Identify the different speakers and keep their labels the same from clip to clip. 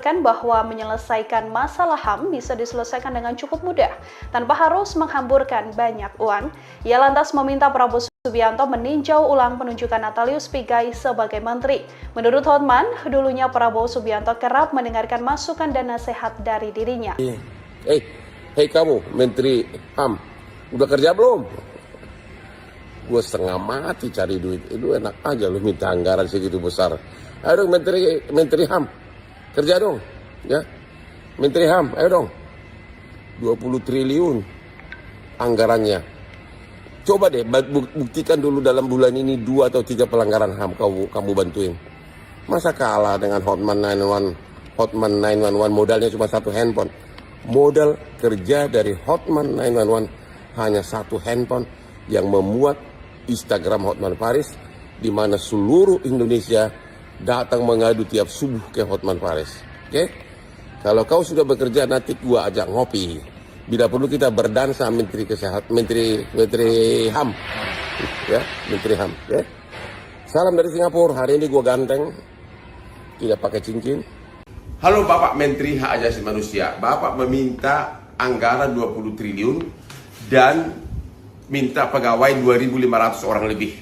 Speaker 1: bahwa menyelesaikan masalah HAM bisa diselesaikan dengan cukup mudah tanpa harus menghamburkan banyak uang. Ia lantas meminta Prabowo Subianto meninjau ulang penunjukan Natalius Pigai sebagai menteri. Menurut Hotman, dulunya Prabowo Subianto kerap mendengarkan masukan dan nasihat dari dirinya.
Speaker 2: Hei kamu, Menteri HAM, udah kerja belum? Gue setengah mati cari duit, itu enak aja lu minta anggaran segitu besar. Ayo dong Menteri HAM, kerja dong, ya. Menteri HAM, ayo dong. 20 triliun anggarannya. Coba deh buktikan dulu dalam bulan ini 2 atau 3 pelanggaran HAM kamu bantuin. Masa kalah dengan Hotman 911 modalnya cuma 1 handphone. Modal kerja dari Hotman 911 hanya 1 handphone yang memuat Instagram Hotman Paris, di mana seluruh Indonesia datang mengadu tiap subuh ke Hotman Paris. Oke? Kalau kau sudah bekerja, nanti gua ajak ngopi. Bila perlu kita berdansa Menteri Kesehatan, Menteri HAM. Ya, Menteri HAM, ya. Salam dari Singapura. Hari ini gua ganteng. Tidak pakai cincin. Halo Bapak Menteri Hak Asasi Manusia. Bapak meminta anggaran 20 triliun dan minta pegawai 2.500 orang lebih.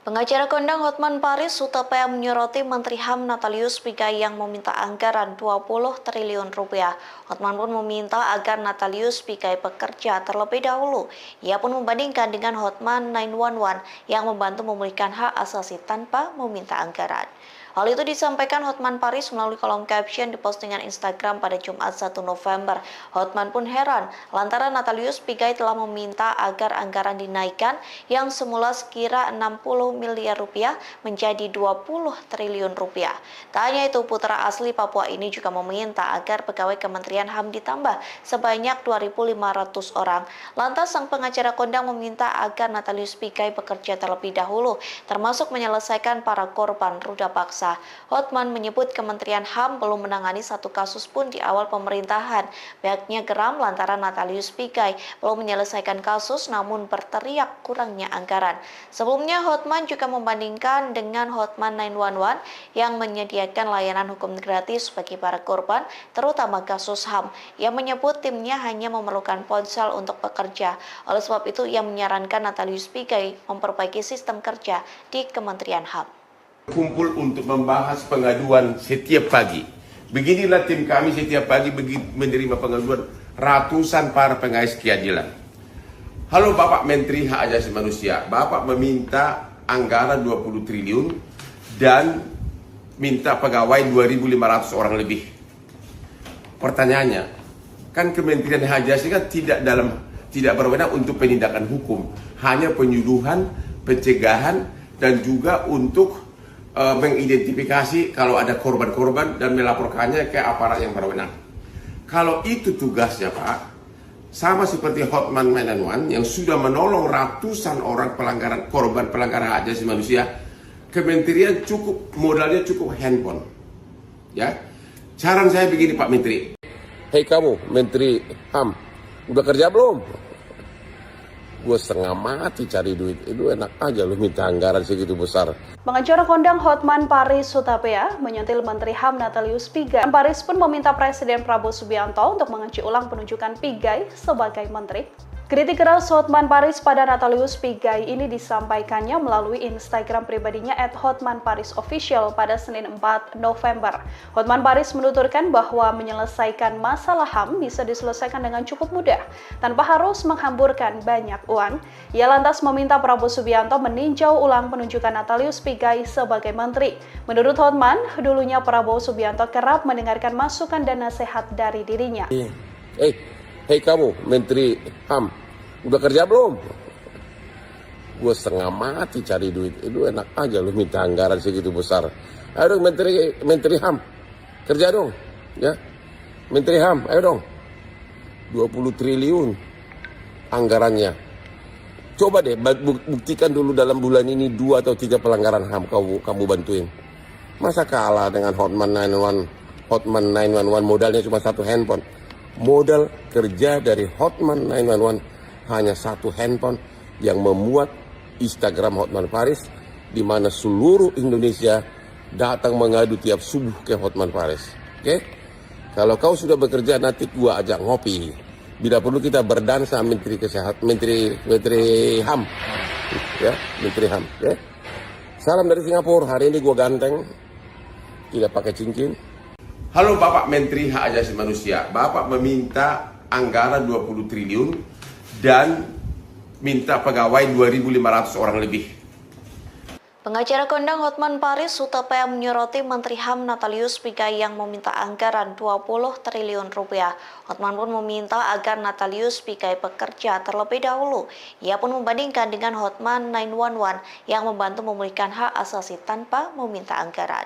Speaker 3: Pengacara kondang Hotman Paris Hutapea menyoroti Menteri HAM Natalius Pigai yang meminta anggaran 20 triliun rupiah. Hotman pun meminta agar Natalius Pigai bekerja terlebih dahulu. Ia pun membandingkan dengan Hotman 911 yang membantu memulihkan hak asasi tanpa meminta anggaran. Hal itu disampaikan Hotman Paris melalui kolom caption di postingan Instagram pada Jumat 1 November. Hotman pun heran lantaran Natalius Pigai telah meminta agar anggaran dinaikkan yang semula sekira 60 miliar rupiah menjadi 20 triliun rupiah. Tak hanya itu, putra asli Papua ini juga meminta agar pegawai Kementerian HAM ditambah sebanyak 2.500 orang. Lantas sang pengacara kondang meminta agar Natalius Pigai bekerja terlebih dahulu, termasuk menyelesaikan para korban ruda paksa. Hotman menyebut Kementerian HAM belum menangani satu kasus pun di awal pemerintahan. Pihaknya geram lantaran Natalius Pigai belum menyelesaikan kasus namun berteriak kurangnya anggaran. Sebelumnya Hotman juga membandingkan dengan Hotman 911 yang menyediakan layanan hukum gratis bagi para korban, terutama kasus HAM. Ia menyebut timnya hanya memerlukan ponsel untuk bekerja. Oleh sebab itu ia menyarankan Natalius Pigai memperbaiki sistem kerja di Kementerian HAM.
Speaker 2: Kumpul untuk membahas pengaduan setiap pagi. Beginilah tim kami setiap pagi menerima pengaduan ratusan para pengais keadilan. Halo Bapak Menteri Hak Asasi Manusia. Bapak meminta anggaran 20 triliun dan minta pegawai 2.500 orang lebih. Pertanyaannya, kan Kementerian Hak Asasi kan tidak berwenang untuk penindakan hukum, hanya penyuluhan, pencegahan, dan juga untuk mengidentifikasi kalau ada korban-korban dan melaporkannya ke aparat yang berwenang. Kalau itu tugasnya Pak, sama seperti Hotman 911 yang sudah menolong ratusan orang korban pelanggaran hak asasi manusia, kementerian modalnya cukup handphone. Ya, saran saya begini Pak Menteri. Hei kamu, Menteri HAM, udah kerja belum? Gue setengah mati cari duit, itu enak aja lu minta anggaran segitu besar.
Speaker 1: Pengacara kondang Hotman Paris Hutapea menyentil Menteri HAM Natalius Pigai. Paris pun meminta Presiden Prabowo Subianto untuk mengunci ulang penunjukan Pigai sebagai menteri. Kritik keras Hotman Paris pada Natalius Pigai ini disampaikannya melalui Instagram pribadinya @hotmanparisofficial pada Senin 4 November. Hotman Paris menuturkan bahwa menyelesaikan masalah HAM bisa diselesaikan dengan cukup mudah tanpa harus menghamburkan banyak uang. Ia lantas meminta Prabowo Subianto meninjau ulang penunjukan Natalius Pigai sebagai menteri. Menurut Hotman, dulunya Prabowo Subianto kerap mendengarkan masukan dan nasihat dari dirinya.
Speaker 2: Hei kamu, Menteri HAM, udah kerja belum? Gue setengah mati cari duit, itu enak aja lu minta anggaran segitu besar. Ayo dong Menteri HAM, kerja dong, ya. Menteri HAM, ayo dong. 20 triliun anggarannya. Coba deh buktikan dulu dalam bulan ini 2 atau 3 pelanggaran HAM kamu bantuin. Masa kalah dengan Hotman 911 modalnya cuma 1 handphone. Modal kerja dari Hotman 911 hanya 1 handphone yang memuat Instagram Hotman Paris, di mana seluruh Indonesia datang mengadu tiap subuh ke Hotman Paris. Oke? Kalau kau sudah bekerja nanti gua ajak ngopi. Bila perlu kita berdansa Menteri Kesehatan, Menteri HAM. Ya, Menteri HAM, ya. Salam dari Singapura. Hari ini gua ganteng. Tidak pakai cincin. Halo Bapak Menteri Hak Asasi Manusia. Bapak meminta anggaran 20 triliun dan minta pegawai 2.500 orang lebih.
Speaker 3: Pengacara kondang Hotman Paris Hutapea menyoroti Menteri HAM Natalius Pigai yang meminta anggaran 20 triliun rupiah. Hotman pun meminta agar Natalius Pigai bekerja terlebih dahulu. Ia pun membandingkan dengan Hotman 911 yang membantu memulihkan hak asasi tanpa meminta anggaran.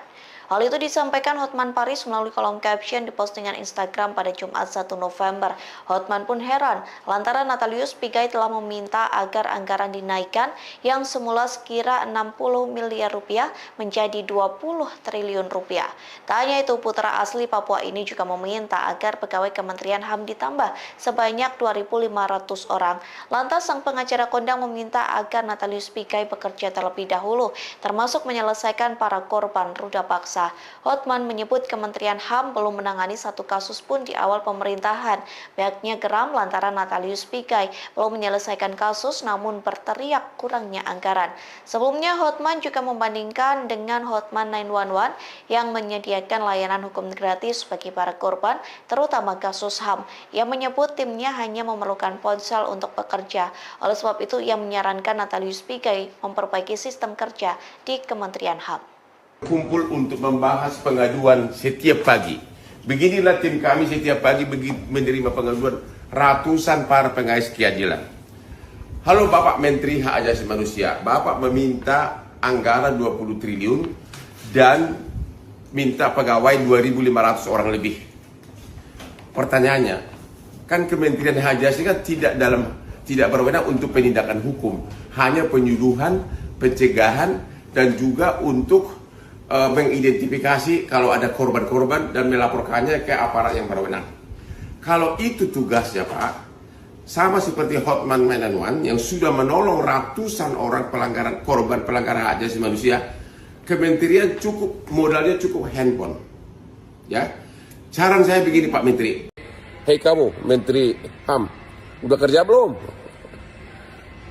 Speaker 3: Hal itu disampaikan Hotman Paris melalui kolom caption di postingan Instagram pada Jumat 1 November. Hotman pun heran lantaran Natalius Pigai telah meminta agar anggaran dinaikkan yang semula sekira 60 miliar rupiah menjadi 20 triliun rupiah. Tak hanya itu, putra asli Papua ini juga meminta agar pegawai Kementerian HAM ditambah sebanyak 2.500 orang. Lantas sang pengacara kondang meminta agar Natalius Pigai bekerja terlebih dahulu, termasuk menyelesaikan para korban ruda paksa. Hotman menyebut Kementerian HAM belum menangani satu kasus pun di awal pemerintahan. Pihaknya geram lantaran Natalius Pigai belum menyelesaikan kasus namun berteriak kurangnya anggaran. Sebelumnya Hotman juga membandingkan dengan Hotman 911 yang menyediakan layanan hukum gratis bagi para korban, terutama kasus HAM. Ia menyebut timnya hanya memerlukan ponsel untuk bekerja. Oleh sebab itu ia menyarankan Natalius Pigai memperbaiki sistem kerja di Kementerian HAM.
Speaker 2: Kumpul untuk membahas pengaduan setiap pagi. Beginilah tim kami setiap pagi menerima pengaduan ratusan para pengais keadilan. Halo Bapak Menteri Hak Asasi Manusia. Bapak meminta anggaran 20 triliun dan minta pegawai 2.500 orang lebih. Pertanyaannya, kan Kementerian Hak Asasi kan tidak berwenang untuk penindakan hukum, hanya penyuluhan, pencegahan dan juga untuk mengidentifikasi kalau ada korban-korban dan melaporkannya ke aparat yang berwenang. Kalau itu tugasnya Pak, sama seperti Hotman 911 yang sudah menolong ratusan orang korban pelanggaran hak asasi manusia, kementerian modalnya cukup handphone. Ya, saran saya begini Pak Menteri. Hei kamu Menteri HAM, udah kerja belum?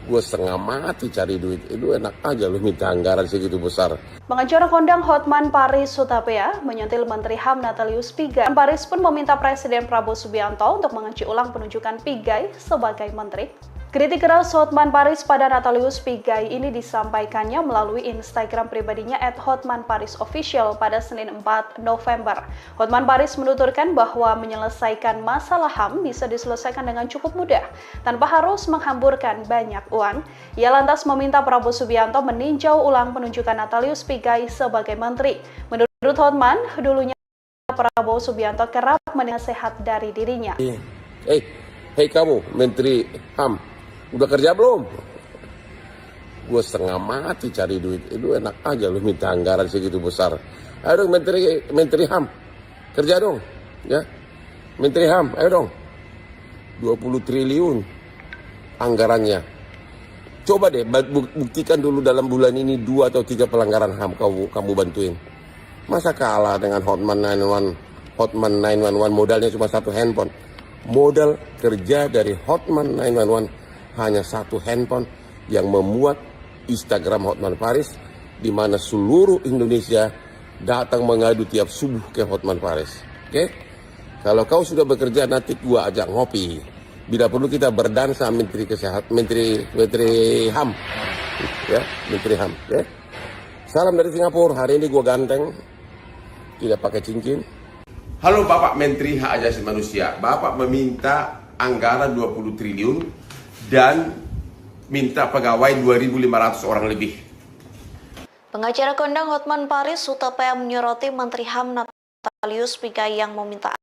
Speaker 2: Gue setengah mati cari duit, itu enak aja lu minta anggaran segitu besar.
Speaker 1: Pengacara kondang Hotman Paris Hutapea menyentil Menteri HAM Natalius Pigai. Paris pun meminta Presiden Prabowo Subianto untuk mengunci ulang penunjukan Pigai sebagai menteri. Kritik keras Hotman Paris pada Natalius Pigai ini disampaikannya melalui Instagram pribadinya @HotmanParisOfficial pada Senin 4 November. Hotman Paris menuturkan bahwa menyelesaikan masalah HAM bisa diselesaikan dengan cukup mudah, tanpa harus menghamburkan banyak uang. Ia lantas meminta Prabowo Subianto meninjau ulang penunjukan Natalius Pigai sebagai menteri. Menurut Hotman, dulunya Prabowo Subianto kerap menasihat dari dirinya.
Speaker 2: Hei kamu Menteri HAM, udah kerja belum? Gue setengah mati cari duit, itu enak aja lu minta anggaran segitu besar. Ayo dong Menteri HAM, kerja dong, ya. Menteri HAM, ayo dong. 20 triliun anggarannya. Coba deh buktikan dulu dalam bulan ini 2 atau 3 pelanggaran HAM kamu bantuin. Masa kalah dengan Hotman 911 modalnya cuma 1 handphone. Modal kerja dari Hotman 911 hanya 1 handphone yang memuat Instagram Hotman Paris, di mana seluruh Indonesia datang mengadu tiap subuh ke Hotman Paris. Oke? Kalau kau sudah bekerja nanti gua ajak ngopi. Bila perlu kita berdansa Menteri Kesehatan, Menteri HAM. Ya, Menteri HAM, ya. Salam dari Singapura. Hari ini gua ganteng. Tidak pakai cincin. Halo Bapak Menteri Hak Asasi Manusia. Bapak meminta anggaran 20 triliun dan minta pegawai 2.500 orang lebih.
Speaker 3: Pengacara kondang Hotman Paris Hutapea menyoroti Menteri HAM Natalius Pigai yang meminta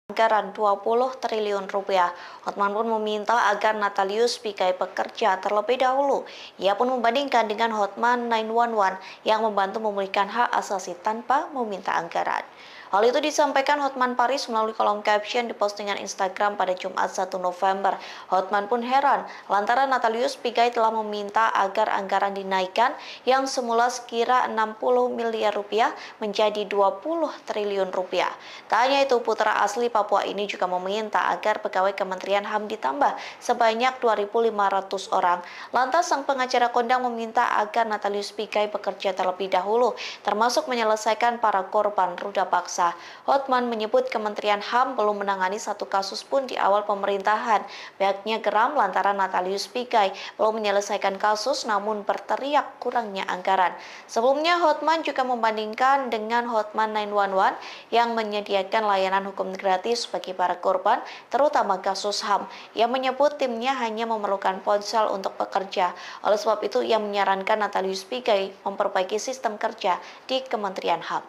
Speaker 3: anggaran 20 triliun rupiah. Hotman pun meminta agar Natalius Pigai bekerja terlebih dahulu. Ia pun membandingkan dengan Hotman 911 yang membantu memulihkan hak asasi tanpa meminta anggaran. Hal itu disampaikan Hotman Paris melalui kolom caption di postingan Instagram pada Jumat 1 November. Hotman pun heran lantaran Natalius Pigai telah meminta agar anggaran dinaikkan yang semula sekira 60 miliar rupiah menjadi 20 triliun rupiah. Tak hanya itu, putra asli Papua ini juga meminta agar pegawai Kementerian HAM ditambah sebanyak 2.500 orang. Lantas sang pengacara kondang meminta agar Natalius Pigai bekerja terlebih dahulu, termasuk menyelesaikan para korban ruda paksa. Hotman menyebut Kementerian HAM belum menangani satu kasus pun di awal pemerintahan. Pihaknya geram lantaran Natalius Pigai belum menyelesaikan kasus namun berteriak kurangnya anggaran. Sebelumnya Hotman juga membandingkan dengan Hotman 911 yang menyediakan layanan hukum gratis bagi para korban, terutama kasus HAM. Ia menyebut timnya hanya memerlukan ponsel untuk bekerja. Oleh sebab itu, ia menyarankan Natalius Pigai memperbaiki sistem kerja di Kementerian HAM.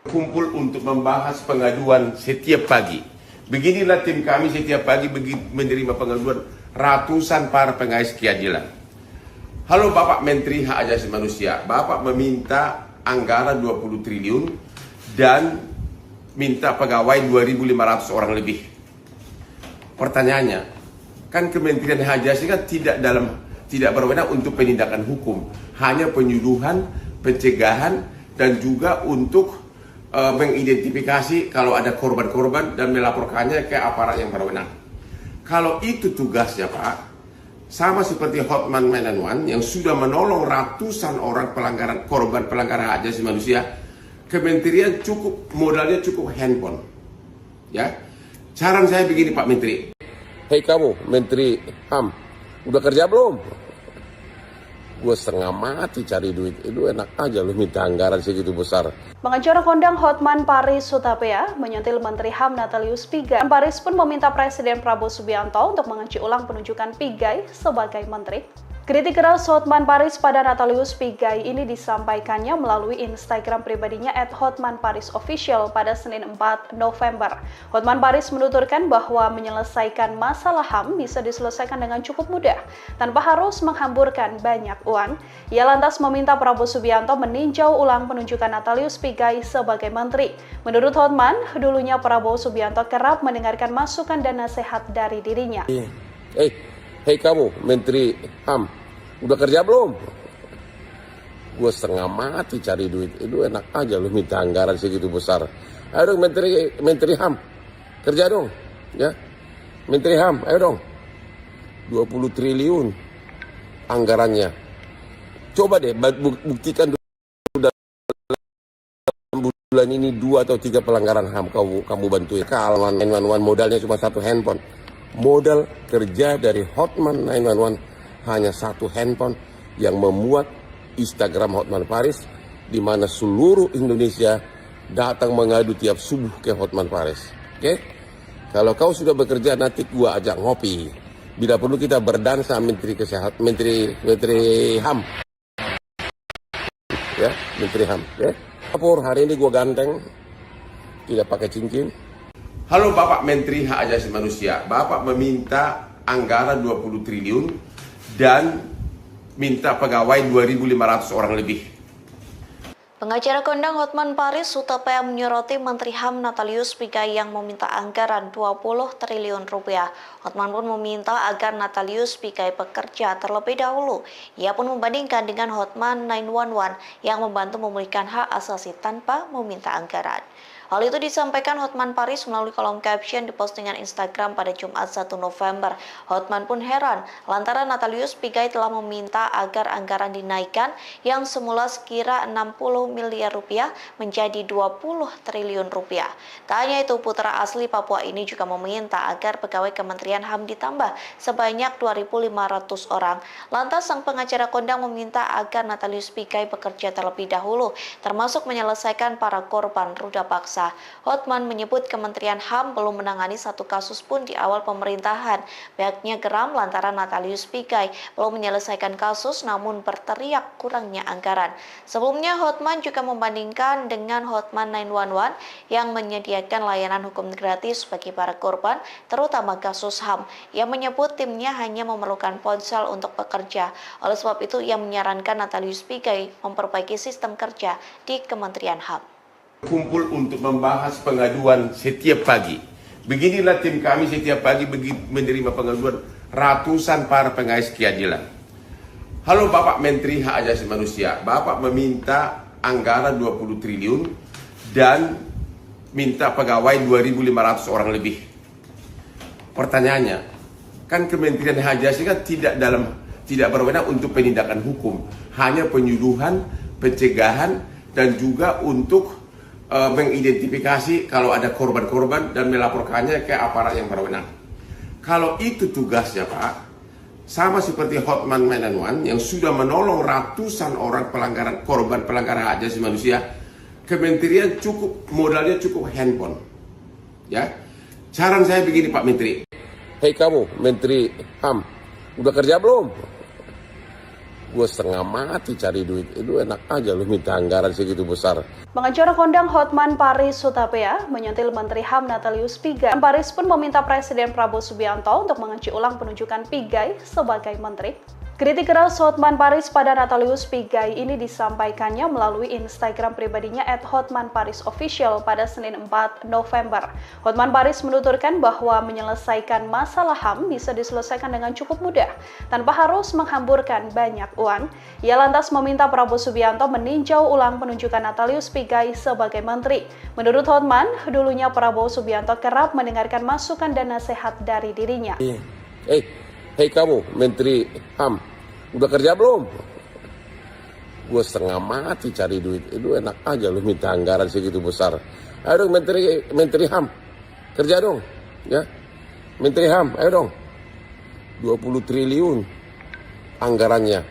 Speaker 2: Kumpul untuk membahas pengaduan setiap pagi. Beginilah tim kami setiap pagi menerima pengaduan ratusan para pengais keadilan. Halo Bapak Menteri Hak Asasi Manusia, Bapak meminta anggaran 20 triliun dan minta pegawai 2.500 orang lebih. Pertanyaannya, kan Kementerian Hak Asasi kan tidak berwenang untuk penindakan hukum, hanya penyuluhan, pencegahan, dan juga untuk mengidentifikasi kalau ada korban-korban dan melaporkannya ke aparat yang berwenang. Kalau itu tugasnya Pak, sama seperti Hotman 911 yang sudah menolong ratusan orang korban pelanggaran hak asasi manusia, Kementerian modalnya cukup handphone. Ya, saran saya begini Pak Menteri. Hei kamu Menteri HAM, udah kerja belum? Gue setengah mati cari duit, itu enak aja lu minta anggaran segitu besar.
Speaker 1: Pengacara kondang Hotman Paris Hutapea menyentil Menteri HAM Natalius Pigai. Paris pun meminta Presiden Prabowo Subianto untuk mengunci ulang penunjukan Pigai sebagai menteri. Kritik keras Hotman Paris pada Natalius Pigai ini disampaikannya melalui Instagram pribadinya @hotmanparisofficial pada Senin 4 November. Hotman Paris menuturkan bahwa menyelesaikan masalah HAM bisa diselesaikan dengan cukup mudah, tanpa harus menghamburkan banyak uang. Ia lantas meminta Prabowo Subianto meninjau ulang penunjukan Natalius Pigai sebagai menteri. Menurut Hotman, dulunya Prabowo Subianto kerap mendengarkan masukan dan nasihat dari dirinya.
Speaker 2: Hei kamu Menteri HAM, udah kerja belum? Gue setengah mati cari duit, itu enak aja lu minta anggaran segitu besar. Ayo dong Menteri HAM, kerja dong, ya. Menteri HAM, ayo dong. 20 triliun anggarannya. Coba deh buktikan dalam bulan ini 2 atau 3 pelanggaran HAM kamu bantuin. Kalau 911 modalnya cuma 1 handphone. Modal kerja dari Hotman 911 hanya 1 handphone yang memuat Instagram Hotman Paris, di mana seluruh Indonesia datang mengadu tiap subuh ke Hotman Paris. Oke? Kalau kau sudah bekerja, nanti gua ajak ngopi. Bila perlu kita berdansa Menteri HAM. Ya, Menteri HAM. Ya. Hari ini gua ganteng, tidak pakai cincin. Halo Bapak Menteri Hak Asasi Manusia, Bapak meminta anggaran 20 triliun dan minta pegawai 2.500 orang lebih.
Speaker 3: Pengacara kondang Hotman Paris Hutapea menyoroti Menteri HAM Natalius Pigai yang meminta anggaran 20 triliun rupiah. Hotman pun meminta agar Natalius Pigai bekerja terlebih dahulu. Ia pun membandingkan dengan Hotman 911 yang membantu memulihkan hak asasi tanpa meminta anggaran. Hal itu disampaikan Hotman Paris melalui kolom caption di postingan Instagram pada Jumat 1 November. Hotman pun heran lantaran Natalius Pigai telah meminta agar anggaran dinaikkan yang semula sekira 60 miliar rupiah menjadi 20 triliun rupiah. Tak hanya itu, putra asli Papua ini juga meminta agar pegawai Kementerian HAM ditambah sebanyak 2.500 orang. Lantas sang pengacara kondang meminta agar Natalius Pigai bekerja terlebih dahulu, termasuk menyelesaikan para korban ruda paksa. Hotman menyebut Kementerian HAM belum menangani satu kasus pun di awal pemerintahan. Pihaknya geram lantaran Natalius Pigai belum menyelesaikan kasus namun berteriak kurangnya anggaran. Sebelumnya Hotman juga membandingkan dengan Hotman 911 yang menyediakan layanan hukum gratis bagi para korban, terutama kasus HAM. Ia menyebut timnya hanya memerlukan ponsel untuk bekerja. Oleh sebab itu, ia menyarankan Natalius Pigai memperbaiki sistem kerja di Kementerian HAM.
Speaker 2: Kumpul untuk membahas pengaduan setiap pagi. Beginilah tim kami setiap pagi menerima pengaduan ratusan para pengais keadilan. Halo Bapak Menteri Hak Asasi Manusia, Bapak meminta anggaran 20 triliun dan minta pegawai 2.500 orang lebih. Pertanyaannya, kan Kementerian Hak Asasi kan tidak berwenang untuk penindakan hukum, hanya penyuluhan, pencegahan, dan juga untuk mengidentifikasi kalau ada korban-korban dan melaporkannya ke aparat yang berwenang. Kalau itu tugasnya Pak, sama seperti Hotman 911 yang sudah menolong ratusan orang korban pelanggaran hak asasi manusia, Kementerian modalnya cukup handphone. Ya, saran saya begini Pak Menteri. Hei kamu Menteri HAM, udah kerja belum? Gue setengah mati cari duit, itu enak aja lu minta anggaran segitu besar.
Speaker 1: Pengacara kondang Hotman Paris Hutapea menyentil Menteri HAM Natalius Pigai. Paris pun meminta Presiden Prabowo Subianto untuk mengunci ulang penunjukan Pigai sebagai menteri. Kritik keras Hotman Paris pada Natalius Pigai ini disampaikannya melalui Instagram pribadinya @hotmanparisofficial pada Senin 4 November. Hotman Paris menuturkan bahwa menyelesaikan masalah HAM bisa diselesaikan dengan cukup mudah, tanpa harus menghamburkan banyak uang. Ia lantas meminta Prabowo Subianto meninjau ulang penunjukan Natalius Pigai sebagai menteri. Menurut Hotman, dulunya Prabowo Subianto kerap mendengarkan masukan dan nasihat dari dirinya.
Speaker 2: Hei kamu Menteri HAM, udah kerja belum? Gue setengah mati cari duit, itu enak aja lu minta anggaran segitu besar. Ayo dong Menteri HAM, kerja dong, ya. Menteri HAM, ayo dong. 20 triliun anggarannya.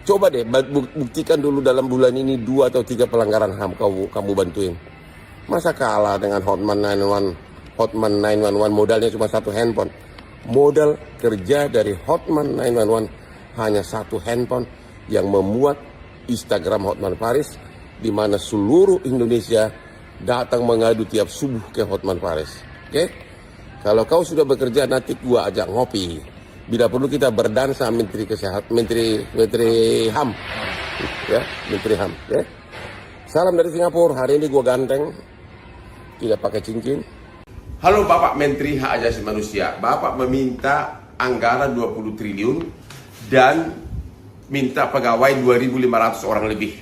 Speaker 2: Coba deh buktikan dulu dalam bulan ini 2 atau 3 pelanggaran HAM kamu bantuin. Masa kalah dengan Hotman 911 modalnya cuma 1 handphone. Modal kerja dari Hotman 911 hanya 1 handphone yang memuat Instagram Hotman Paris, di mana seluruh Indonesia datang mengadu tiap subuh ke Hotman Paris. Oke? Kalau kau sudah bekerja, nanti gua ajak ngopi. Bila perlu kita berdansa Menteri Kesehatan, Menteri HAM. Ya, Menteri HAM, ya. Salam dari Singapura. Hari ini gua ganteng. Tidak pakai cincin. Halo Bapak Menteri Hak Asasi Manusia, Bapak meminta anggaran 20 triliun dan minta pegawai 2.500 orang lebih.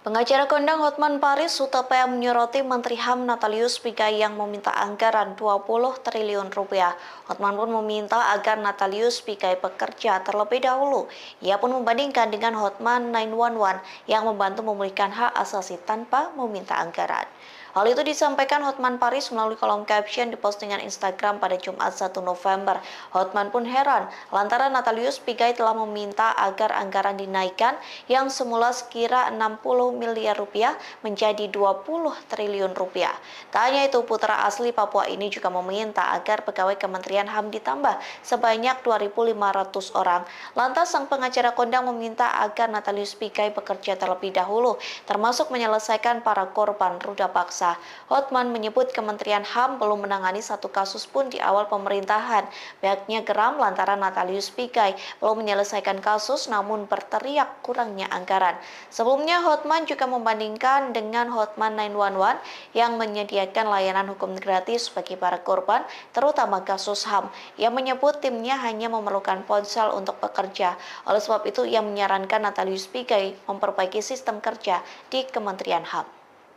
Speaker 3: Pengacara kondang Hotman Paris Hutapea menyoroti Menteri HAM Natalius Pigai yang meminta anggaran 20 triliun rupiah. Hotman pun meminta agar Natalius Pigai bekerja terlebih dahulu. Ia pun membandingkan dengan Hotman 911 yang membantu memulihkan hak asasi tanpa meminta anggaran. Hal itu disampaikan Hotman Paris melalui kolom caption di postingan Instagram pada Jumat 1 November. Hotman pun heran lantaran Natalius Pigai telah meminta agar anggaran dinaikkan yang semula sekira 60 miliar rupiah menjadi 20 triliun rupiah. Tak hanya itu, putra asli Papua ini juga meminta agar pegawai Kementerian HAM ditambah sebanyak 2.500 orang. Lantas sang pengacara kondang meminta agar Natalius Pigai bekerja terlebih dahulu, termasuk menyelesaikan para korban ruda paksa. Hotman menyebut Kementerian HAM belum menangani 1 kasus pun di awal pemerintahan. Pihaknya geram lantaran Natalius Pigai belum menyelesaikan kasus namun berteriak kurangnya anggaran. Sebelumnya Hotman juga membandingkan dengan Hotman 911 yang menyediakan layanan hukum gratis bagi para korban, terutama kasus HAM. Ia menyebut timnya hanya memerlukan ponsel untuk bekerja. Oleh sebab itu ia menyarankan Natalius Pigai memperbaiki sistem kerja di Kementerian HAM.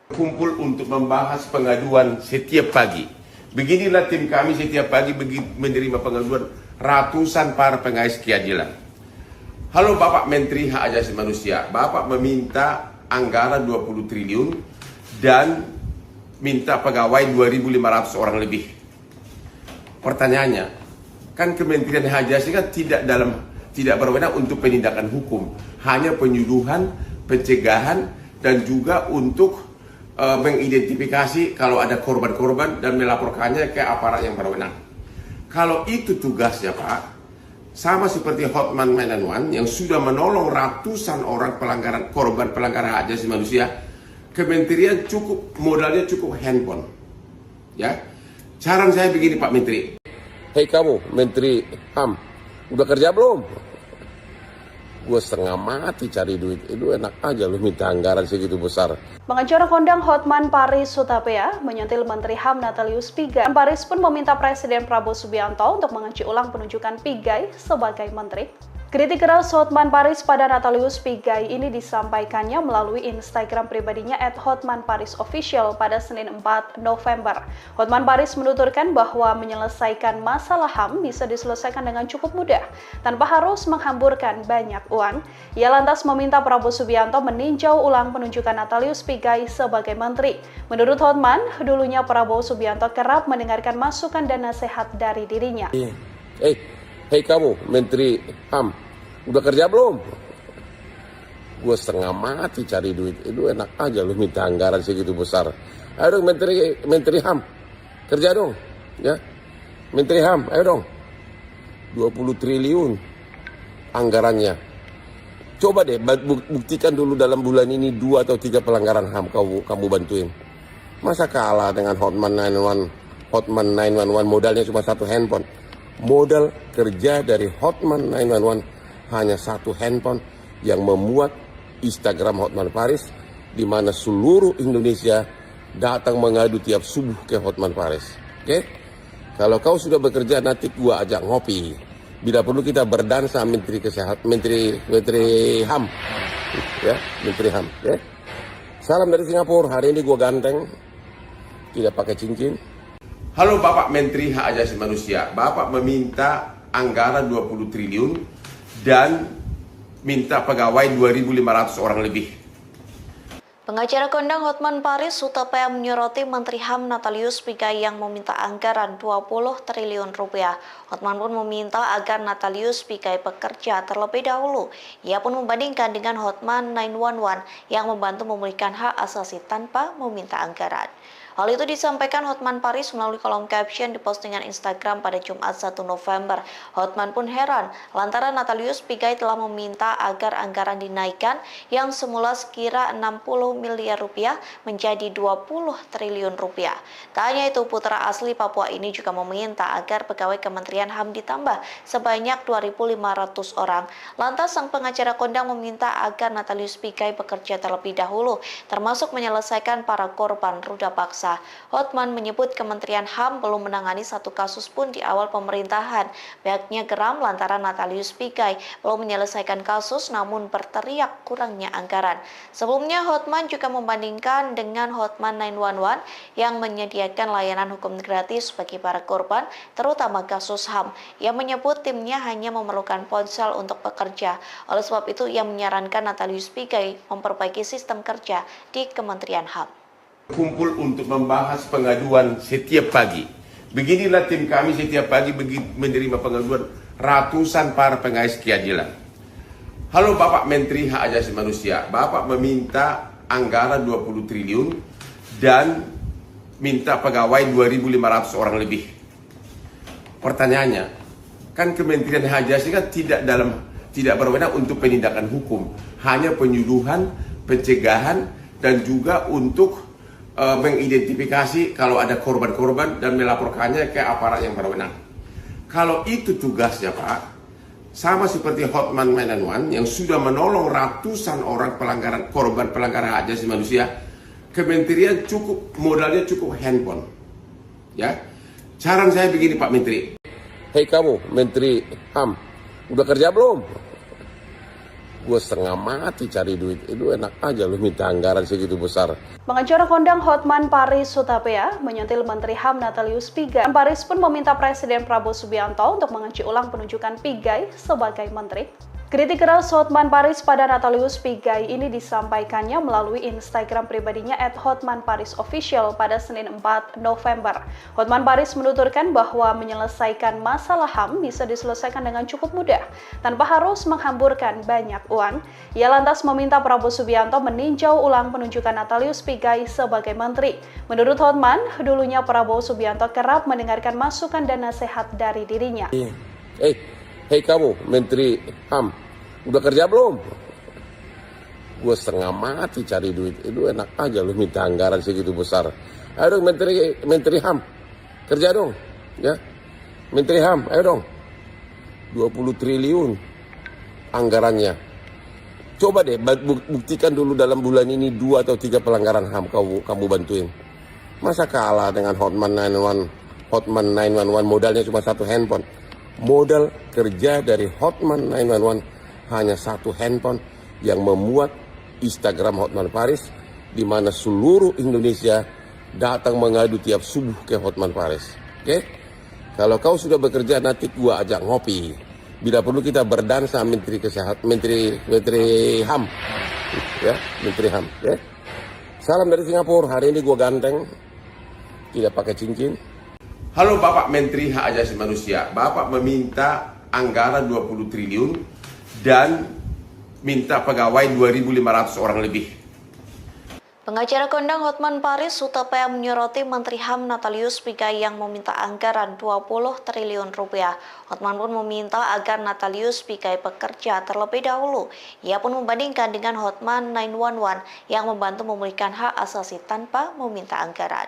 Speaker 2: Kumpul untuk membahas pengaduan setiap pagi. Beginilah tim kami setiap pagi menerima pengaduan ratusan para pengais keadilan. Halo Bapak Menteri Hak Asasi Manusia, Bapak meminta anggaran 20 triliun dan minta pegawai 2.500 orang lebih. Pertanyaannya, kan Kementerian Hak Asasi kan tidak berwenang untuk penindakan hukum, hanya penyuluhan, pencegahan, dan juga untuk mengidentifikasi kalau ada korban-korban dan melaporkannya ke aparat yang berwenang. Kalau itu tugasnya Pak, sama seperti Hotman 911 yang sudah menolong ratusan orang korban pelanggaran hak asasi manusia, Kementerian modalnya cukup handphone. Ya, saran saya begini Pak Menteri. Hei kamu Menteri HAM, udah kerja belum? Gue setengah mati cari duit. Itu enak aja lu minta anggaran segitu besar.
Speaker 1: Pengacara kondang Hotman Paris Hutapea menyentil Menteri HAM Natalius Pigai. Paris pun meminta Presiden Prabowo Subianto untuk mengunci ulang penunjukan Pigai sebagai menteri. Kritik keras Hotman Paris pada Natalius Pigai ini disampaikannya melalui Instagram pribadinya @hotmanparisofficial pada Senin 4 November. Hotman Paris menuturkan bahwa menyelesaikan masalah HAM bisa diselesaikan dengan cukup mudah, tanpa harus menghamburkan banyak uang. Ia lantas meminta Prabowo Subianto meninjau ulang penunjukan Natalius Pigai sebagai menteri. Menurut Hotman, dulunya Prabowo Subianto kerap mendengarkan masukan dan nasihat dari dirinya.
Speaker 2: Hei kamu, Menteri HAM, udah kerja belum? Gue setengah mati cari duit. Itu enak aja lu minta anggaran segitu besar. Ayo dong Menteri HAM, kerja dong. Ya, Menteri HAM, ayo dong. 20 triliun anggarannya. Coba deh buktikan dulu dalam bulan ini 2 atau 3 pelanggaran HAM kamu bantuin. Masa kalah dengan Hotman 911 modalnya cuma 1 handphone. Modal kerja dari Hotman 911 hanya 1 handphone yang memuat Instagram Hotman Paris, di mana seluruh Indonesia datang mengadu tiap subuh ke Hotman Paris. Oke? Kalau kau sudah bekerja, nanti gua ajak ngopi. Bila perlu kita berdansa Menteri Kesehatan, Menteri HAM. Ya, Menteri HAM, ya. Salam dari Singapura. Hari ini gua ganteng. Tidak pakai cincin. Halo Bapak Menteri Hak Asasi Manusia, Bapak meminta anggaran 20 triliun dan minta pegawai 2.500 orang lebih.
Speaker 3: Pengacara kondang Hotman Paris Hutapea menyoroti Menteri HAM Natalius Pigai yang meminta anggaran 20 triliun rupiah. Hotman pun meminta agar Natalius Pigai bekerja terlebih dahulu. Ia pun membandingkan dengan Hotman 911 yang membantu memulihkan hak asasi tanpa meminta anggaran. Hal itu disampaikan Hotman Paris melalui kolom caption di postingan Instagram pada Jumat 1 November. Hotman pun heran lantaran Natalius Pigai telah meminta agar anggaran dinaikkan yang semula sekira 60 miliar rupiah menjadi 20 triliun rupiah. Tak hanya itu, putra asli Papua ini juga meminta agar pegawai Kementerian HAM ditambah sebanyak 2.500 orang. Lantas sang pengacara kondang meminta agar Natalius Pigai bekerja terlebih dahulu, termasuk menyelesaikan para korban ruda paksa. Hotman menyebut Kementerian HAM belum menangani satu kasus pun di awal pemerintahan. Pihaknya geram lantaran Natalius Pigai belum menyelesaikan kasus namun berteriak kurangnya anggaran. Sebelumnya Hotman juga membandingkan dengan Hotman 911 yang menyediakan layanan hukum gratis bagi para korban, terutama kasus HAM. Ia menyebut timnya hanya memerlukan ponsel untuk bekerja. Oleh sebab itu ia menyarankan Natalius Pigai memperbaiki sistem kerja di Kementerian HAM.
Speaker 2: Kumpul untuk membahas pengaduan setiap pagi. Beginilah tim kami setiap pagi menerima pengaduan ratusan para pengais keadilan. Halo Bapak Menteri Hak Asasi Manusia, Bapak meminta anggaran 20 triliun dan minta pegawai 2.500 orang lebih. Pertanyaannya, kan Kementerian Hak Asasi kan tidak berwenang untuk penindakan hukum, hanya penyuluhan, pencegahan, dan juga untuk mengidentifikasi kalau ada korban-korban dan melaporkannya ke aparat yang berwenang. Kalau itu tugasnya Pak, sama seperti Hotman 911 yang sudah menolong ratusan orang korban pelanggaran hak asasi manusia, kementerian modalnya cukup handphone. Ya, saran saya begini Pak Menteri. Hei kamu, Menteri HAM, udah kerja belum? Gue setengah mati cari duit. Itu enak aja lu minta anggaran segitu besar.
Speaker 1: Pengacara kondang Hotman Paris Hutapea menyentil Menteri HAM Natalius Pigai. Paris pun meminta Presiden Prabowo Subianto untuk mengunci ulang penunjukan Pigai sebagai menteri. Kritik keras Hotman Paris pada Natalius Pigai ini disampaikannya melalui Instagram pribadinya @hotmanparisofficial pada Senin 4 November. Hotman Paris menuturkan bahwa menyelesaikan masalah HAM bisa diselesaikan dengan cukup mudah, tanpa harus menghamburkan banyak uang. Ia lantas meminta Prabowo Subianto meninjau ulang penunjukan Natalius Pigai sebagai menteri. Menurut Hotman, dulunya Prabowo Subianto kerap mendengarkan masukan dan nasihat dari dirinya.
Speaker 2: Hei kamu, Menteri HAM, udah kerja belum? Gue setengah mati cari duit. Itu enak aja lu minta anggaran segitu besar. Ayo dong Menteri HAM, kerja dong. Ya, Menteri HAM, ayo dong. 20 triliun anggarannya. Coba deh buktikan dulu dalam bulan ini 2 atau 3 pelanggaran HAM kamu bantuin. Masa kalah dengan Hotman 911 modalnya cuma 1 handphone. Modal kerja dari Hotman 911 hanya 1 handphone yang memuat Instagram Hotman Paris, di mana seluruh Indonesia datang mengadu tiap subuh ke Hotman Paris. Oke? Kalau kau sudah bekerja, nanti gua ajak ngopi. Bila perlu kita berdansa Menteri Kesehatan, Menteri HAM, ya, Menteri HAM. Ya. Salam dari Singapura. Hari ini gua ganteng, tidak pakai cincin. Halo Bapak Menteri Hak Asasi Manusia. Bapak meminta anggaran 20 triliun dan minta pegawai 2.500 orang lebih.
Speaker 3: Pengacara kondang Hotman Paris Hutapea menyoroti Menteri HAM Natalius Pigai yang meminta anggaran 20 triliun rupiah. Hotman pun meminta agar Natalius Pigai bekerja terlebih dahulu. Ia pun membandingkan dengan Hotman 911 yang membantu memulihkan hak asasi tanpa meminta anggaran.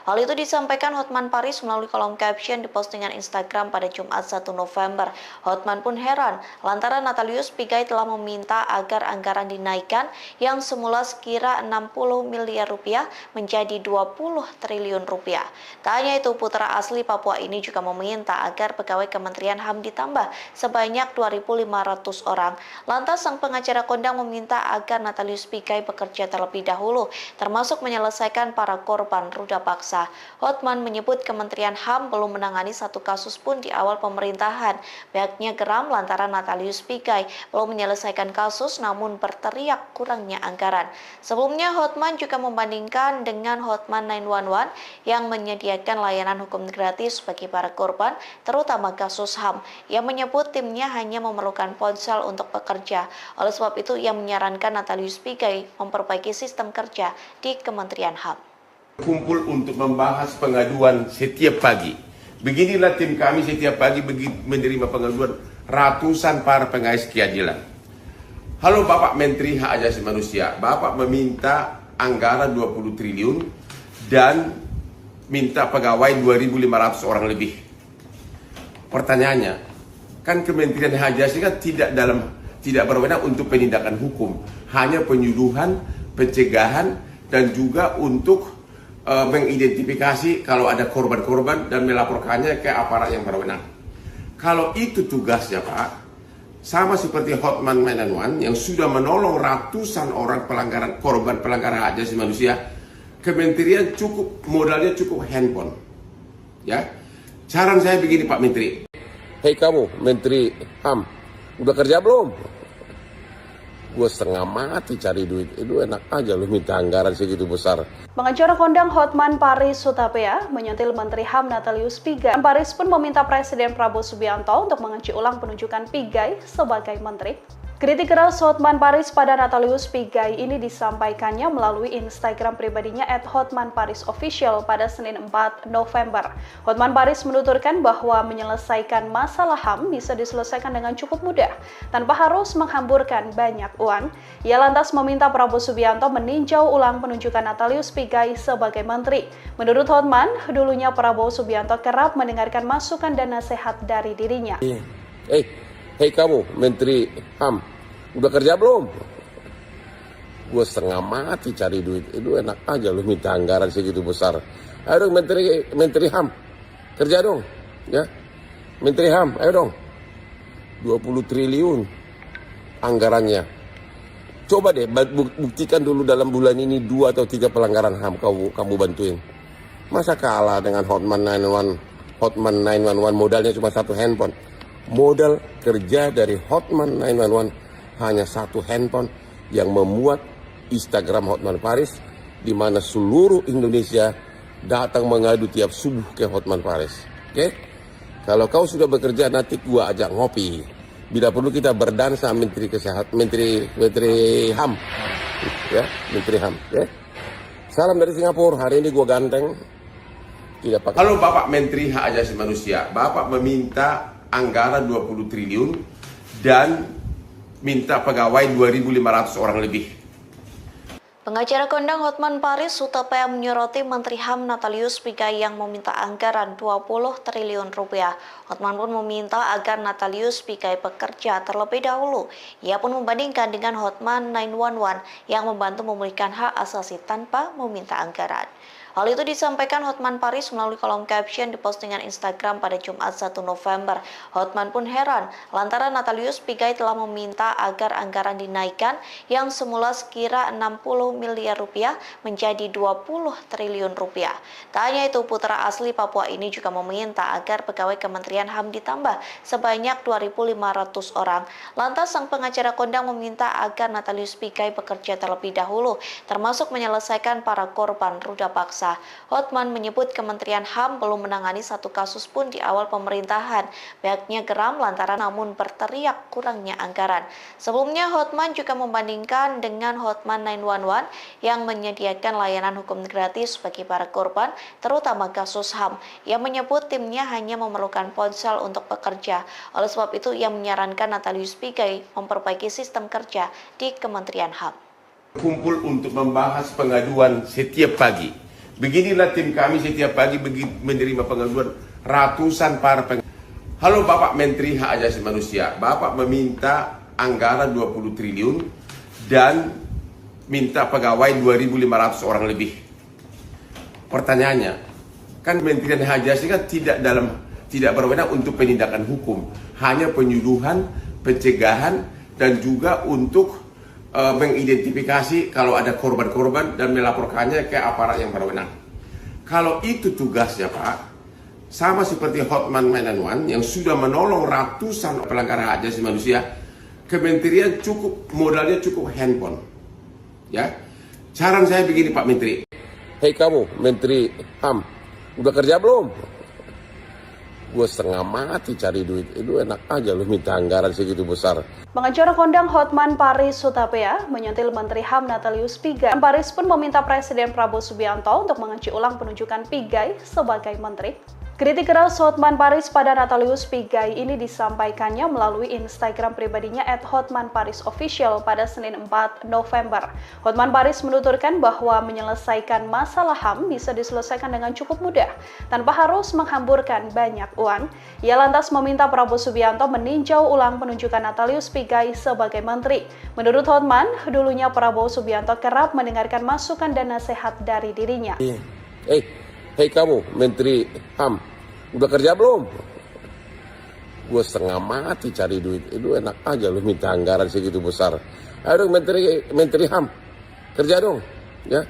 Speaker 3: Hal itu disampaikan Hotman Paris melalui kolom caption di postingan Instagram pada Jumat 1 November. Hotman pun heran lantaran Natalius Pigai telah meminta agar anggaran dinaikkan yang semula sekira 60 miliar rupiah menjadi 20 triliun rupiah. Tak hanya itu, putra asli Papua ini juga meminta agar pegawai Kementerian HAM ditambah sebanyak 2.500 orang. Lantas sang pengacara kondang meminta agar Natalius Pigai bekerja terlebih dahulu, termasuk menyelesaikan para korban ruda paksa. Hotman menyebut Kementerian HAM belum menangani satu kasus pun di awal pemerintahan. Pihaknya geram lantaran Natalius Pigai belum menyelesaikan kasus namun berteriak kurangnya anggaran. Sebelumnya Hotman juga membandingkan dengan Hotman 911 yang menyediakan layanan hukum gratis bagi para korban, terutama kasus HAM. Ia menyebut timnya hanya memerlukan ponsel untuk bekerja. Oleh sebab itu, ia menyarankan Natalius Pigai memperbaiki sistem kerja di Kementerian HAM.
Speaker 2: Kumpul untuk membahas pengaduan setiap pagi. Beginilah tim kami setiap pagi menerima pengaduan ratusan para pengais keadilan. Halo Bapak Menteri Hak Asasi Manusia. Bapak meminta anggaran 20 triliun dan minta pegawai 2.500 orang lebih. Pertanyaannya, kan Kementerian Hak Asasi kan tidak berwenang untuk penindakan hukum, hanya penyuluhan, pencegahan, dan juga untuk mengidentifikasi kalau ada korban-korban dan melaporkannya ke aparat yang berwenang. Kalau itu tugasnya Pak, sama seperti Hotman 911 yang sudah menolong ratusan orang korban pelanggaran hak asasi manusia, Kementerian modalnya cukup handphone. Ya, saran saya begini Pak Menteri. Hei kamu Menteri HAM, udah kerja belum? Gue setengah mati cari duit, itu enak aja lu minta anggaran segitu besar.
Speaker 1: Pengacara kondang Hotman Paris Hutapea menyentil Menteri HAM Natalius Pigai. Paris pun meminta Presiden Prabowo Subianto untuk mengunci ulang penunjukan Pigai sebagai menteri. Kritik keras Hotman Paris pada Natalius Pigai ini disampaikannya melalui Instagram pribadinya @hotmanparisofficial pada Senin 4 November. Hotman Paris menuturkan bahwa menyelesaikan masalah HAM bisa diselesaikan dengan cukup mudah, tanpa harus menghamburkan banyak uang. Ia lantas meminta Prabowo Subianto meninjau ulang penunjukan Natalius Pigai sebagai menteri. Menurut Hotman, dulunya Prabowo Subianto kerap mendengarkan masukan dan nasihat dari dirinya.
Speaker 2: Hei kamu Menteri HAM, udah kerja belum? Gue setengah mati cari duit, itu enak aja lu minta anggaran segitu besar. Ayo dong Menteri HAM, kerja dong, ya. Menteri HAM, ayo dong. 20 triliun anggarannya. Coba deh buktikan dulu dalam bulan ini 2 atau 3 pelanggaran HAM kamu bantuin. Masa kalah dengan Hotman 911 modalnya cuma 1 handphone. Modal kerja dari Hotman 911 hanya 1 handphone yang memuat Instagram Hotman Paris, di mana seluruh Indonesia datang mengadu tiap subuh ke Hotman Paris. Oke? Kalau kau sudah bekerja, nanti gua ajak ngopi. Bila perlu kita berdansa Menteri Kesehatan, Menteri HAM, ya, Menteri HAM. Ya. Salam dari Singapura. Hari ini gua ganteng, tidak pakai. Halo Bapak Menteri Hak Asasi Manusia. Bapak meminta anggaran 20 triliun dan minta pegawai 2.500 orang lebih.
Speaker 3: Pengacara kondang Hotman Paris Hutapea menyoroti Menteri HAM Natalius Pigai yang meminta anggaran 20 triliun rupiah. Hotman pun meminta agar Natalius Pigai bekerja terlebih dahulu. Ia pun membandingkan dengan Hotman 911 yang membantu memulihkan hak asasi tanpa meminta anggaran. Hal itu disampaikan Hotman Paris melalui kolom caption di postingan Instagram pada Jumat 1 November. Hotman pun heran lantaran Natalius Pigai telah meminta agar anggaran dinaikkan yang semula sekira 60 miliar rupiah menjadi 20 triliun rupiah. Tak hanya itu, putra asli Papua ini juga meminta agar pegawai Kementerian HAM ditambah sebanyak 2.500 orang. Lantas sang pengacara kondang meminta agar Natalius Pigai bekerja terlebih dahulu, termasuk menyelesaikan para korban ruda paksa. Hotman menyebut Kementerian HAM belum menangani satu kasus pun di awal pemerintahan. Pihaknya geram lantaran namun berteriak kurangnya anggaran. Sebelumnya Hotman juga membandingkan dengan Hotman 911 yang menyediakan layanan hukum gratis bagi para korban, terutama kasus HAM. Ia menyebut timnya hanya memerlukan ponsel untuk bekerja. Oleh sebab itu ia menyarankan Natalius Pigai memperbaiki sistem kerja di Kementerian HAM.
Speaker 2: Kumpul untuk membahas pengaduan setiap pagi. Beginilah tim kami setiap pagi menerima pengaduan ratusan para Halo Bapak Menteri Hak Asasi Manusia, Bapak meminta anggaran 20 triliun dan minta pegawai 2.500 orang lebih. Pertanyaannya, kan Kementerian Hak Asasi kan tidak berwenang untuk penindakan hukum, hanya penyuluhan, pencegahan dan juga untuk mengidentifikasi kalau ada korban-korban dan melaporkannya ke aparat yang berwenang. Kalau itu tugasnya Pak, sama seperti Hotman 911 yang sudah menolong ratusan pelanggaran hak asasi manusia, kementerian modalnya cukup handphone. Ya, saran saya begini Pak Menteri. Hei kamu Menteri HAM, udah kerja belum? Gue setengah mati cari duit, itu enak aja lu minta anggaran segitu besar.
Speaker 1: Pengacara kondang Hotman Paris Hutapea menyentil Menteri HAM Natalius Pigai. Paris pun meminta Presiden Prabowo Subianto untuk mengunci ulang penunjukan Pigai sebagai menteri. Kritik keras Hotman Paris pada Natalius Pigai ini disampaikannya melalui Instagram pribadinya @hotmanparisofficial pada Senin 4 November. Hotman Paris menuturkan bahwa menyelesaikan masalah HAM bisa diselesaikan dengan cukup mudah, tanpa harus menghamburkan banyak uang. Ia lantas meminta Prabowo Subianto meninjau ulang penunjukan Natalius Pigai sebagai menteri. Menurut Hotman, dulunya Prabowo Subianto kerap mendengarkan masukan dan nasihat dari dirinya.
Speaker 2: Hei kamu Menteri HAM, udah kerja belum? Gue setengah mati cari duit, itu enak aja lu minta anggaran segitu besar. Ayo dong Menteri HAM, kerja dong, ya.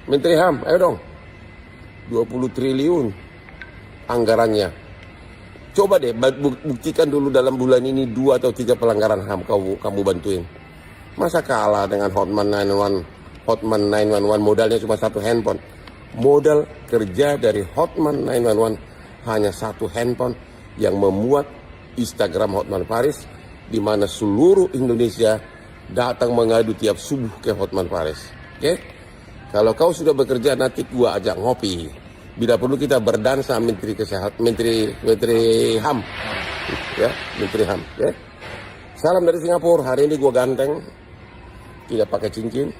Speaker 2: Menteri HAM, ayo dong. 20 triliun anggarannya. Coba deh buktikan dulu dalam bulan ini 2 atau 3 pelanggaran HAM kamu bantuin. Masa kalah dengan Hotman 911 modalnya cuma satu handphone. Modal kerja dari Hotman 911 hanya satu handphone yang memuat Instagram Hotman Paris, di mana seluruh Indonesia datang mengadu tiap subuh ke Hotman Paris. Oke? Kalau kau sudah bekerja, nanti gua ajak ngopi. Bila perlu kita berdansa Menteri Kesehatan, Menteri HAM, ya, Menteri HAM. Ya. Salam dari Singapura. Hari ini gua ganteng, tidak pakai cincin.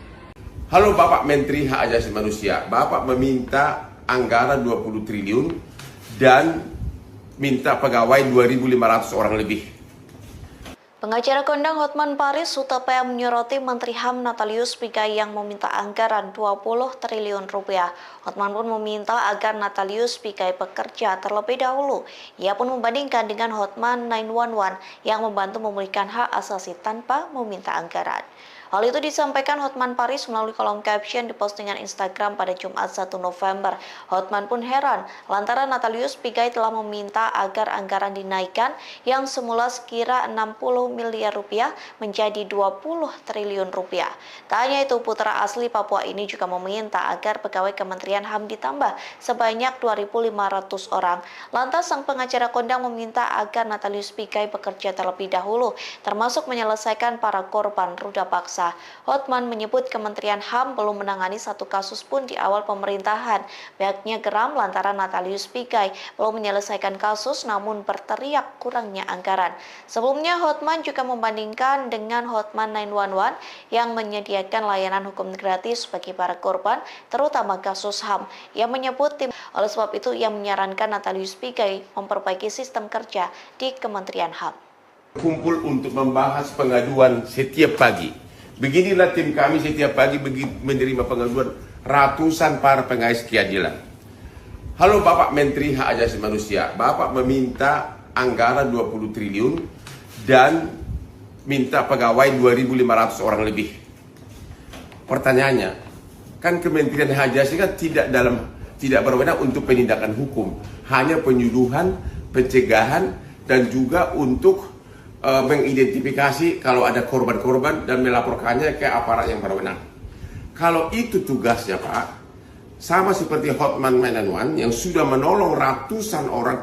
Speaker 2: Halo Bapak Menteri Hak Asasi Manusia, Bapak meminta anggaran 20 triliun dan minta pegawai 2.500 orang lebih.
Speaker 3: Pengacara kondang Hotman Paris Hutapea menyoroti Menteri HAM Natalius Pigai yang meminta anggaran 20 triliun rupiah. Hotman pun meminta agar Natalius Pigai bekerja terlebih dahulu. Ia pun membandingkan dengan Hotman 911 yang membantu memulihkan hak asasi tanpa meminta anggaran. Hal itu disampaikan Hotman Paris melalui kolom caption di postingan Instagram pada Jumat 1 November. Hotman pun heran lantaran Natalius Pigai telah meminta agar anggaran dinaikkan yang semula sekira 60 miliar rupiah menjadi 20 triliun rupiah. Tak hanya itu, putra asli Papua ini juga meminta agar pegawai Kementerian HAM ditambah sebanyak 2.500 orang. Lantas sang pengacara kondang meminta agar Natalius Pigai bekerja terlebih dahulu, termasuk menyelesaikan para korban ruda paksa. Paksa. Hotman menyebut Kementerian HAM belum menangani satu kasus pun di awal pemerintahan. Pihaknya geram lantaran Natalius Pigai belum menyelesaikan kasus namun berteriak kurangnya anggaran. Sebelumnya Hotman juga membandingkan dengan Hotman 911 yang menyediakan layanan hukum gratis bagi para korban, terutama kasus HAM. Ia menyebut oleh sebab itu ia menyarankan Natalius Pigai memperbaiki sistem kerja di Kementerian HAM.
Speaker 2: Kumpul untuk membahas pengaduan setiap pagi. Beginilah tim kami setiap pagi menerima pengaduan ratusan para pengais keadilan. Halo Bapak Menteri Hak Asasi Manusia, Bapak meminta anggaran 20 triliun dan minta pegawai 2.500 orang lebih. Pertanyaannya, kan Kementerian Hak Asasi kan tidak berwenang untuk penindakan hukum, hanya penyuluhan, pencegahan, dan juga untuk mengidentifikasi kalau ada korban-korban dan melaporkannya ke aparat yang berwenang. Kalau itu tugasnya Pak, sama seperti Hotman 911 yang sudah menolong ratusan orang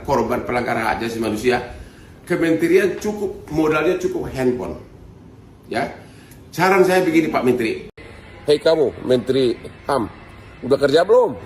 Speaker 2: korban pelanggaran hak asasi manusia, Kementerian modalnya cukup handphone. Ya, saran saya begini Pak Menteri. Hei kamu Menteri HAM, udah kerja belum?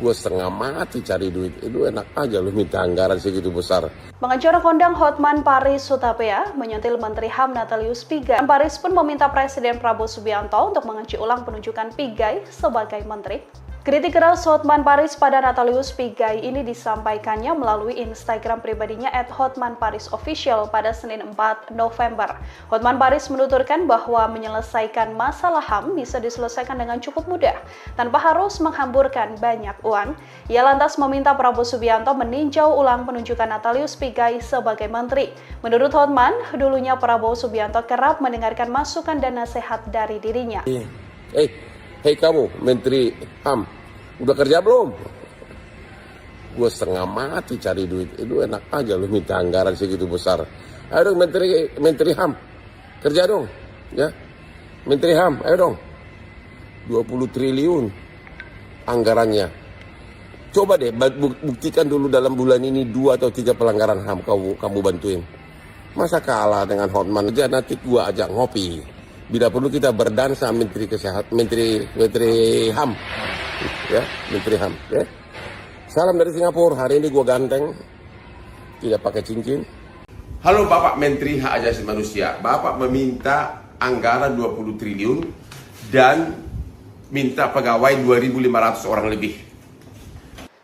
Speaker 2: Gue setengah mati cari duit, itu enak aja lu minta anggaran segitu besar.
Speaker 1: Pengacara kondang Hotman Paris Hutapea menyentil Menteri HAM Natalius Pigai. Paris pun meminta Presiden Prabowo Subianto untuk mengunci ulang penunjukan Pigai sebagai menteri. Kritik keras Hotman Paris pada Natalius Pigai ini disampaikannya melalui Instagram pribadinya @hotmanparisofficial pada Senin 4 November. Hotman Paris menuturkan bahwa menyelesaikan masalah HAM bisa diselesaikan dengan cukup mudah, tanpa harus menghamburkan banyak uang. Ia lantas meminta Prabowo Subianto meninjau ulang penunjukan Natalius Pigai sebagai menteri. Menurut Hotman, dulunya Prabowo Subianto kerap mendengarkan masukan dan nasihat dari dirinya.
Speaker 2: Hei kamu Menteri HAM, udah kerja belum? Gue setengah mati cari duit, itu enak aja lu minta anggaran segitu besar. Ayo dong Menteri HAM, kerja dong, ya. Menteri HAM, ayo dong. 20 triliun anggarannya. Coba deh buktikan dulu dalam bulan ini 2 atau 3 pelanggaran HAM kamu bantuin. Masa kalah dengan Hotman aja, nanti gua ajak ngopi. Bila perlu kita berdansa Menteri Kesehatan, Menteri HAM, ya, Menteri HAM. Ya. Salam dari Singapura. Hari ini gua ganteng, tidak pakai cincin. Halo Bapak Menteri Hak Asasi Manusia, Bapak meminta anggaran 20 triliun dan minta pegawai 2.500 orang lebih.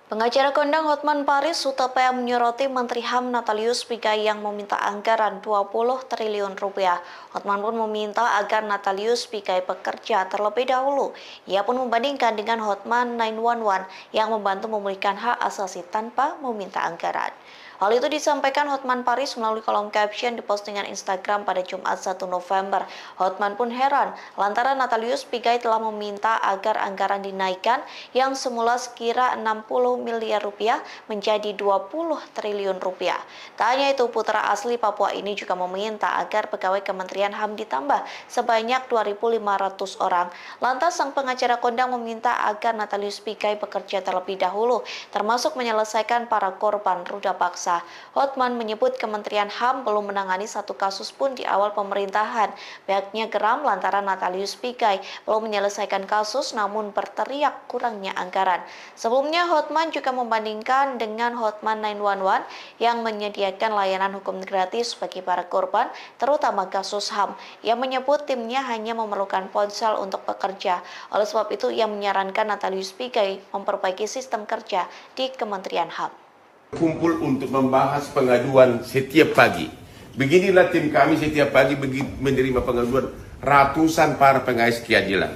Speaker 3: Pengacara kondang Hotman Paris Hutapea menyoroti Menteri HAM Natalius Pigai yang meminta anggaran 20 triliun rupiah. Hotman pun meminta agar Natalius Pigai bekerja terlebih dahulu. Ia pun membandingkan dengan Hotman 911 yang membantu memulihkan hak asasi tanpa meminta anggaran. Hal itu disampaikan Hotman Paris melalui kolom caption di postingan Instagram pada Jumat 1 November. Hotman pun heran lantaran Natalius Pigai telah meminta agar anggaran dinaikkan yang semula sekira 60 miliar rupiah menjadi 20 triliun rupiah. Tak hanya itu, putra asli Papua ini juga meminta agar pegawai Kementerian HAM ditambah sebanyak 2.500 orang. Lantas sang pengacara kondang meminta agar Natalius Pigai bekerja terlebih dahulu, termasuk menyelesaikan para korban ruda paksa. Hotman menyebut Kementerian HAM belum menangani satu kasus pun di awal pemerintahan. Pihaknya geram lantaran Natalius Pigai belum menyelesaikan kasus namun berteriak kurangnya anggaran. Sebelumnya Hotman juga membandingkan dengan Hotman 911 yang menyediakan layanan hukum gratis bagi para korban, terutama kasus HAM. Ia menyebut timnya hanya memerlukan ponsel untuk bekerja. Oleh sebab itu ia menyarankan Natalius Pigai memperbaiki sistem kerja di Kementerian HAM.
Speaker 2: Kumpul untuk membahas pengaduan setiap pagi. Beginilah tim kami setiap pagi menerima pengaduan ratusan para pengais keadilan.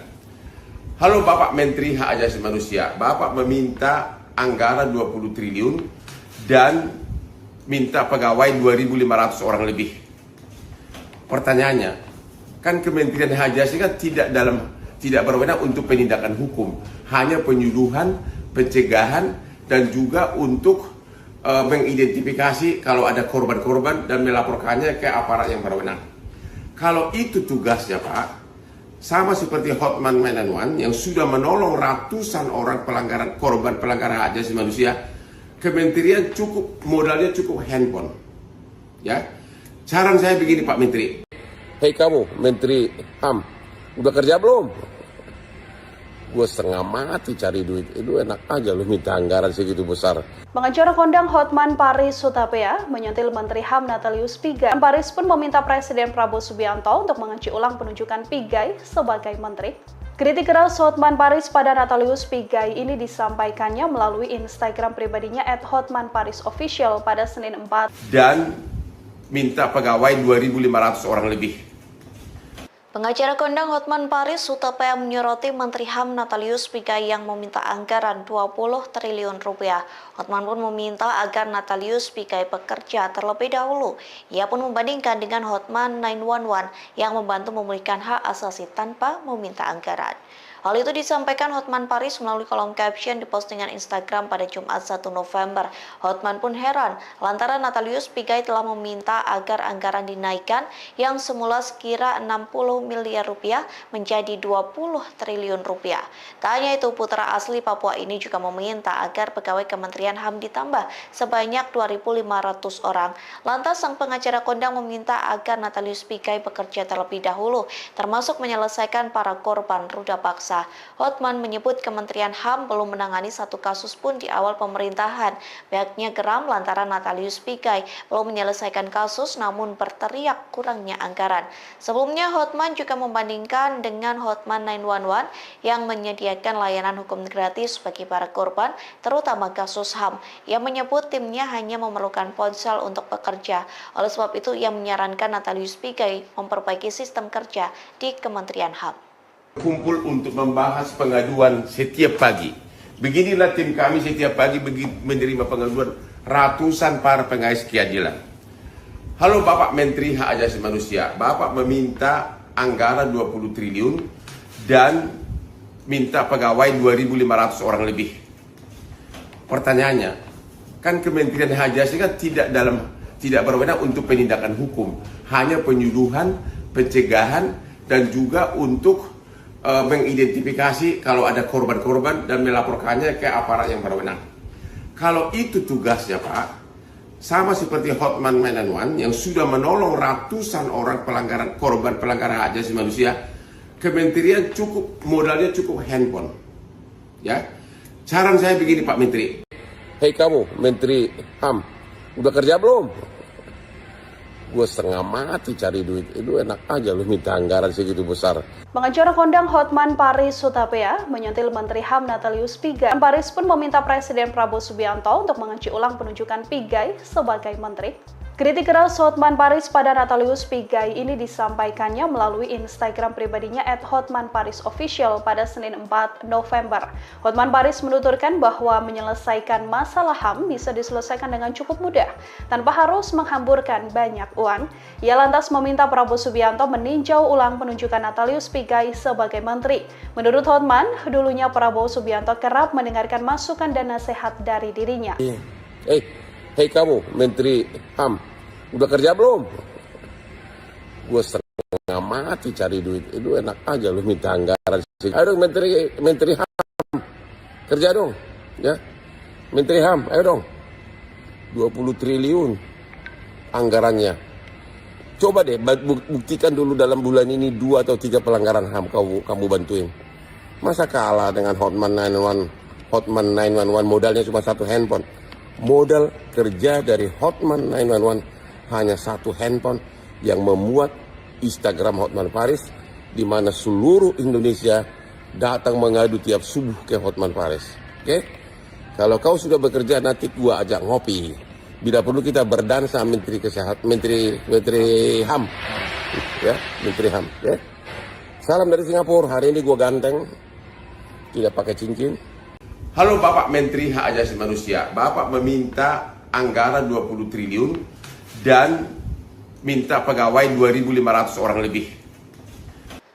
Speaker 2: Halo Bapak Menteri Hak Asasi Manusia, Bapak meminta anggaran 20 triliun dan minta pegawai 2.500 orang lebih. Pertanyaannya, kan Kementerian Hak Asasi kan tidak berwenang untuk penindakan hukum, hanya penyuluhan, pencegahan, dan juga untuk mengidentifikasi kalau ada korban-korban dan melaporkannya ke aparat yang berwenang. Kalau itu tugasnya Pak, sama seperti Hotman 911 yang sudah menolong ratusan orang korban pelanggaran hak asasi manusia, Kementerian modalnya cukup handphone. Ya, saran saya begini Pak Menteri. hei kamu Menteri HAM, udah kerja belum? Gue setengah mati cari duit, itu enak aja lu minta anggaran segitu besar.
Speaker 1: Pengacara kondang Hotman Paris Hutapea menyentil Menteri HAM Natalius Pigai. Paris pun meminta Presiden Prabowo Subianto untuk mengunci ulang penunjukan Pigai sebagai menteri. Kritik keras Hotman Paris pada Natalius Pigai ini disampaikannya melalui Instagram pribadinya @hotmanparisofficial pada Senin 4.
Speaker 2: Dan minta pegawai 2.500 orang lebih.
Speaker 3: Pengacara kondang Hotman Paris Hutapea menyoroti Menteri HAM Natalius Pigai yang meminta anggaran 20 triliun rupiah. Hotman pun meminta agar Natalius Pigai bekerja terlebih dahulu. Ia pun membandingkan dengan Hotman 911 yang membantu memulihkan hak asasi tanpa meminta anggaran. Hal itu disampaikan Hotman Paris melalui kolom caption di postingan Instagram pada Jumat 1 November. Hotman pun heran lantaran Natalius Pigai telah meminta agar anggaran dinaikkan yang semula sekira 60 miliar rupiah menjadi 20 triliun rupiah. Tak hanya itu, putra asli Papua ini juga meminta agar pegawai Kementerian HAM ditambah sebanyak 2.500 orang. Lantas sang pengacara kondang meminta agar Natalius Pigai bekerja terlebih dahulu, termasuk menyelesaikan para korban ruda paksa. Hotman menyebut Kementerian HAM belum menangani satu kasus pun di awal pemerintahan. Pihaknya geram lantaran Natalius Pigai belum menyelesaikan kasus namun berteriak kurangnya anggaran. Sebelumnya Hotman juga membandingkan dengan Hotman 911 yang menyediakan layanan hukum gratis bagi para korban, terutama kasus HAM. Ia menyebut timnya hanya memerlukan ponsel untuk bekerja. Oleh sebab itu ia menyarankan Natalius Pigai memperbaiki sistem kerja di Kementerian HAM.
Speaker 2: Kumpul untuk membahas pengaduan setiap pagi. Beginilah tim kami setiap pagi menerima pengaduan ratusan para pengais keadilan. Halo Bapak Menteri Hak Asasi Manusia, Bapak meminta anggaran 20 triliun dan minta pegawai 2.500 orang lebih. Pertanyaannya, kan Kementerian Hak Asasi kan tidak berwenang untuk penindakan hukum, hanya penyuluhan, pencegahan dan juga untuk mengidentifikasi kalau ada korban-korban dan melaporkannya ke aparat yang berwenang. Kalau itu tugasnya Pak, sama seperti Hotman 911 yang sudah menolong ratusan orang korban pelanggaran hak asasi manusia, Kementerian modalnya cukup handphone. Ya, saran saya begini Pak Menteri. Hei kamu Menteri HAM, udah kerja belum? Gue setengah mati cari duit, itu enak aja lu minta anggaran segitu besar.
Speaker 1: Pengacara kondang Hotman Paris Hutapea menyentil Menteri HAM Natalius Pigai. Paris pun meminta Presiden Prabowo Subianto untuk mengunci ulang penunjukan Pigai sebagai menteri. Kritik keras Hotman Paris pada Natalius Pigai ini disampaikannya melalui Instagram pribadinya @hotmanparisofficial pada Senin 4 November. Hotman Paris menuturkan bahwa menyelesaikan masalah HAM bisa diselesaikan dengan cukup mudah, tanpa harus menghamburkan banyak uang. Ia lantas meminta Prabowo Subianto meninjau ulang penunjukan Natalius Pigai sebagai menteri. Menurut Hotman, dulunya Prabowo Subianto kerap mendengarkan masukan dan nasihat dari dirinya.
Speaker 2: Hei kamu Menteri HAM, udah kerja belum? Gue setengah mati cari duit, itu enak aja lu minta anggaran. Ayo dong Menteri HAM, kerja dong, ya. Menteri HAM, ayo dong. 20 triliun anggarannya. Coba deh buktikan dulu dalam bulan ini 2 atau 3 pelanggaran HAM kamu bantuin. Masa kalah dengan Hotman 911 modalnya cuma 1 handphone. Modal kerja dari Hotman 911 hanya 1 handphone yang memuat Instagram Hotman Paris, di mana seluruh Indonesia datang mengadu tiap subuh ke Hotman Paris. Oke? Kalau kau sudah bekerja nanti gua ajak ngopi. Bila perlu kita berdansa Menteri Kesehatan, Menteri HAM. Ya, Menteri HAM, ya. Salam dari Singapura. Hari ini gua ganteng. Tidak pakai cincin. Halo Bapak Menteri Hak Asasi Manusia, Bapak meminta anggaran 20 triliun dan minta pegawai 2.500 orang lebih.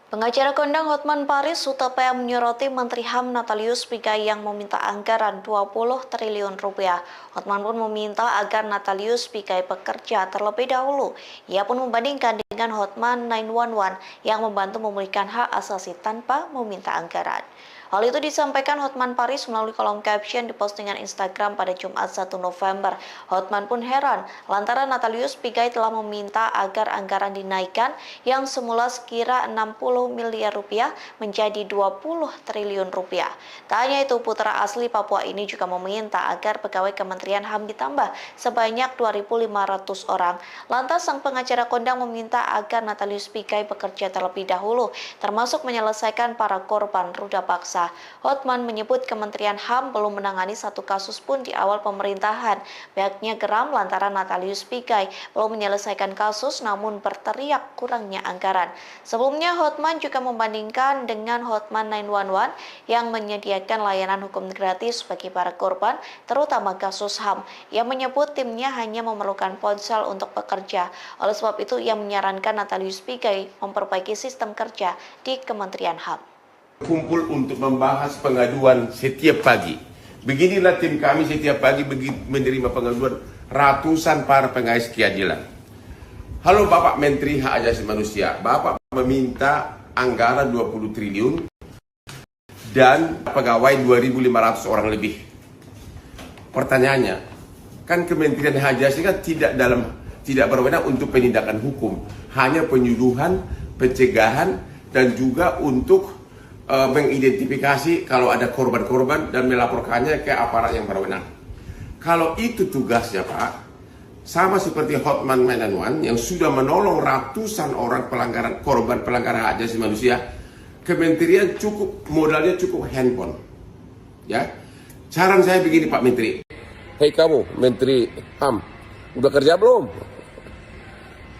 Speaker 3: Pengacara kondang Hotman Paris Hutapea menyoroti Menteri HAM Natalius Pigai yang meminta anggaran 20 triliun rupiah. Hotman pun meminta agar Natalius Pigai bekerja terlebih dahulu. Ia pun membandingkan dengan Hotman 911 yang membantu memulihkan hak asasi tanpa meminta anggaran. Hal itu disampaikan Hotman Paris melalui kolom caption di postingan Instagram pada Jumat 1 November. Hotman pun heran lantaran Natalius Pigai telah meminta agar anggaran dinaikkan yang semula sekira 60 miliar rupiah menjadi 20 triliun rupiah. Tak hanya itu, putra asli Papua ini juga meminta agar pegawai Kementerian HAM ditambah sebanyak 2.500 orang. Lantas sang pengacara kondang meminta agar Natalius Pigai bekerja terlebih dahulu, termasuk menyelesaikan para korban ruda paksa. Hotman menyebut Kementerian HAM belum menangani satu kasus pun di awal pemerintahan. Pihaknya geram lantaran Natalius Pigai belum menyelesaikan kasus namun berteriak kurangnya anggaran. Sebelumnya Hotman juga membandingkan dengan Hotman 911 yang menyediakan layanan hukum gratis bagi para korban, terutama kasus HAM. Ia menyebut timnya hanya memerlukan ponsel untuk bekerja. Oleh sebab itu ia menyarankan Natalius Pigai memperbaiki sistem kerja di Kementerian HAM.
Speaker 2: Kumpul untuk membahas pengaduan setiap pagi. Beginilah tim kami setiap pagi menerima pengaduan ratusan para pengais keadilan. Halo Bapak Menteri Hak Asasi Manusia, Bapak meminta anggaran 20 triliun dan pegawai 2.500 orang lebih. Pertanyaannya, kan Kementerian Hak Asasi kan tidak berwenang untuk penindakan hukum, hanya penyuluhan, pencegahan, dan juga untuk mengidentifikasi kalau ada korban-korban dan melaporkannya ke aparat yang berwenang. Kalau itu tugasnya Pak, sama seperti Hotman 911 yang sudah menolong ratusan orang korban pelanggaran hak asasi manusia, Kementerian modalnya cukup handphone. Ya, saran saya begini Pak Menteri. Hei kamu Menteri HAM, udah kerja belum?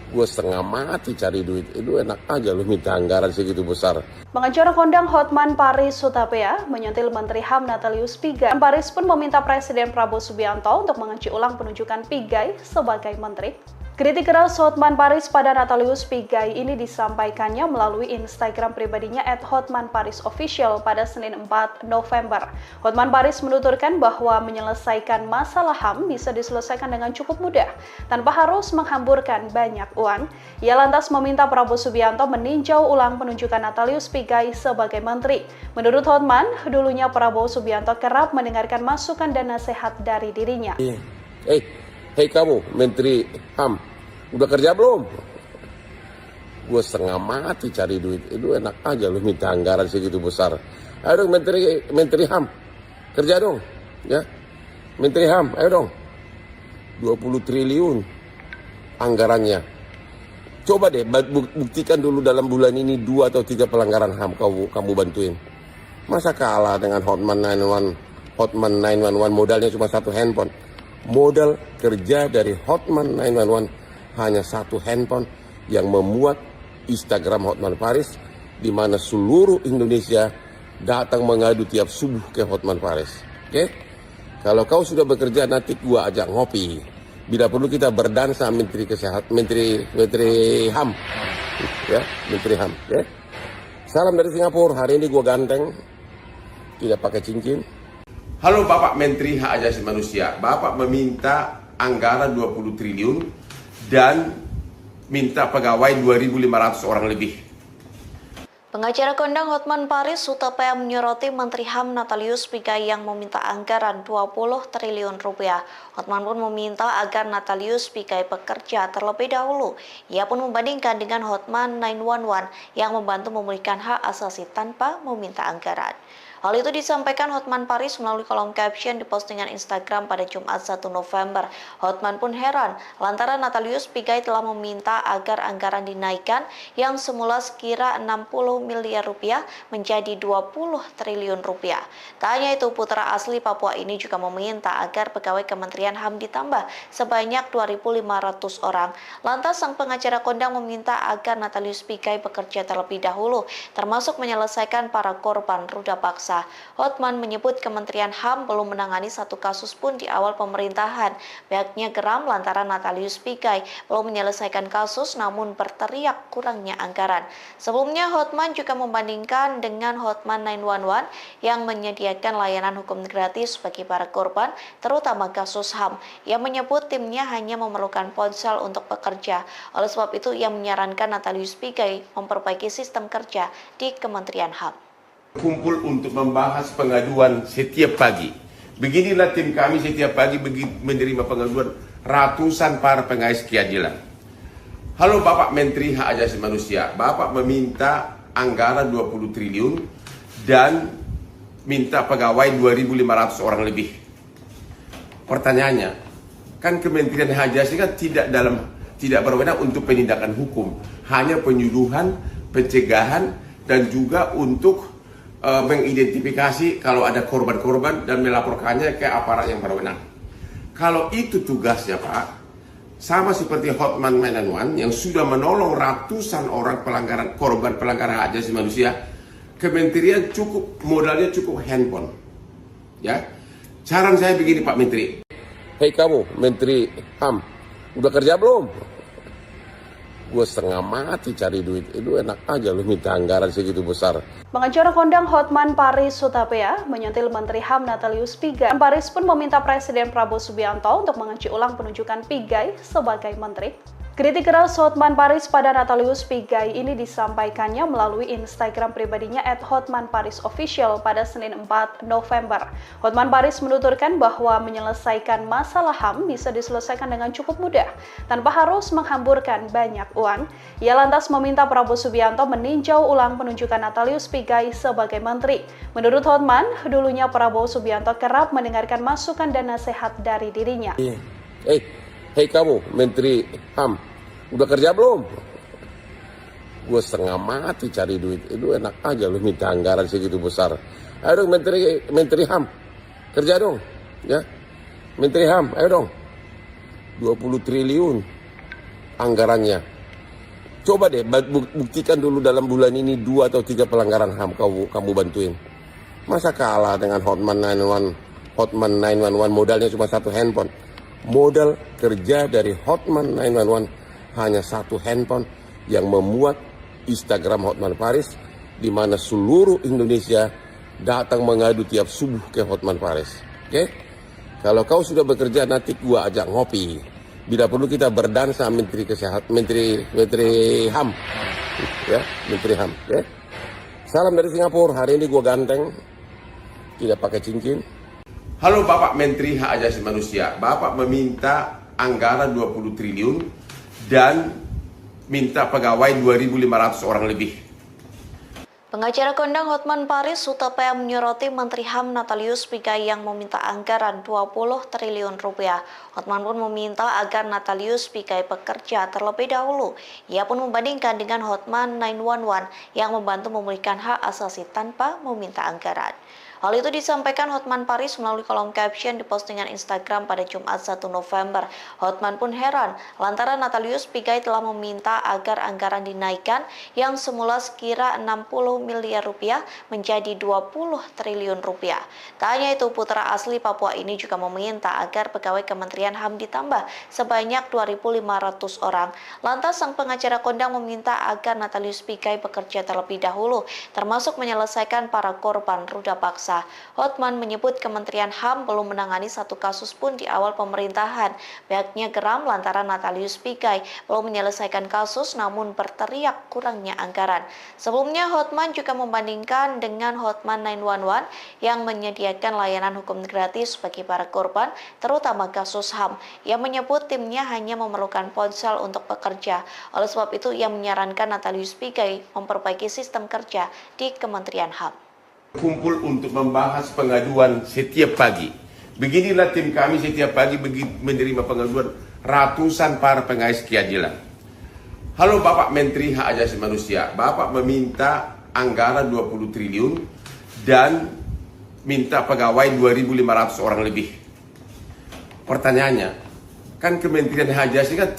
Speaker 2: Gue setengah mati cari duit, itu enak aja lu minta anggaran segitu besar.
Speaker 1: Pengacara kondang Hotman Paris Hutapea menyentil Menteri HAM Natalius Pigai. Paris pun meminta Presiden Prabowo Subianto untuk mengunci ulang penunjukan Pigai sebagai menteri. Kritik keras Hotman Paris pada Natalius Pigai ini disampaikannya melalui Instagram pribadinya @HotmanParisOfficial pada Senin 4 November. Hotman Paris menuturkan bahwa menyelesaikan masalah HAM bisa diselesaikan dengan cukup mudah, tanpa harus menghamburkan banyak uang. Ia lantas meminta Prabowo Subianto meninjau ulang penunjukan Natalius Pigai sebagai menteri. Menurut Hotman, dulunya Prabowo Subianto kerap mendengarkan masukan dan nasihat dari dirinya.
Speaker 2: Hei kamu Menteri HAM, udah kerja belum? Gue setengah mati cari duit, itu enak aja lu minta anggaran segitu besar. Ayo dong Menteri HAM, kerja dong, ya. Menteri HAM, ayo dong. 20 triliun anggarannya. Coba deh buktikan dulu dalam bulan ini 2 atau 3 pelanggaran HAM kamu bantuin. Masa kalah dengan Hotman 911 modalnya cuma 1 handphone. Modal kerja dari Hotman 911 hanya 1 handphone yang memuat Instagram Hotman Paris, di mana seluruh Indonesia datang mengadu tiap subuh ke Hotman Paris. Oke? Kalau kau sudah bekerja, nanti gua ajak ngopi. Bila perlu kita berdansa Menteri Kesehatan, Menteri HAM, ya, Menteri HAM. Ya. Salam dari Singapura. Hari ini gua ganteng, tidak pakai cincin. Halo Bapak Menteri Hak Asasi Manusia, Bapak meminta anggaran 20 triliun dan minta pegawai 2.500 orang lebih.
Speaker 3: Pengacara kondang Hotman Paris Hutapea menyoroti Menteri HAM Natalius Pigai yang meminta anggaran 20 triliun rupiah. Hotman pun meminta agar Natalius Pigai bekerja terlebih dahulu. Ia pun membandingkan dengan Hotman 911 yang membantu memulihkan hak asasi tanpa meminta anggaran. Hal itu disampaikan Hotman Paris melalui kolom caption di postingan Instagram pada Jumat 1 November. Hotman pun heran lantaran Natalius Pigai telah meminta agar anggaran dinaikkan yang semula sekira 60 miliar rupiah menjadi 20 triliun rupiah. Tak hanya itu, putra asli Papua ini juga meminta agar pegawai Kementerian HAM ditambah sebanyak 2.500 orang. Lantas sang pengacara kondang meminta agar Natalius Pigai bekerja terlebih dahulu, termasuk menyelesaikan para korban ruda paksa. Hotman menyebut Kementerian HAM belum menangani satu kasus pun di awal pemerintahan. Pihaknya geram lantaran Natalius Pigai belum menyelesaikan kasus namun berteriak kurangnya anggaran. Sebelumnya Hotman juga membandingkan dengan Hotman 911 yang menyediakan layanan hukum gratis bagi para korban, terutama kasus HAM. Ia menyebut timnya hanya memerlukan ponsel untuk bekerja. Oleh sebab itu ia menyarankan Natalius Pigai memperbaiki sistem kerja di Kementerian HAM.
Speaker 2: Kumpul untuk membahas pengaduan setiap pagi. Beginilah tim kami setiap pagi menerima pengaduan ratusan para pengais keadilan. Halo Bapak Menteri Hak Asasi Manusia, Bapak meminta anggaran 20 triliun dan minta pegawai 2.500 orang lebih. Pertanyaannya, kan Kementerian Hak Asasi kan tidak berwenang untuk penindakan hukum, hanya penyuluhan, pencegahan, dan juga untuk mengidentifikasi kalau ada korban-korban dan melaporkannya ke aparat yang berwenang. Kalau itu tugasnya Pak, sama seperti Hotman 911 yang sudah menolong ratusan orang korban pelanggaran hak asasi manusia, kementerian modalnya cukup handphone. Ya, saran saya begini Pak Menteri. Hei kamu, Menteri HAM, udah kerja belum? Gue setengah mati cari duit, itu enak aja lu minta anggaran segitu besar.
Speaker 1: Pengacara kondang Hotman Paris Hutapea menyentil Menteri HAM Natalius Pigai. Paris pun meminta Presiden Prabowo Subianto untuk mengunci ulang penunjukan Pigai sebagai menteri. Kritik keras Hotman Paris pada Natalius Pigai ini disampaikannya melalui Instagram pribadinya @HotmanParisOfficial pada Senin 4 November. Hotman Paris menuturkan bahwa menyelesaikan masalah HAM bisa diselesaikan dengan cukup mudah, tanpa harus menghamburkan banyak uang. Ia lantas meminta Prabowo Subianto meninjau ulang penunjukan Natalius Pigai sebagai menteri. Menurut Hotman, dulunya Prabowo Subianto kerap mendengarkan masukan dan nasihat dari dirinya.
Speaker 2: Hei kamu, Menteri HAM, udah kerja belum? Gue setengah mati cari duit, itu enak aja lu minta anggaran segitu besar. Ayo dong Menteri HAM, kerja dong, ya. Menteri HAM, ayo dong. 20 triliun anggarannya. Coba deh buktikan dulu dalam bulan ini 2 atau 3 pelanggaran HAM kamu bantuin. Masa kalah dengan Hotman 911 modalnya cuma 1 handphone. Modal kerja dari Hotman 911 hanya 1 handphone yang memuat Instagram Hotman Paris, di mana seluruh Indonesia datang mengadu tiap subuh ke Hotman Paris. Oke? Kalau kau sudah bekerja, nanti gua ajak ngopi. Bila perlu kita berdansa Menteri Kesehatan, Menteri HAM, ya, Menteri HAM. Ya. Salam dari Singapura. Hari ini gua ganteng, tidak pakai cincin. Halo Bapak Menteri Hak Asasi Manusia, Bapak meminta anggaran 20 triliun dan minta pegawai 2.500 orang lebih.
Speaker 3: Pengacara kondang Hotman Paris Hutapea menyoroti Menteri HAM Natalius Pigai yang meminta anggaran 20 triliun rupiah. Hotman pun meminta agar Natalius Pigai bekerja terlebih dahulu. Ia pun membandingkan dengan Hotman 911 yang membantu memulihkan hak asasi tanpa meminta anggaran. Hal itu disampaikan Hotman Paris melalui kolom caption di postingan Instagram pada Jumat 1 November. Hotman pun heran lantaran Natalius Pigai telah meminta agar anggaran dinaikkan yang semula sekira 60 miliar rupiah menjadi 20 triliun rupiah. Tak hanya itu, putra asli Papua ini juga meminta agar pegawai Kementerian HAM ditambah sebanyak 2.500 orang. Lantas sang pengacara kondang meminta agar Natalius Pigai bekerja terlebih dahulu, termasuk menyelesaikan para korban ruda paksa. Hotman menyebut Kementerian HAM belum menangani satu kasus pun di awal pemerintahan. Pihaknya geram lantaran Natalius Pigai belum menyelesaikan kasus namun berteriak kurangnya anggaran. Sebelumnya Hotman juga membandingkan dengan Hotman 911 yang menyediakan layanan hukum gratis bagi para korban, terutama kasus HAM. Ia menyebut timnya hanya memerlukan ponsel untuk bekerja. Oleh sebab itu ia menyarankan Natalius Pigai memperbaiki sistem kerja di Kementerian HAM.
Speaker 2: Kumpul untuk membahas pengaduan setiap pagi. Beginilah tim kami setiap pagi menerima pengaduan ratusan para pengais keadilan. Halo Bapak Menteri Hak Asasi Manusia, Bapak meminta anggaran 20 triliun dan minta pegawai 2.500 orang lebih. Pertanyaannya, kan Kementerian Hak Asasi kan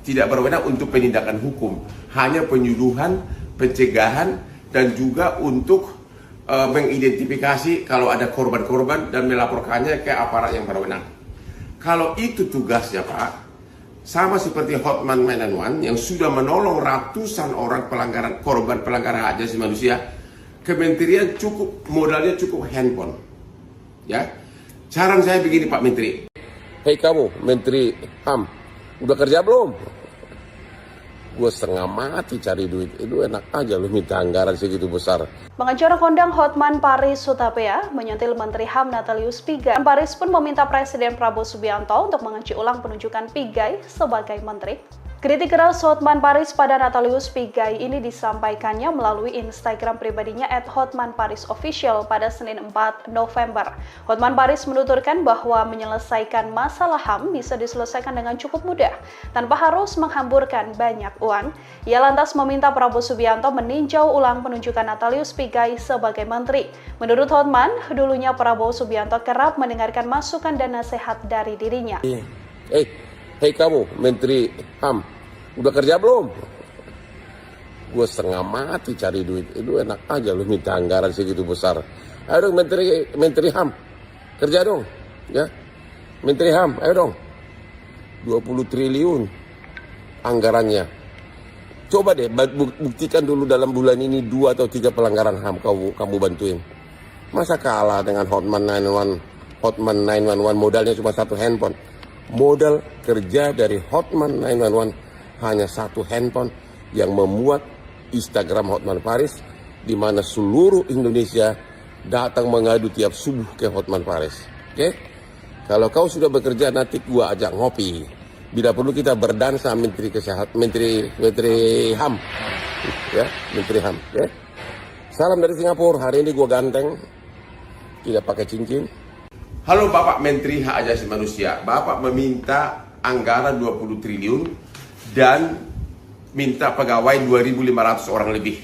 Speaker 2: tidak berwenang untuk penindakan hukum, hanya penyuluhan, pencegahan, dan juga untuk mengidentifikasi kalau ada korban-korban dan melaporkannya ke aparat yang berwenang. Kalau itu tugasnya Pak, sama seperti Hotman 911 yang sudah menolong ratusan orang korban pelanggaran hak asasi manusia, kementerian modalnya cukup handphone. Ya, saran saya begini Pak Menteri. Hei kamu, Menteri HAM, udah kerja belum? Gue setengah mati cari duit. Itu enak aja lu minta anggaran segitu besar.
Speaker 1: Pengacara kondang Hotman Paris Hutapea menyentil Menteri HAM Natalius Pigai. Paris pun meminta Presiden Prabowo Subianto untuk mengunci ulang penunjukan Pigai sebagai menteri. Kritik keras Hotman Paris pada Natalius Pigai ini disampaikannya melalui Instagram pribadinya @hotmanparisofficial pada Senin 4 November. Hotman Paris menuturkan bahwa menyelesaikan masalah HAM bisa diselesaikan dengan cukup mudah, tanpa harus menghamburkan banyak uang. Ia lantas meminta Prabowo Subianto meninjau ulang penunjukan Natalius Pigai sebagai menteri. Menurut Hotman, dulunya Prabowo Subianto kerap mendengarkan masukan dan nasihat dari dirinya.
Speaker 2: Hei kamu, Menteri HAM, udah kerja belum? Gue setengah mati cari duit. Itu enak aja lu minta anggaran segitu besar. Ayo dong Menteri HAM, kerja dong, ya. Menteri HAM, ayo dong. 20 triliun anggarannya. Coba deh buktikan dulu dalam bulan ini 2 atau 3 pelanggaran HAM kamu bantuin. Masa kalah dengan Hotman 911 modalnya cuma 1 handphone. Modal kerja dari Hotman 911 hanya 1 handphone yang memuat Instagram Hotman Paris, di mana seluruh Indonesia datang mengadu tiap subuh ke Hotman Paris. Oke? Kalau kau sudah bekerja, nanti gua ajak ngopi. Bila perlu kita berdansa Menteri Kesehatan, Menteri HAM, ya, Menteri HAM. Ya. Salam dari Singapura. Hari ini gua ganteng, tidak pakai cincin. Halo Bapak Menteri Hak Asasi Manusia, Bapak meminta anggaran 20 triliun dan minta pegawai 2.500 orang lebih.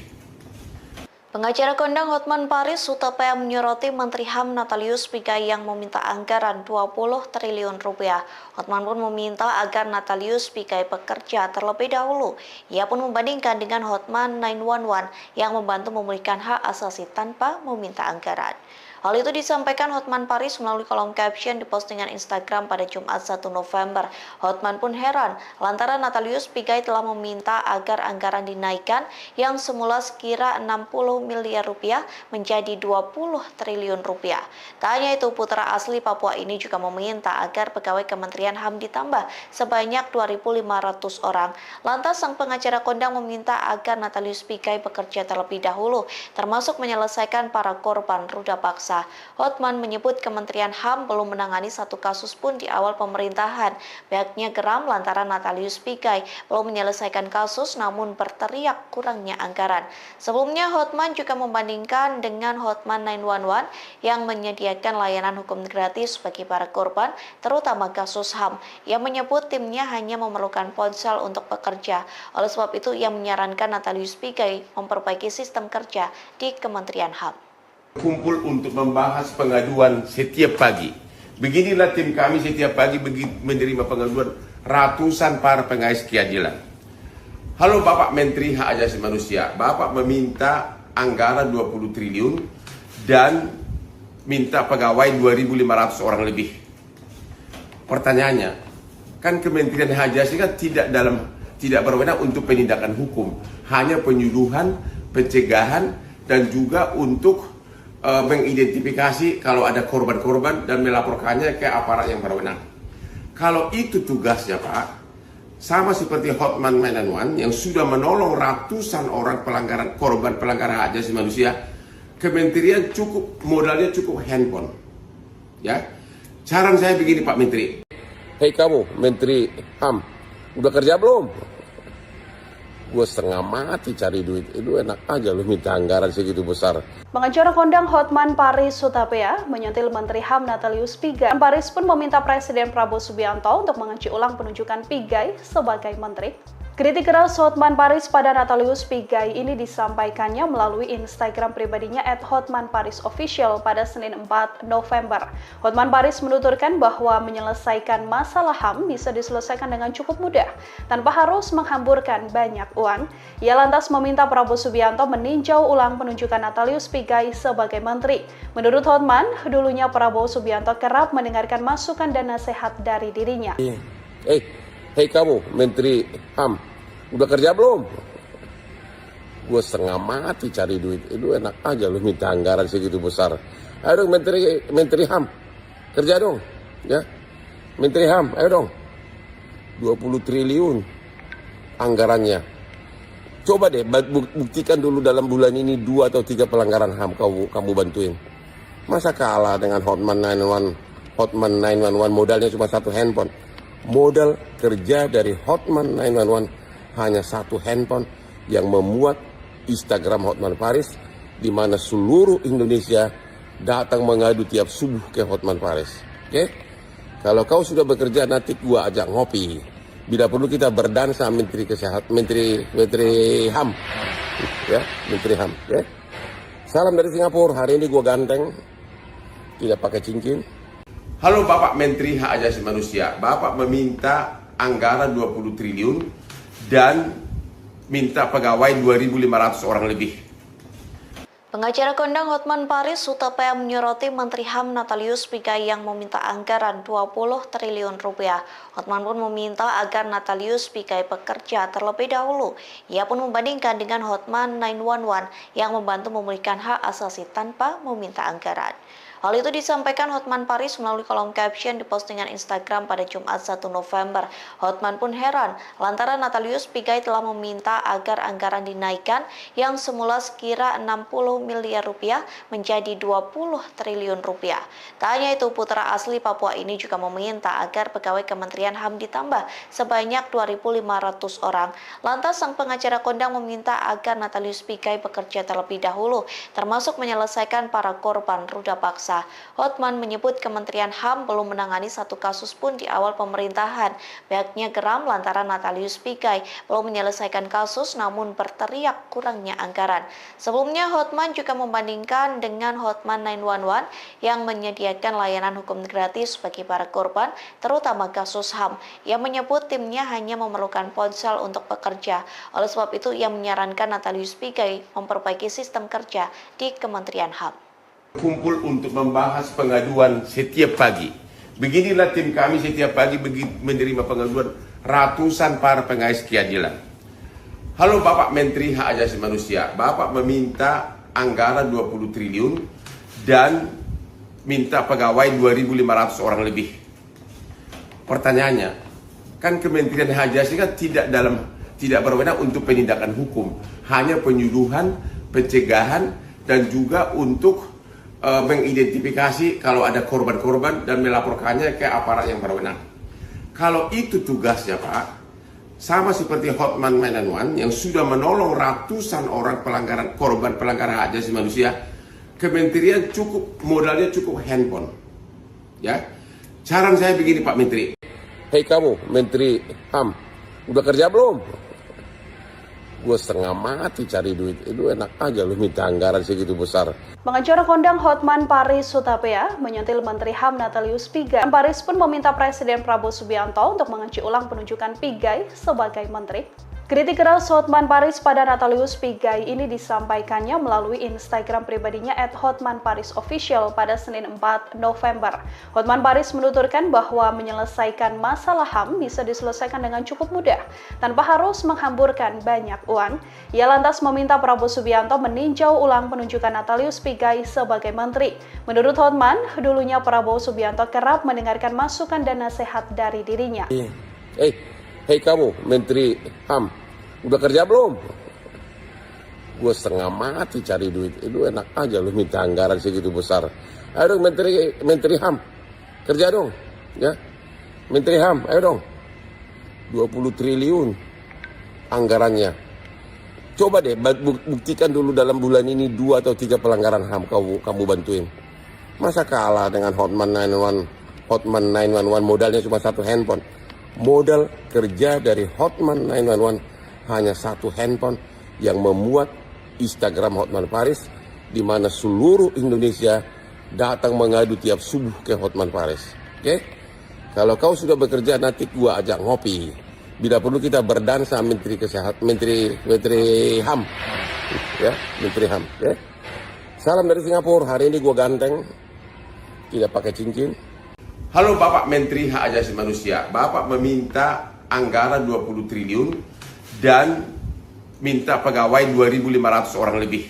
Speaker 3: Pengacara kondang Hotman Paris Hutapea menyoroti Menteri HAM Natalius Pigai yang meminta anggaran 20 triliun rupiah. Hotman pun meminta agar Natalius Pigai bekerja terlebih dahulu. Ia pun membandingkan dengan Hotman 911 yang membantu memulihkan hak asasi tanpa meminta anggaran. Hal itu disampaikan Hotman Paris melalui kolom caption di postingan Instagram pada Jumat 1 November. Hotman pun heran lantaran Natalius Pigai telah meminta agar anggaran dinaikkan yang semula sekira 60 miliar rupiah menjadi 20 triliun rupiah. Tak hanya itu, putra asli Papua ini juga meminta agar pegawai Kementerian HAM ditambah sebanyak 2.500 orang. Lantas sang pengacara kondang meminta agar Natalius Pigai bekerja terlebih dahulu, termasuk menyelesaikan para korban ruda paksa. Hotman menyebut Kementerian HAM belum menangani satu kasus pun di awal pemerintahan. Pihaknya geram lantaran Natalius Pigai belum menyelesaikan kasus namun berteriak kurangnya anggaran. Sebelumnya Hotman juga membandingkan dengan Hotman 911 yang menyediakan layanan hukum gratis bagi para korban, terutama kasus HAM. Ia menyebut timnya hanya memerlukan ponsel untuk bekerja. Oleh sebab itu ia menyarankan Natalius Pigai memperbaiki sistem kerja di Kementerian HAM.
Speaker 2: Kumpul untuk membahas pengaduan setiap pagi. Beginilah tim kami setiap pagi menerima pengaduan ratusan para pengais keadilan. Halo Bapak Menteri Hak Asasi Manusia, Bapak meminta anggaran 20 triliun dan minta pegawai 2.500 orang lebih. Pertanyaannya, kan Kementerian Hak Asasi kan tidak berwenang untuk penindakan hukum, hanya penyuluhan, pencegahan, dan juga untuk mengidentifikasi kalau ada korban-korban dan melaporkannya ke aparat yang berwenang. Kalau itu tugasnya Pak, sama seperti Hotman 911 yang sudah menolong ratusan orang korban pelanggaran hak asasi manusia, kementerian modalnya cukup handphone. Ya, saran saya begini Pak Menteri. Hei kamu, Menteri HAM, udah kerja belum? Gue setengah mati cari duit. Itu enak aja lu minta anggaran segitu besar.
Speaker 1: Pengacara kondang Hotman Paris Hutapea menyentil Menteri HAM Natalius Pigai. Paris pun meminta Presiden Prabowo Subianto untuk mengunci ulang penunjukan Pigai sebagai menteri. Kritik keras Hotman Paris pada Natalius Pigai ini disampaikannya melalui Instagram pribadinya @hotmanparisofficial pada Senin 4 November. Hotman Paris menuturkan bahwa menyelesaikan masalah HAM bisa diselesaikan dengan cukup mudah, tanpa harus menghamburkan banyak uang. Ia lantas meminta Prabowo Subianto meninjau ulang penunjukan Natalius Pigai sebagai menteri. Menurut Hotman, dulunya Prabowo Subianto kerap mendengarkan masukan dan nasihat dari dirinya.
Speaker 2: Hei kamu, Menteri HAM, udah kerja belum? Gue setengah mati cari duit. Itu enak aja lu minta anggaran segitu besar. Ayo dong Menteri HAM, kerja dong, ya. Menteri HAM, ayo dong. 20 triliun anggarannya. Coba deh buktikan dulu dalam bulan ini 2 atau 3 pelanggaran HAM kamu bantuin. Masa kalah dengan Hotman 911 modalnya cuma 1 handphone. Modal kerja dari Hotman 911 hanya 1 handphone yang memuat Instagram Hotman Paris, di mana seluruh Indonesia datang mengadu tiap subuh ke Hotman Paris. Oke? Kalau kau sudah bekerja, nanti gua ajak ngopi. Bila perlu kita berdansa Menteri Kesehatan, Menteri HAM. Ya, Menteri HAM, ya. Salam dari Singapura. Hari ini gua ganteng. Tidak pakai cincin. Halo Bapak Menteri Hak Asasi Manusia. Bapak meminta anggaran 20 triliun dan minta pegawai 2.500 orang lebih.
Speaker 3: Pengacara kondang Hotman Paris Hutapea menyoroti Menteri HAM Natalius Pigai yang meminta anggaran 20 triliun rupiah. Hotman pun meminta agar Natalius Pigai bekerja terlebih dahulu. Ia pun membandingkan dengan Hotman 911 yang membantu memulihkan hak asasi tanpa meminta anggaran. Hal itu disampaikan Hotman Paris melalui kolom caption di postingan Instagram pada Jumat 1 November. Hotman pun heran lantaran Natalius Pigai telah meminta agar anggaran dinaikkan yang semula sekira 60 miliar rupiah menjadi 20 triliun rupiah. Tak hanya itu, putra asli Papua ini juga meminta agar pegawai Kementerian HAM ditambah sebanyak 2.500 orang. Lantas sang pengacara kondang meminta agar Natalius Pigai bekerja terlebih dahulu, termasuk menyelesaikan para korban ruda paksa. Hotman menyebut Kementerian HAM belum menangani satu kasus pun di awal pemerintahan. Pihaknya geram lantaran Natalius Pigai belum menyelesaikan kasus namun berteriak kurangnya anggaran. Sebelumnya Hotman juga membandingkan dengan Hotman 911 yang menyediakan layanan hukum gratis bagi para korban, terutama kasus HAM. Ia menyebut timnya hanya memerlukan ponsel untuk bekerja. Oleh sebab itu ia menyarankan Natalius Pigai memperbaiki sistem kerja di Kementerian HAM.
Speaker 2: Kumpul untuk membahas pengaduan setiap pagi. Beginilah tim kami setiap pagi menerima pengaduan ratusan para pengais keadilan. Halo Bapak Menteri Hak Asasi Manusia. Bapak meminta anggaran 20 triliun dan minta pegawai 2.500 orang lebih. Pertanyaannya, kan Kementerian Hak Asasi kan tidak berwenang untuk penindakan hukum, hanya penyuluhan, pencegahan, dan juga untuk mengidentifikasi kalau ada korban-korban dan melaporkannya ke aparat yang berwenang. Kalau itu tugasnya Pak, sama seperti Hotman 911 yang sudah menolong ratusan orang korban pelanggaran hak asasi manusia, Kementerian modalnya cukup handphone. Ya, saran saya begini Pak Menteri. Hei kamu Menteri HAM, udah kerja belum? Gue setengah mati cari duit, itu enak aja lu minta anggaran segitu besar.
Speaker 1: Pengacara kondang Hotman Paris Hutapea menyentil Menteri HAM Natalius Pigai. Paris pun meminta Presiden Prabowo Subianto untuk mengunci ulang penunjukan Pigai sebagai menteri. Kritik keras Hotman Paris pada Natalius Pigai ini disampaikannya melalui Instagram pribadinya @HotmanParisOfficial pada Senin 4 November. Hotman Paris menuturkan bahwa menyelesaikan masalah HAM bisa diselesaikan dengan cukup mudah, tanpa harus menghamburkan banyak uang. Ia lantas meminta Prabowo Subianto meninjau ulang penunjukan Natalius Pigai sebagai menteri. Menurut Hotman, dulunya Prabowo Subianto kerap mendengarkan masukan dan nasihat dari dirinya.
Speaker 2: Hei kamu Menteri HAM, udah kerja belum? Gue setengah mati cari duit, itu enak aja lu minta anggaran segitu besar. Ayo dong Menteri HAM, kerja dong, ya. Menteri HAM, ayo dong. 20 triliun anggarannya. Coba deh buktikan dulu dalam bulan ini 2 atau 3 pelanggaran HAM kamu bantuin. Masa kalah dengan Hotman 911 modalnya cuma 1 handphone. Modal kerja dari Hotman 911 hanya 1 handphone yang memuat Instagram Hotman Paris, di mana seluruh Indonesia datang mengadu tiap subuh ke Hotman Paris. Oke? Kalau kau sudah bekerja, nanti gua ajak ngopi. Bila perlu kita berdansa Menteri Kesehatan, Menteri HAM. Ya, Menteri HAM, ya. Salam dari Singapura. Hari ini gua ganteng. Tidak pakai cincin. Halo Bapak Menteri Hak Asasi Manusia. Bapak meminta anggaran 20 triliun dan minta pegawai 2.500 orang lebih.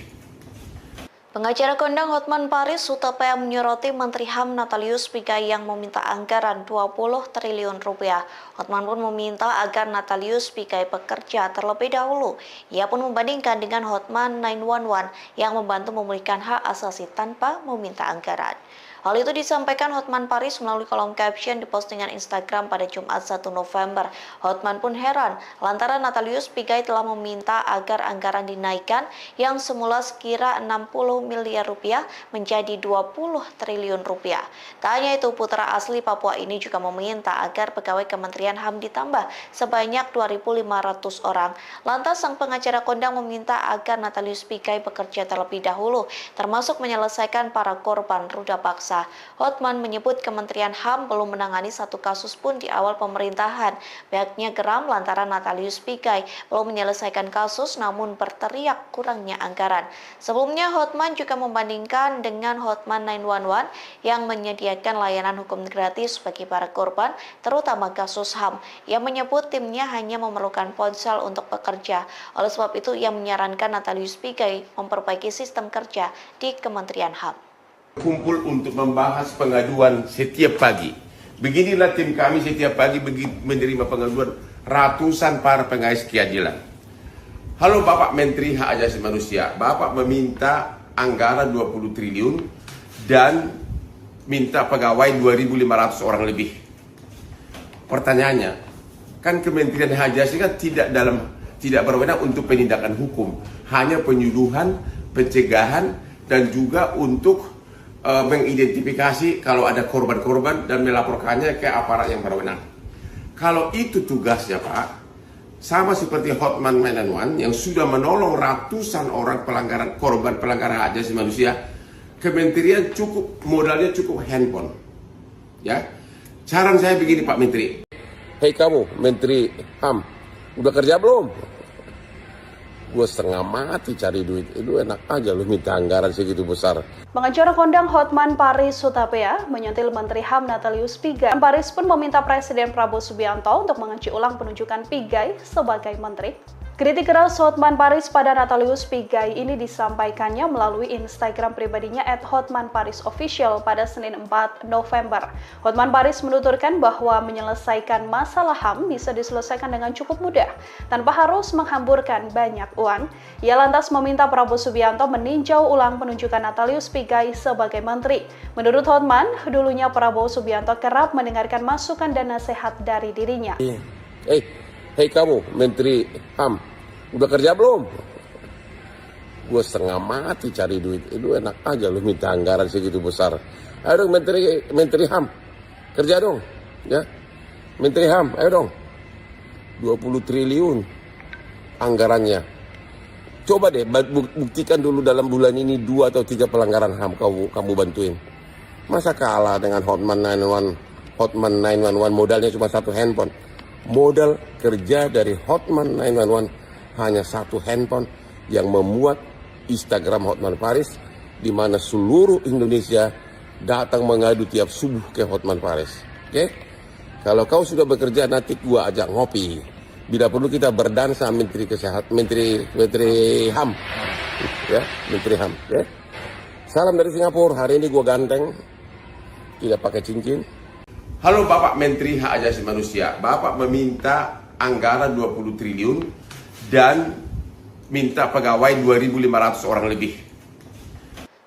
Speaker 3: Pengacara kondang Hotman Paris Hutapea menyoroti Menteri HAM Natalius Pigai yang meminta anggaran 20 triliun rupiah. Hotman pun meminta agar Natalius Pigai bekerja terlebih dahulu. Ia pun membandingkan dengan Hotman 911 yang membantu memulihkan hak asasi tanpa meminta anggaran. Hal itu disampaikan Hotman Paris melalui kolom caption di postingan Instagram pada Jumat 1 November. Hotman pun heran lantaran Natalius Pigai telah meminta agar anggaran dinaikkan yang semula sekira 60 miliar rupiah menjadi 20 triliun rupiah. Tak hanya itu, putra asli Papua ini juga meminta agar pegawai Kementerian HAM ditambah sebanyak 2.500 orang. Lantas sang pengacara kondang meminta agar Natalius Pigai bekerja terlebih dahulu, termasuk menyelesaikan para korban ruda paksa. Hotman menyebut Kementerian HAM belum menangani satu kasus pun di awal pemerintahan. Pihaknya geram lantaran Natalius Pigai belum menyelesaikan kasus namun berteriak kurangnya anggaran. Sebelumnya Hotman juga membandingkan dengan Hotman 911 yang menyediakan layanan hukum gratis bagi para korban, terutama kasus HAM. Ia menyebut timnya hanya memerlukan ponsel untuk bekerja. Oleh sebab itu ia menyarankan Natalius Pigai memperbaiki sistem kerja di Kementerian HAM.
Speaker 2: Kumpul untuk membahas pengaduan setiap pagi. Beginilah tim kami setiap pagi menerima pengaduan ratusan para pengais keadilan. Halo Bapak Menteri Hak Asasi Manusia, Bapak meminta anggaran 20 triliun dan minta pegawai 2.500 orang lebih. Pertanyaannya, kan Kementerian Hak Asasi kan tidak berwenang untuk penindakan hukum, hanya penyuluhan, pencegahan dan juga untuk mengidentifikasi kalau ada korban-korban dan melaporkannya ke aparat yang berwenang. Kalau itu tugasnya Pak, sama seperti Hotman 911 yang sudah menolong ratusan orang korban pelanggaran hak asasi manusia, Kementerian modalnya cukup handphone. Ya, saran saya begini Pak Menteri. Hei kamu Menteri HAM, udah kerja belum? Gue setengah mati cari duit, itu enak aja lu minta anggaran segitu besar.
Speaker 1: Pengacara kondang Hotman Paris Hutapea menyentil Menteri HAM Natalius Pigai. Paris pun meminta Presiden Prabowo Subianto untuk mengunci ulang penunjukan Pigai sebagai menteri. Kritik keras Hotman Paris pada Natalius Pigai ini disampaikannya melalui Instagram pribadinya @HotmanParisOfficial pada Senin 4 November. Hotman Paris menuturkan bahwa menyelesaikan masalah HAM bisa diselesaikan dengan cukup mudah, tanpa harus menghamburkan banyak uang. Ia lantas meminta Prabowo Subianto meninjau ulang penunjukan Natalius Pigai sebagai menteri. Menurut Hotman, dulunya Prabowo Subianto kerap mendengarkan masukan dan nasihat dari dirinya.
Speaker 2: Hei kamu Menteri HAM, udah kerja belum? Gue setengah mati cari duit, itu enak aja lu minta anggaran segitu besar. Ayo dong Menteri HAM, kerja dong, ya. Menteri HAM, ayo dong. 20 triliun anggarannya. Coba deh buktikan dulu dalam bulan ini 2 atau 3 pelanggaran HAM kamu bantuin. Masa kalah dengan Hotman 911 modalnya cuma 1 handphone. Modal kerja dari Hotman 911 hanya 1 handphone yang memuat Instagram Hotman Paris, di mana seluruh Indonesia datang mengadu tiap subuh ke Hotman Paris. Oke? Kalau kau sudah bekerja nanti gua ajak ngopi. Bila perlu kita berdansa Menteri Kesehatan, Menteri HAM. Ya, Menteri HAM, ya. Salam dari Singapura. Hari ini gua ganteng. Tidak pakai cincin. Halo Bapak Menteri Hak Asasi Manusia, Bapak meminta anggaran 20 triliun dan minta pegawai 2.500 orang lebih.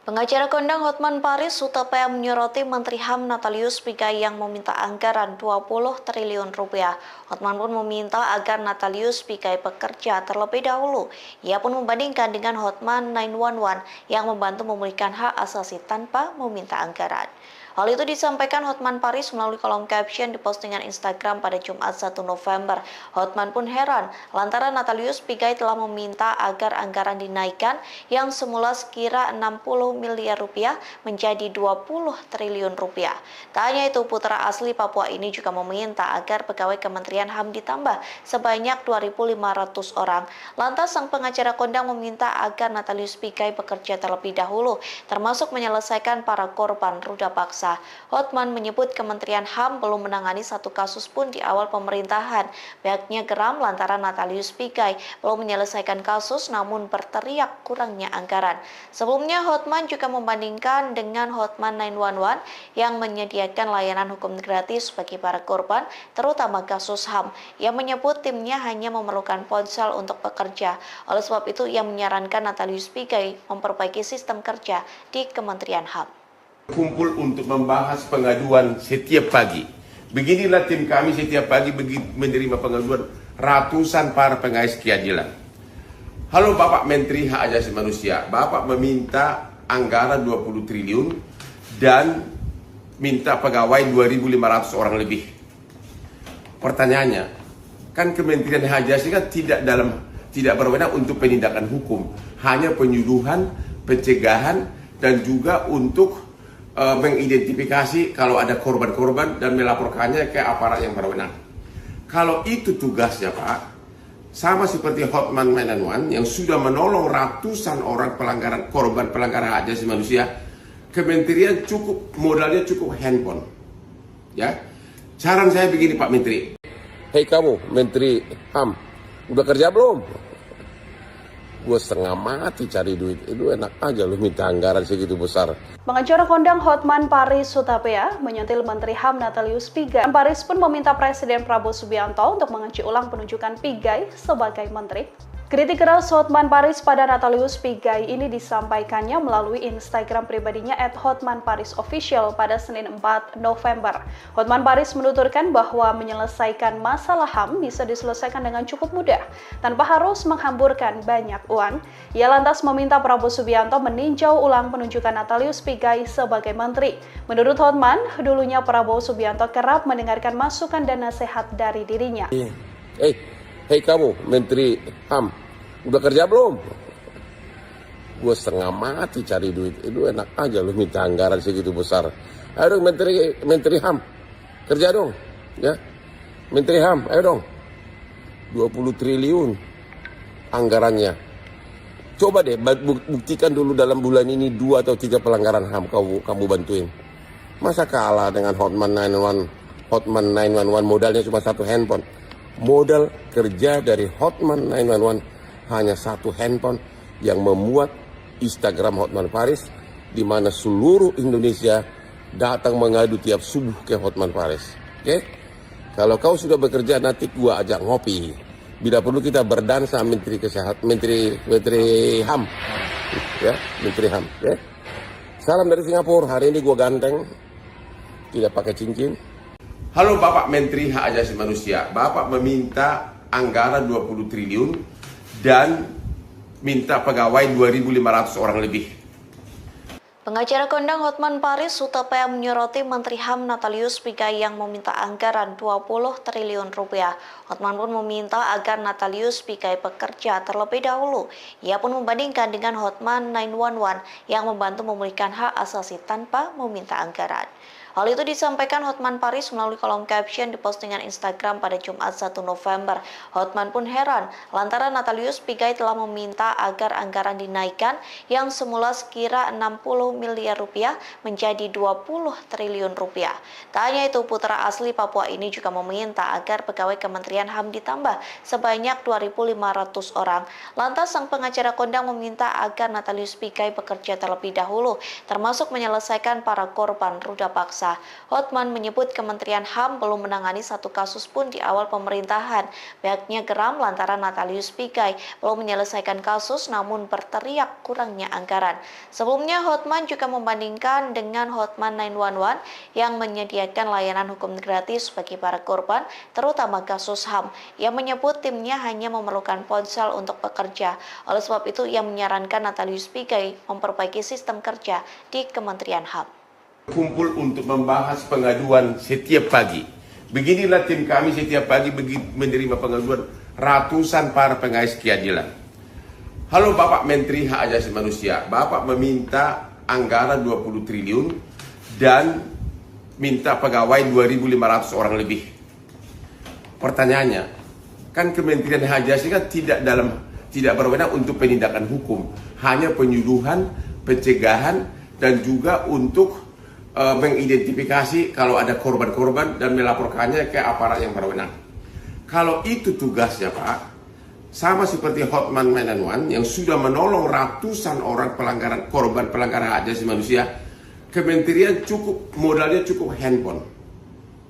Speaker 3: Pengacara kondang Hotman Paris Hutapea menyoroti Menteri HAM Natalius Pigai yang meminta anggaran 20 triliun rupiah. Hotman pun meminta agar Natalius Pigai bekerja terlebih dahulu. Ia pun membandingkan dengan Hotman 911 yang membantu memulihkan hak asasi tanpa meminta anggaran. Hal itu disampaikan Hotman Paris melalui kolom caption di postingan Instagram pada Jumat 1 November. Hotman pun heran lantaran Natalius Pigai telah meminta agar anggaran dinaikkan yang semula sekira 60 miliar rupiah menjadi 20 triliun rupiah. Tak hanya itu, putra asli Papua ini juga meminta agar pegawai Kementerian HAM ditambah sebanyak 2.500 orang. Lantas sang pengacara kondang meminta agar Natalius Pigai bekerja terlebih dahulu, termasuk menyelesaikan para korban ruda paksa. paksa. Hotman menyebut Kementerian HAM belum menangani satu kasus pun di awal pemerintahan. Pihaknya geram lantaran Natalius Pigai belum menyelesaikan kasus namun berteriak kurangnya anggaran. Sebelumnya Hotman juga membandingkan dengan Hotman 911 yang menyediakan layanan hukum gratis bagi para korban, terutama kasus HAM. Ia menyebut timnya hanya memerlukan ponsel untuk bekerja. Oleh sebab itu, ia menyarankan Natalius Pigai memperbaiki sistem kerja di Kementerian HAM.
Speaker 2: Kumpul untuk membahas pengaduan setiap pagi. Beginilah tim kami setiap pagi menerima pengaduan ratusan para pengais keadilan. Halo Bapak Menteri Hak Asasi Manusia, Bapak meminta anggaran 20 triliun dan minta pegawai 2.500 orang lebih. Pertanyaannya, kan Kementerian Hak Asasi kan tidak berwenang untuk penindakan hukum, hanya penyuluhan, pencegahan, dan juga untuk mengidentifikasi kalau ada korban-korban dan melaporkannya ke aparat yang berwenang. Kalau itu tugasnya Pak, sama seperti Hotman 911 yang sudah menolong ratusan orang korban pelanggaran hak asasi manusia, Kementerian modalnya cukup handphone. Ya, saran saya begini Pak Menteri. Hei kamu Menteri HAM, udah kerja belum? Gue setengah mati cari duit. Itu enak aja lu minta anggaran segitu besar.
Speaker 1: Pengacara kondang Hotman Paris Hutapea menyentil Menteri HAM Natalius Pigai. Paris pun meminta Presiden Prabowo Subianto untuk mengunci ulang penunjukan Pigai sebagai menteri. Kritik keras Hotman Paris pada Natalius Pigai ini disampaikannya melalui Instagram pribadinya @HotmanParisOfficial pada Senin 4 November. Hotman Paris menuturkan bahwa menyelesaikan masalah HAM bisa diselesaikan dengan cukup mudah, tanpa harus menghamburkan banyak uang. Ia lantas meminta Prabowo Subianto meninjau ulang penunjukan Natalius Pigai sebagai menteri. Menurut Hotman, dulunya Prabowo Subianto kerap mendengarkan masukan dan nasihat dari dirinya.
Speaker 2: Hei kamu Menteri HAM, udah kerja belum? Gue setengah mati cari duit. Itu enak aja lu minta anggaran segitu besar. Ayo dong Menteri HAM, kerja dong. Ya, Menteri HAM, ayo dong. 20 triliun anggarannya. Coba deh buktikan dulu dalam bulan ini 2 atau 3 pelanggaran HAM kamu bantuin. Masa kalah dengan Hotman 911 modalnya cuma 1 handphone. Modal kerja dari Hotman 911 hanya 1 handphone yang memuat Instagram Hotman Paris, di mana seluruh Indonesia datang mengadu tiap subuh ke Hotman Paris. Oke? Kalau kau sudah bekerja, nanti gua ajak ngopi. Bila perlu kita berdansa Menteri Kesehatan, Menteri HAM. Ya, Menteri HAM, ya. Salam dari Singapura. Hari ini gua ganteng. Tidak pakai cincin. Halo Bapak Menteri Hak Asasi Manusia, Bapak meminta anggaran 20 triliun dan minta pegawai 2.500 orang lebih.
Speaker 3: Pengacara kondang Hotman Paris Hutapea menyoroti Menteri HAM Natalius Pigai yang meminta anggaran 20 triliun rupiah. Hotman pun meminta agar Natalius Pigai bekerja terlebih dahulu. Ia pun membandingkan dengan Hotman 911 yang membantu memulihkan hak asasi tanpa meminta anggaran. Hal itu disampaikan Hotman Paris melalui kolom caption di postingan Instagram pada Jumat 1 November. Hotman pun heran lantaran Natalius Pigai telah meminta agar anggaran dinaikkan yang semula sekira 60 miliar rupiah menjadi 20 triliun rupiah. Tak hanya itu, putra asli Papua ini juga meminta agar pegawai Kementerian HAM ditambah sebanyak 2.500 orang. Lantas sang pengacara kondang meminta agar Natalius Pigai bekerja terlebih dahulu, termasuk menyelesaikan para korban ruda paksa. Hotman menyebut Kementerian HAM belum menangani satu kasus pun di awal pemerintahan. Pihaknya geram lantaran Natalius Pigai belum menyelesaikan kasus namun berteriak kurangnya anggaran. Sebelumnya Hotman juga membandingkan dengan Hotman 911 yang menyediakan layanan hukum gratis bagi para korban, terutama kasus HAM. Ia menyebut timnya hanya memerlukan ponsel untuk bekerja. Oleh sebab itu, ia menyarankan Natalius Pigai memperbaiki sistem kerja di Kementerian HAM.
Speaker 2: Kumpul untuk membahas pengaduan setiap pagi. Beginilah tim kami setiap pagi menerima pengaduan ratusan para pengais keadilan. Halo Bapak Menteri Hak Asasi Manusia, Bapak meminta anggaran 20 triliun dan minta pegawai 2.500 orang lebih. Pertanyaannya, kan Kementerian Hak Asasi kan tidak berwenang untuk penindakan hukum, hanya penyuluhan, pencegahan, dan juga untuk mengidentifikasi kalau ada korban-korban dan melaporkannya ke aparat yang berwenang. Kalau itu tugasnya Pak, sama seperti Hotman 911 yang sudah menolong ratusan orang korban pelanggaran hak asasi manusia, kementerian modalnya cukup handphone.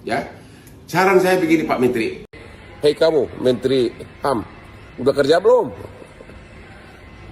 Speaker 2: Ya, saran saya begini Pak Menteri. Hei kamu Menteri HAM, udah kerja belum?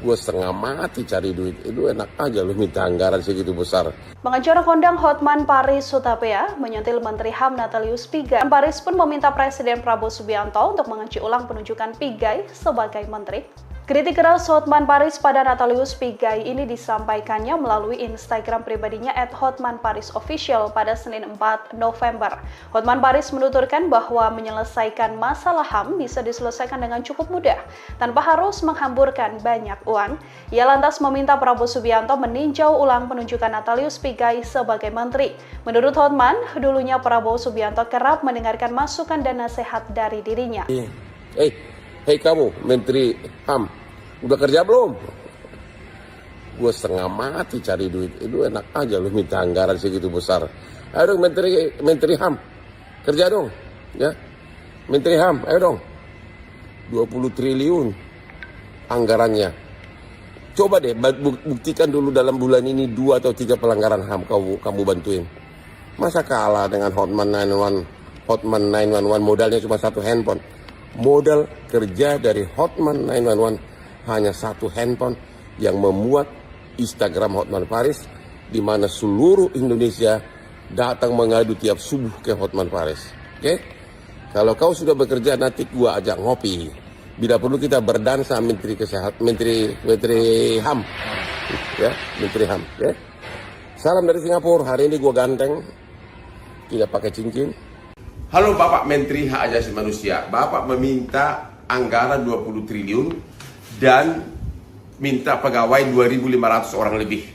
Speaker 2: Gue setengah mati cari duit, itu enak aja lu minta anggaran segitu besar.
Speaker 1: Pengacara kondang Hotman Paris Hutapea menyentil Menteri HAM Natalius Pigai. Paris pun meminta Presiden Prabowo Subianto untuk mengunci ulang penunjukan Pigai sebagai menteri. Kritik keras Hotman Paris pada Natalius Pigai ini disampaikannya melalui Instagram pribadinya @hotmanparisofficial pada Senin 4 November. Hotman Paris menuturkan bahwa menyelesaikan masalah HAM bisa diselesaikan dengan cukup mudah, tanpa harus menghamburkan banyak uang. Ia lantas meminta Prabowo Subianto meninjau ulang penunjukan Natalius Pigai sebagai menteri. Menurut Hotman, dulunya Prabowo Subianto kerap mendengarkan masukan dan nasihat dari dirinya.
Speaker 2: Hei kamu Menteri HAM, udah kerja belum? Gue setengah mati cari duit, itu enak aja lu minta anggaran segitu besar. Ayo dong Menteri HAM, kerja dong, ya. Menteri HAM, ayo dong. 20 triliun anggarannya. Coba deh buktikan dulu dalam bulan ini 2 atau 3 pelanggaran HAM kamu bantuin. Masa kalah dengan Hotman 911 modalnya cuma 1 handphone. Modal kerja dari Hotman 911 hanya 1 handphone yang memuat Instagram Hotman Paris, di mana seluruh Indonesia datang mengadu tiap subuh ke Hotman Paris. Oke? Kalau kau sudah bekerja, nanti gua ajak ngopi. Bila perlu kita berdansa Menteri HAM. Ya, Menteri HAM, ya. Salam dari Singapura. Hari ini gua ganteng. Tidak pakai cincin. Halo Bapak Menteri Hak Asasi Manusia, Bapak meminta anggaran 20 triliun dan minta pegawai 2.500 orang lebih.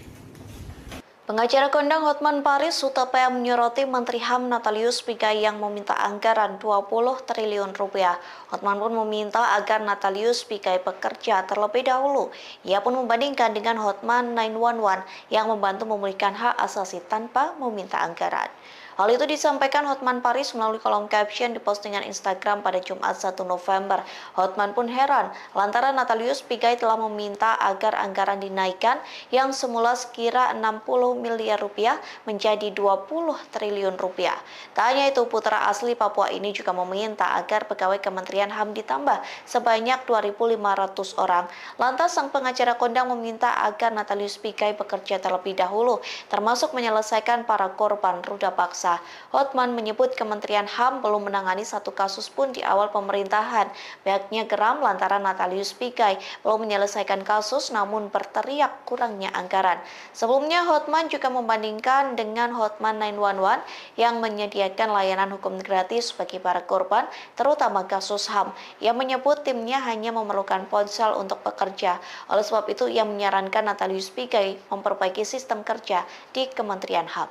Speaker 3: Pengacara kondang Hotman Paris Hutapea menyoroti Menteri HAM Natalius Pigai yang meminta anggaran 20 triliun rupiah. Hotman pun meminta agar Natalius Pigai bekerja terlebih dahulu. Ia pun membandingkan dengan Hotman 911 yang membantu memulihkan hak asasi tanpa meminta anggaran. Hal itu disampaikan Hotman Paris melalui kolom caption di postingan Instagram pada Jumat 1 November. Hotman pun heran lantaran Natalius Pigai telah meminta agar anggaran dinaikkan yang semula sekira 60 miliar rupiah menjadi 20 triliun rupiah. Tak hanya itu, putra asli Papua ini juga meminta agar pegawai Kementerian HAM ditambah sebanyak 2.500 orang. Lantas sang pengacara kondang meminta agar Natalius Pigai bekerja terlebih dahulu, termasuk menyelesaikan para korban ruda paksa. Hotman menyebut Kementerian HAM belum menangani 1 kasus pun di awal pemerintahan. Pihaknya geram lantaran Natalius Pigai belum menyelesaikan kasus namun berteriak kurangnya anggaran. Sebelumnya Hotman juga membandingkan dengan Hotman 911 yang menyediakan layanan hukum gratis bagi para korban, terutama kasus HAM. Ia menyebut timnya hanya memerlukan ponsel untuk bekerja. Oleh sebab itu ia menyarankan Natalius Pigai memperbaiki sistem kerja di Kementerian HAM.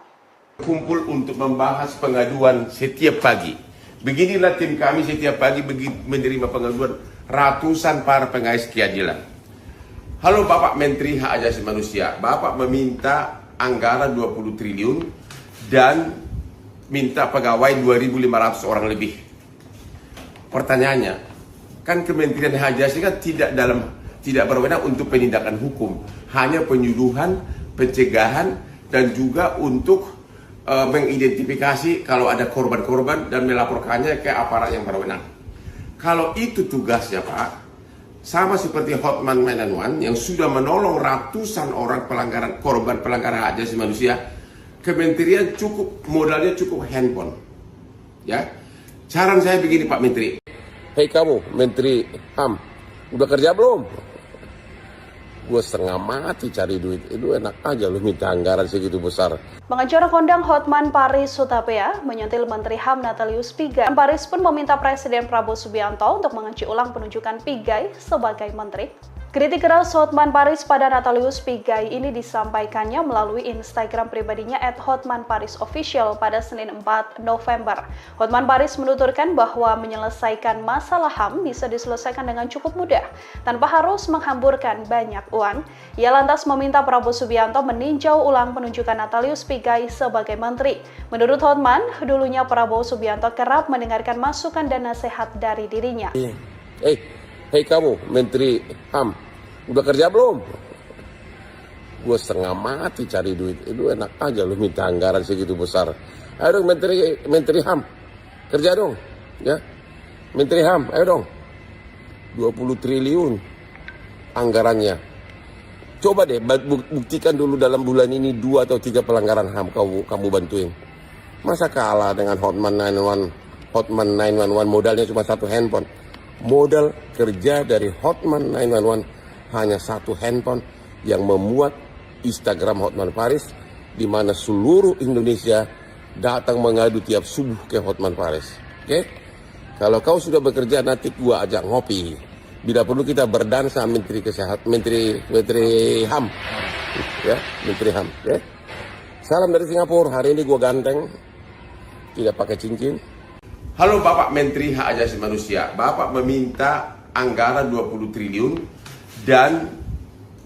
Speaker 2: Kumpul untuk membahas pengaduan setiap pagi. Beginilah tim kami setiap pagi menerima pengaduan ratusan para pengais keadilan. Halo Bapak Menteri Hak Asasi Manusia, Bapak meminta anggaran 20 triliun dan minta pegawai 2.500 orang lebih. Pertanyaannya, kan Kementerian Hak Asasi kan tidak berwenang untuk penindakan hukum, hanya penyuluhan, pencegahan, dan juga untuk mengidentifikasi kalau ada korban-korban dan melaporkannya ke aparat yang berwenang. Kalau itu tugasnya Pak, sama seperti Hotman 911 yang sudah menolong ratusan orang korban pelanggaran hak asasi manusia, kementerian modalnya cukup handphone. Ya, saran saya begini Pak Menteri. Hei kamu Menteri HAM, udah kerja belum? Gue setengah mati cari duit, itu enak aja lu minta anggaran segitu besar.
Speaker 1: Pengacara kondang Hotman Paris Hutapea menyentil Menteri HAM Natalius Pigai. Paris pun meminta Presiden Prabowo Subianto untuk mengunci ulang penunjukan Pigai sebagai menteri. Kritik keras Hotman Paris pada Natalius Pigai ini disampaikannya melalui Instagram pribadinya @hotmanparisofficial pada Senin 4 November. Hotman Paris menuturkan bahwa menyelesaikan masalah HAM bisa diselesaikan dengan cukup mudah, tanpa harus menghamburkan banyak uang. Ia lantas meminta Prabowo Subianto meninjau ulang penunjukan Natalius Pigai sebagai menteri. Menurut Hotman, dulunya Prabowo Subianto kerap mendengarkan masukan dan nasihat dari dirinya.
Speaker 2: Hei kamu, Menteri HAM, udah kerja belum? Gue setengah mati cari duit. Itu enak aja lu minta anggaran segitu besar. Ayo dong Menteri HAM, kerja dong. Ya, Menteri HAM, ayo dong. 20 triliun anggarannya. Coba deh buktikan dulu dalam bulan ini 2 atau 3 pelanggaran HAM kamu bantuin. Masa kalah dengan Hotman 911 modalnya cuma 1 handphone. Modal kerja dari Hotman 911 hanya 1 handphone yang memuat Instagram Hotman Paris, di mana seluruh Indonesia datang mengadu tiap subuh ke Hotman Paris. Oke? Kalau kau sudah bekerja, nanti gua ajak ngopi. Bila perlu kita berdansa Menteri Kesehatan, Menteri HAM. Ya, Menteri HAM, ya. Salam dari Singapura. Hari ini gua ganteng. Tidak pakai cincin. Halo Bapak Menteri Hak Asasi Manusia, Bapak meminta anggaran 20 triliun dan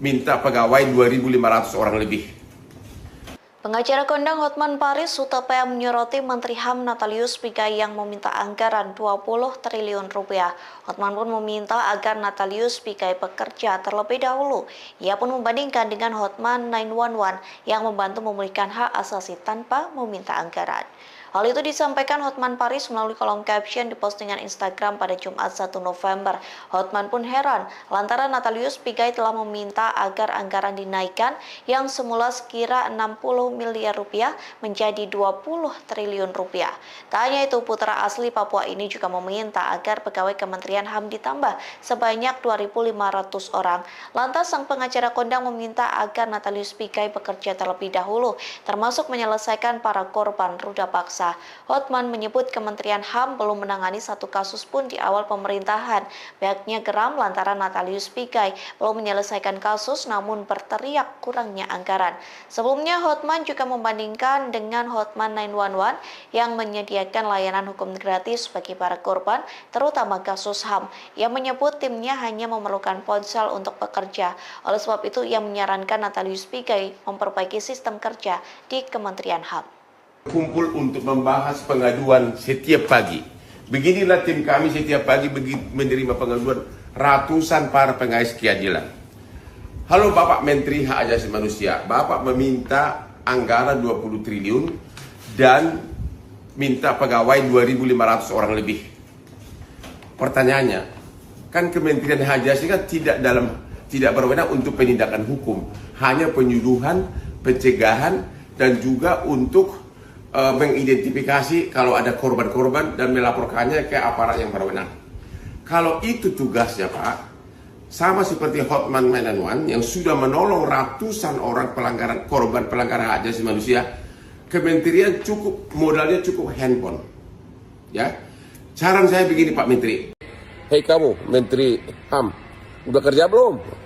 Speaker 2: minta pegawai 2.500 orang lebih.
Speaker 3: Pengacara kondang Hotman Paris Hutapea menyoroti Menteri HAM Natalius Pigai yang meminta anggaran 20 triliun rupiah. Hotman pun meminta agar Natalius Pigai bekerja terlebih dahulu. Ia pun membandingkan dengan Hotman 911 yang membantu memulihkan hak asasi tanpa meminta anggaran. Hal itu disampaikan Hotman Paris melalui kolom caption di postingan Instagram pada Jumat 1 November. Hotman pun heran lantaran Natalius Pigai telah meminta agar anggaran dinaikkan yang semula sekira 60 miliar rupiah menjadi 20 triliun rupiah. Tak hanya itu, putra asli Papua ini juga meminta agar pegawai Kementerian HAM ditambah sebanyak 2.500 orang. Lantas sang pengacara kondang meminta agar Natalius Pigai bekerja terlebih dahulu, termasuk menyelesaikan para korban ruda paksa. Hotman menyebut Kementerian HAM belum menangani satu kasus pun di awal pemerintahan. Pihaknya geram lantaran Natalius Pigai belum menyelesaikan kasus namun berteriak kurangnya anggaran. Sebelumnya Hotman juga membandingkan dengan Hotman 911 yang menyediakan layanan hukum gratis bagi para korban, terutama kasus HAM. Ia menyebut timnya hanya memerlukan ponsel untuk bekerja. Oleh sebab itu ia menyarankan Natalius Pigai memperbaiki sistem kerja di Kementerian HAM.
Speaker 2: Kumpul untuk membahas pengaduan setiap pagi. Beginilah tim kami setiap pagi menerima pengaduan ratusan para pengais keadilan. Halo Bapak Menteri Hak Asasi Manusia, Bapak meminta anggaran 20 triliun dan minta pegawai 2.500 orang lebih. Pertanyaannya, kan Kementerian Hak Asasi kan tidak berwenang untuk penindakan hukum, hanya penyuluhan, pencegahan, dan juga untuk mengidentifikasi kalau ada korban-korban dan melaporkannya ke aparat yang berwenang. Kalau itu tugasnya Pak, sama seperti Hotman 911 yang sudah menolong ratusan orang korban pelanggaran hak asasi manusia, kementerian modalnya cukup handphone. Ya, saran saya begini Pak Menteri. Hei kamu, Menteri HAM, udah kerja belum?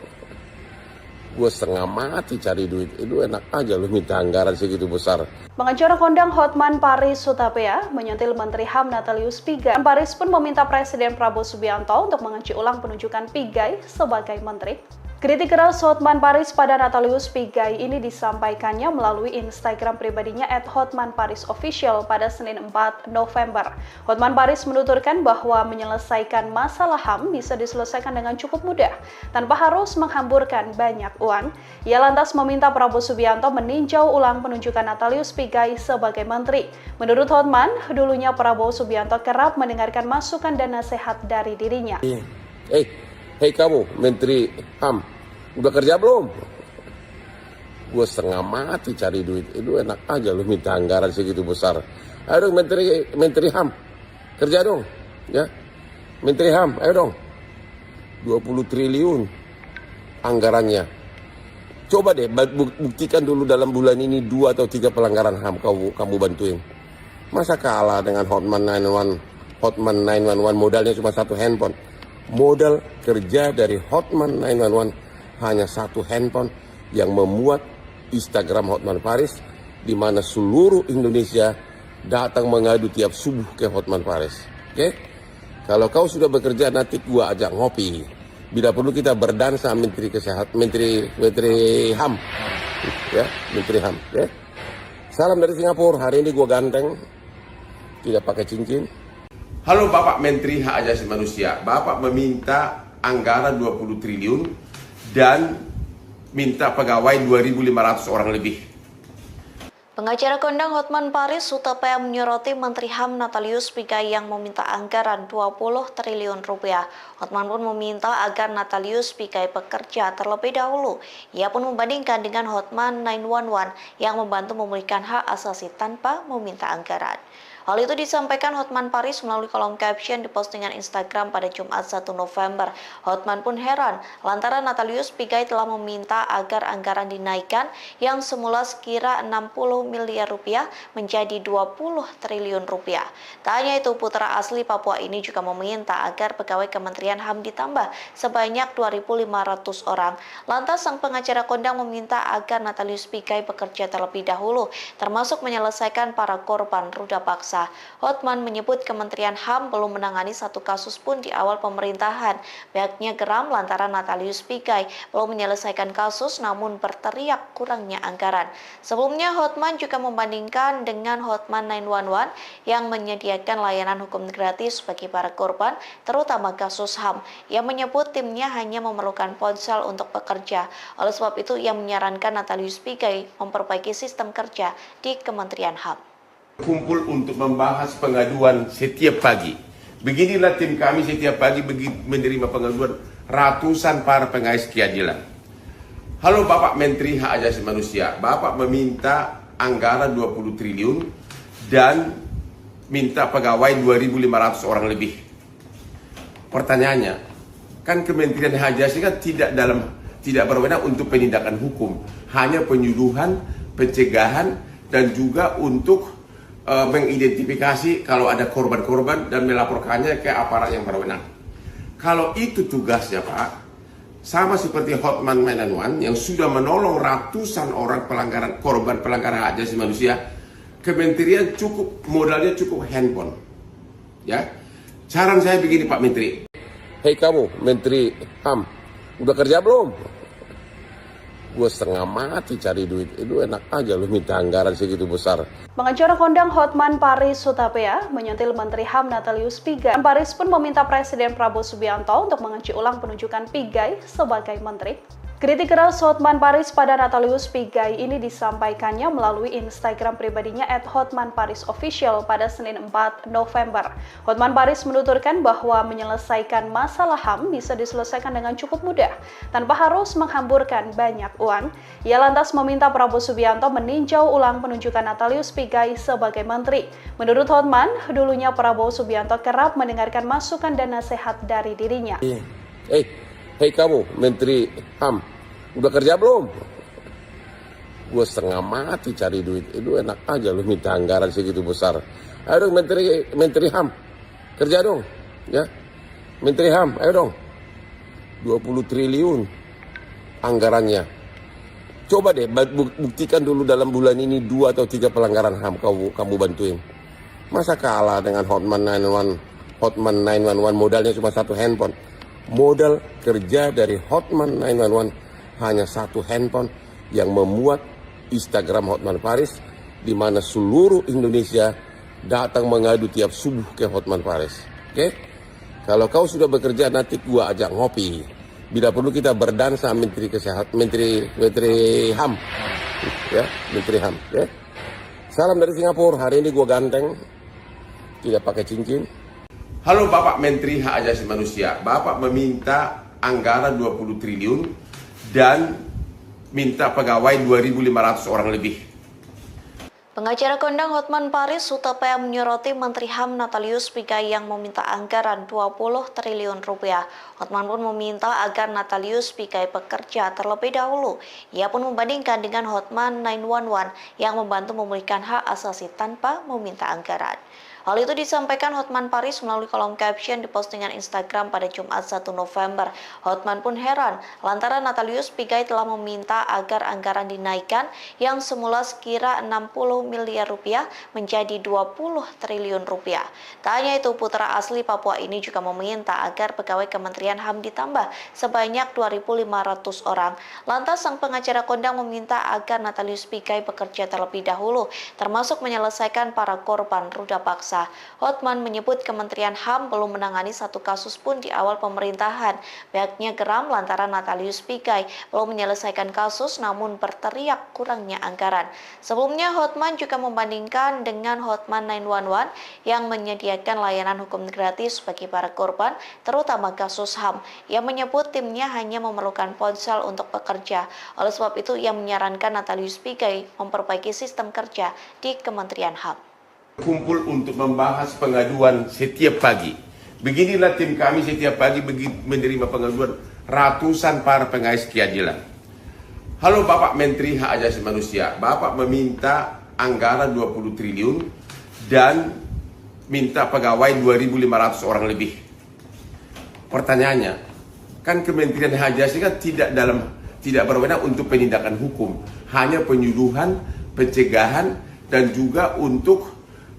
Speaker 2: Gue setengah mati cari duit. Itu enak aja lu minta anggaran segitu besar.
Speaker 1: Pengacara kondang Hotman Paris Hutapea menyentil Menteri HAM Natalius Pigai. Paris pun meminta Presiden Prabowo Subianto untuk mengunci ulang penunjukan Pigai sebagai menteri. Kritik keras Hotman Paris pada Natalius Pigai ini disampaikannya melalui Instagram pribadinya @hotmanparisofficial pada Senin 4 November. Hotman Paris menuturkan bahwa menyelesaikan masalah HAM bisa diselesaikan dengan cukup mudah, tanpa harus menghamburkan banyak uang. Ia lantas meminta Prabowo Subianto meninjau ulang penunjukan Natalius Pigai sebagai menteri. Menurut Hotman, dulunya Prabowo Subianto kerap mendengarkan masukan dan nasihat dari dirinya.
Speaker 2: Hei kamu, Menteri HAM, udah kerja belum? Gue setengah mati cari duit. Itu enak aja lu minta anggaran segitu besar. Ayo dong Menteri HAM, kerja dong. Ya, Menteri HAM, ayo dong. 20 triliun anggarannya. Coba deh buktikan dulu dalam bulan ini 2 atau 3 pelanggaran HAM kamu bantuin. Masa kalah dengan Hotman 911 modalnya cuma 1 handphone. Modal kerja dari Hotman 911 hanya satu handphone yang memuat Instagram Hotman Paris, di mana seluruh Indonesia datang mengadu tiap subuh ke Hotman Paris. Oke? Kalau kau sudah bekerja, nanti gua ajak ngopi. Bila perlu kita berdansa Menteri Kesehatan, Menteri HAM. Ya, Menteri HAM. Ya. Salam dari Singapura. Hari ini gua ganteng, tidak pakai cincin. Halo Bapak Menteri Hak Asasi Manusia. Bapak meminta anggaran 20 triliun dan minta pegawai 2.500 orang lebih.
Speaker 3: Pengacara kondang Hotman Paris Hutapea menyoroti Menteri HAM Natalius Pigai yang meminta anggaran 20 triliun rupiah. Hotman pun meminta agar Natalius Pigai bekerja terlebih dahulu. Ia pun membandingkan dengan Hotman 911 yang membantu memulihkan hak asasi tanpa meminta anggaran. Hal itu disampaikan Hotman Paris melalui kolom caption di postingan Instagram pada Jumat 1 November. Hotman pun heran lantaran Natalius Pigai telah meminta agar anggaran dinaikkan yang semula sekira 60 miliar rupiah menjadi 20 triliun rupiah. Tak hanya itu, putra asli Papua ini juga meminta agar pegawai Kementerian HAM ditambah sebanyak 2.500 orang. Lantas sang pengacara kondang meminta agar Natalius Pigai bekerja terlebih dahulu, termasuk menyelesaikan para korban ruda paksa. Hotman menyebut Kementerian HAM belum menangani satu kasus pun di awal pemerintahan. Pihaknya geram lantaran Natalius Pigai belum menyelesaikan kasus namun berteriak kurangnya anggaran. Sebelumnya Hotman juga membandingkan dengan Hotman 911 yang menyediakan layanan hukum gratis bagi para korban, terutama kasus HAM. Ia menyebut timnya hanya memerlukan ponsel untuk bekerja. Oleh sebab itu ia menyarankan Natalius Pigai memperbaiki sistem kerja di Kementerian HAM.
Speaker 2: Kumpul untuk membahas pengaduan setiap pagi. Beginilah tim kami setiap pagi menerima pengaduan ratusan para pengais keadilan. Halo Bapak Menteri Hak Asasi Manusia. Bapak meminta anggaran 20 triliun dan minta pegawai 2.500 orang lebih. Pertanyaannya, kan Kementerian Hak Asasi kan tidak berwenang untuk penindakan hukum, hanya penyuluhan, pencegahan, dan juga untuk mengidentifikasi kalau ada korban-korban dan melaporkannya ke aparat yang berwenang. Kalau itu tugasnya Pak, sama seperti Hotman 911 yang sudah menolong ratusan orang korban pelanggaran hak asasi manusia, Kementerian modalnya cukup handphone. Ya, saran saya begini Pak Menteri. Hei kamu Menteri HAM, udah kerja belum? Gue setengah mati cari duit, itu enak aja lu minta anggaran segitu besar.
Speaker 1: Pengacara kondang Hotman Paris Hutapea menyentil Menteri HAM Natalius Pigai. Paris pun meminta Presiden Prabowo Subianto untuk mengunci ulang penunjukan Pigai sebagai menteri. Kritik keras Hotman Paris pada Natalius Pigai ini disampaikannya melalui Instagram pribadinya @hotmanparisofficial pada Senin 4 November. Hotman Paris menuturkan bahwa menyelesaikan masalah HAM bisa diselesaikan dengan cukup mudah, tanpa harus menghamburkan banyak uang. Ia lantas meminta Prabowo Subianto meninjau ulang penunjukan Natalius Pigai sebagai menteri. Menurut Hotman, dulunya Prabowo Subianto kerap mendengarkan masukan dan nasihat dari dirinya.
Speaker 2: Hei kamu Menteri HAM, udah kerja belum? Gue setengah mati cari duit, itu enak aja lu minta anggaran segitu besar. Ayo dong Menteri HAM, kerja dong, ya. Menteri HAM, ayo dong. 20 triliun anggarannya. Coba deh buktikan dulu dalam bulan ini 2 atau 3 pelanggaran HAM kamu bantuin. Masa kalah dengan Hotman 911 modalnya cuma satu handphone. Modal kerja dari Hotman 911 hanya satu handphone yang memuat Instagram Hotman Paris, di mana seluruh Indonesia datang mengadu tiap subuh ke Hotman Paris. Oke? Kalau kau sudah bekerja, nanti gua ajak ngopi. Bila perlu kita berdansa Menteri Kesehatan, Menteri HAM. Ya, Menteri HAM. Ya. Salam dari Singapura. Hari ini gua ganteng, tidak pakai cincin. Halo Bapak Menteri Hak Asasi Manusia. Bapak meminta anggaran 20 triliun dan minta pegawai 2.500 orang lebih.
Speaker 3: Pengacara kondang Hotman Paris Hutapea menyoroti Menteri HAM Natalius Pigai yang meminta anggaran 20 triliun rupiah. Hotman pun meminta agar Natalius Pigai bekerja terlebih dahulu. Ia pun membandingkan dengan Hotman 911 yang membantu memulihkan hak asasi tanpa meminta anggaran. Hal itu disampaikan Hotman Paris melalui kolom caption di postingan Instagram pada Jumat 1 November. Hotman pun heran lantaran Natalius Pigai telah meminta agar anggaran dinaikkan yang semula sekira 60 miliar rupiah menjadi 20 triliun rupiah. Tak hanya itu, putra asli Papua ini juga meminta agar pegawai Kementerian HAM ditambah sebanyak 2.500 orang. Lantas sang pengacara kondang meminta agar Natalius Pigai bekerja terlebih dahulu, termasuk menyelesaikan para korban ruda paksa. Hotman menyebut Kementerian HAM belum menangani satu kasus pun di awal pemerintahan. Pihaknya geram lantaran Natalius Pigai belum menyelesaikan kasus namun berteriak kurangnya anggaran. Sebelumnya Hotman juga membandingkan dengan Hotman 911 yang menyediakan layanan hukum gratis bagi para korban, terutama kasus HAM. Ia menyebut timnya hanya memerlukan ponsel untuk bekerja. Oleh sebab itu, ia menyarankan Natalius Pigai memperbaiki sistem kerja di Kementerian HAM.
Speaker 2: Kumpul untuk membahas pengaduan setiap pagi. Beginilah tim kami setiap pagi menerima pengaduan ratusan para pengais keadilan. Halo Bapak Menteri Hak Asasi Manusia, Bapak meminta anggaran 20 triliun dan minta pegawai 2.500 orang lebih. Pertanyaannya, kan Kementerian Hak Asasi kan tidak berwenang untuk penindakan hukum, hanya penyuluhan, pencegahan, dan juga untuk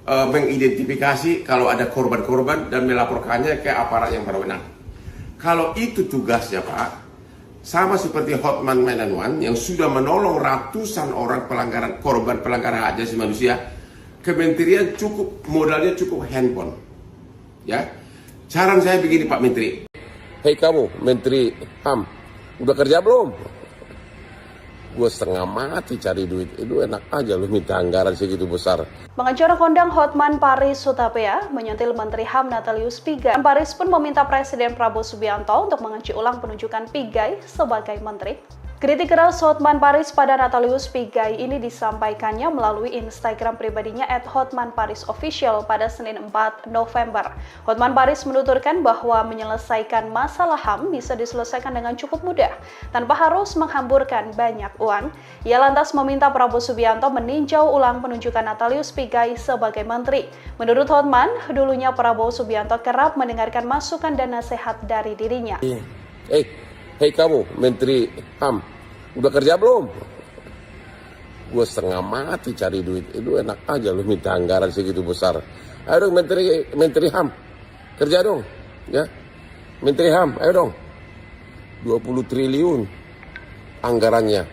Speaker 2: mengidentifikasi kalau ada korban-korban dan melaporkannya ke aparat yang berwenang. Kalau itu tugasnya Pak, sama seperti Hotman 911 yang sudah menolong ratusan orang korban pelanggaran hak asasi manusia, Kementerian modalnya cukup handphone. Ya, saran saya begini Pak Menteri. Hei kamu Menteri HAM, udah kerja belum? Gue setengah mati cari duit, itu enak aja lu minta anggaran segitu besar.
Speaker 1: Pengacara kondang Hotman Paris Hutapea menyentil Menteri HAM Natalius Pigai. Paris pun meminta Presiden Prabowo Subianto untuk mengunci ulang penunjukan Pigai sebagai menteri. Kritik keras Hotman Paris pada Natalius Pigai ini disampaikannya melalui Instagram pribadinya @HotmanParisOfficial pada Senin 4 November. Hotman Paris menuturkan bahwa menyelesaikan masalah HAM bisa diselesaikan dengan cukup mudah, tanpa harus menghamburkan banyak uang. Ia lantas meminta Prabowo Subianto meninjau ulang penunjukan Natalius Pigai sebagai menteri. Menurut Hotman, dulunya Prabowo Subianto kerap mendengarkan masukan dan nasihat dari dirinya.
Speaker 2: Hei kamu Menteri HAM, udah kerja belum? Gue setengah mati cari duit, itu enak aja lu minta anggaran segitu besar. Ayo dong Menteri HAM, kerja dong, ya. Menteri HAM, ayo dong. 20 triliun anggarannya.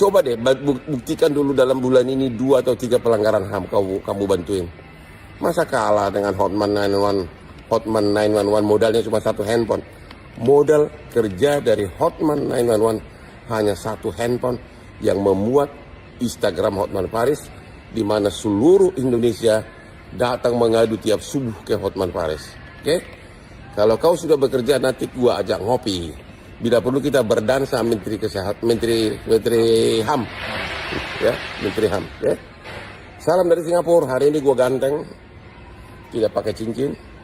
Speaker 2: Coba deh buktikan dulu dalam bulan ini 2 atau 3 pelanggaran HAM kamu bantuin. Masa kalah dengan Hotman 911 modalnya cuma 1 handphone. Modal kerja dari Hotman 911 hanya 1 handphone yang memuat Instagram Hotman Paris, di mana seluruh Indonesia datang mengadu tiap subuh ke Hotman Paris. Oke? Kalau kau sudah bekerja, nanti gua ajak ngopi. Bila perlu kita berdansa Menteri HAM. Ya, Menteri HAM, ya. Salam dari Singapura. Hari ini gua ganteng. Tidak pakai cincin.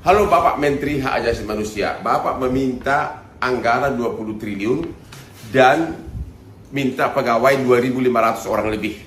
Speaker 2: Halo Bapak Menteri Hak Asasi Manusia, Bapak meminta anggaran 20 triliun dan minta pegawai 2.500 orang lebih.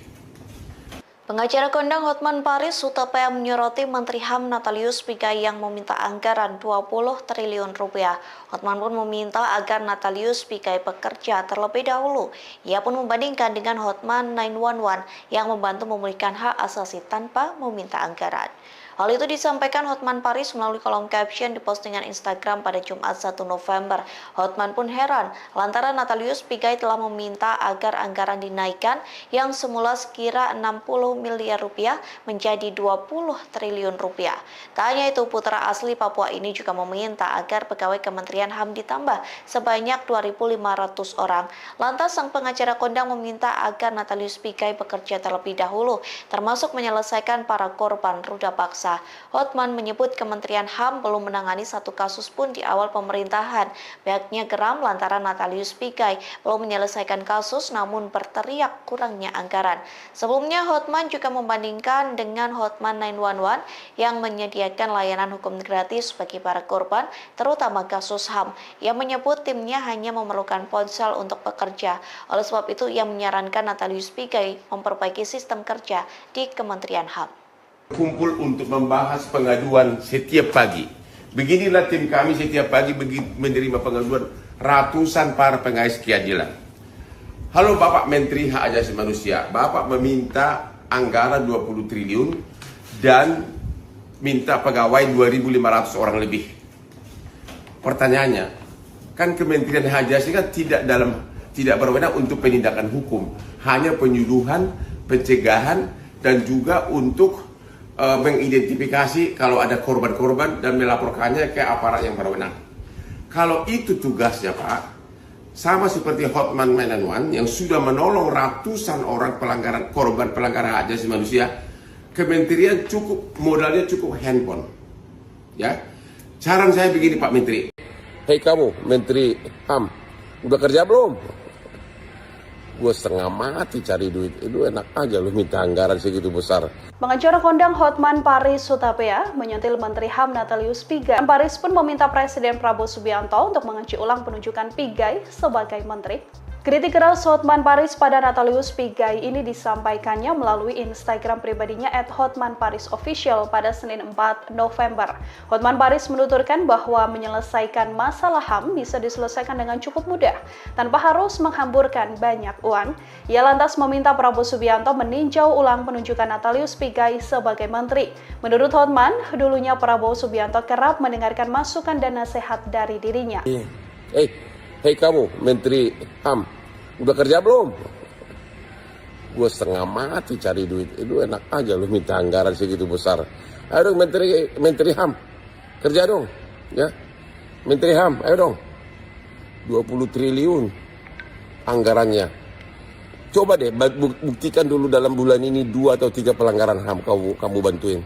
Speaker 3: Pengacara kondang Hotman Paris Hutapea menyoroti Menteri HAM Natalius Pigai yang meminta anggaran 20 triliun rupiah. Hotman pun meminta agar Natalius Pigai bekerja terlebih dahulu. Ia pun membandingkan dengan Hotman 911 yang membantu memulihkan hak asasi tanpa meminta anggaran. Hal itu disampaikan Hotman Paris melalui kolom caption di postingan Instagram pada Jumat 1 November. Hotman pun heran lantaran Natalius Pigai telah meminta agar anggaran dinaikkan yang semula sekira 60 miliar rupiah menjadi 20 triliun rupiah. Tak hanya itu, putra asli Papua ini juga meminta agar pegawai Kementerian HAM ditambah sebanyak 2.500 orang. Lantas sang pengacara kondang meminta agar Natalius Pigai bekerja terlebih dahulu, termasuk menyelesaikan para korban ruda paksa. Hotman menyebut Kementerian HAM belum menangani satu kasus pun di awal pemerintahan. Pihaknya geram lantaran Natalius Pigai belum menyelesaikan kasus namun berteriak kurangnya anggaran. Sebelumnya Hotman juga membandingkan dengan Hotman 911 yang menyediakan layanan hukum gratis bagi para korban, terutama kasus HAM. Ia menyebut timnya hanya memerlukan ponsel untuk bekerja. Oleh sebab itu, ia menyarankan Natalius Pigai memperbaiki sistem kerja di Kementerian HAM.
Speaker 2: Kumpul untuk membahas pengaduan setiap pagi. Beginilah tim kami setiap pagi menerima pengaduan ratusan para pengais keadilan. Halo Bapak Menteri Hak Asasi Manusia, Bapak meminta anggaran 20 triliun dan minta pegawai 2.500 orang lebih. Pertanyaannya, kan Kementerian Hak Asasi kan tidak berwenang untuk penindakan hukum, hanya penyuluhan, pencegahan, dan juga untuk mengidentifikasi kalau ada korban-korban dan melaporkannya ke aparat yang berwenang. Kalau itu tugasnya Pak, sama seperti Hotman 911 yang sudah menolong ratusan orang korban pelanggaran hak asasi manusia, Kementerian modalnya cukup handphone. Ya, saran saya begini Pak Menteri. Hei kamu Menteri HAM, udah kerja belum? Gue setengah mati cari duit, itu enak aja lu minta anggaran segitu besar.
Speaker 1: Pengacara kondang Hotman Paris Hutapea menyentil Menteri HAM Natalius Pigai. Paris pun meminta Presiden Prabowo Subianto untuk mengunci ulang penunjukan Pigai sebagai menteri. Kritik keras Hotman Paris pada Natalius Pigai ini disampaikannya melalui Instagram pribadinya @hotmanparisofficial pada Senin 4 November. Hotman Paris menuturkan bahwa menyelesaikan masalah HAM bisa diselesaikan dengan cukup mudah, tanpa harus menghamburkan banyak uang. Ia lantas meminta Prabowo Subianto meninjau ulang penunjukan Natalius Pigai sebagai menteri. Menurut Hotman, dulunya Prabowo Subianto kerap mendengarkan masukan dan nasihat dari dirinya.
Speaker 2: Hei kamu Menteri HAM, udah kerja belum? Gue setengah mati cari duit, itu enak aja lu minta anggaran segitu besar. Ayo dong Menteri HAM, kerja dong, ya. Menteri HAM, ayo dong. 20 triliun anggarannya. Coba deh buktikan dulu dalam bulan ini 2 atau 3 pelanggaran HAM kamu bantuin.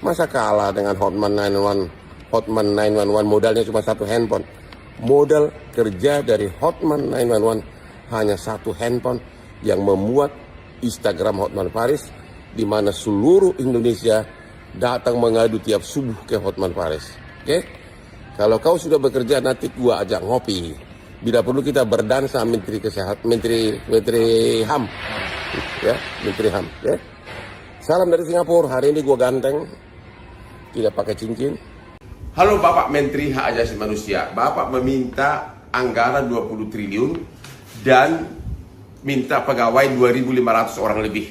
Speaker 2: Masa kalah dengan Hotman 911 modalnya cuma 1 handphone. Modal kerja dari Hotman 911 hanya 1 handphone yang memuat Instagram Hotman Paris, di mana seluruh Indonesia datang mengadu tiap subuh ke Hotman Paris. Oke? Kalau kau sudah bekerja, nanti gua ajak ngopi. Bila perlu kita berdansa Menteri Kesehatan, Menteri HAM. Ya, Menteri HAM, ya. Salam dari Singapura. Hari ini gua ganteng. Tidak pakai cincin. Halo Bapak Menteri Hak Asasi Manusia, Bapak meminta anggaran 20 triliun dan minta pegawai 2.500 orang lebih.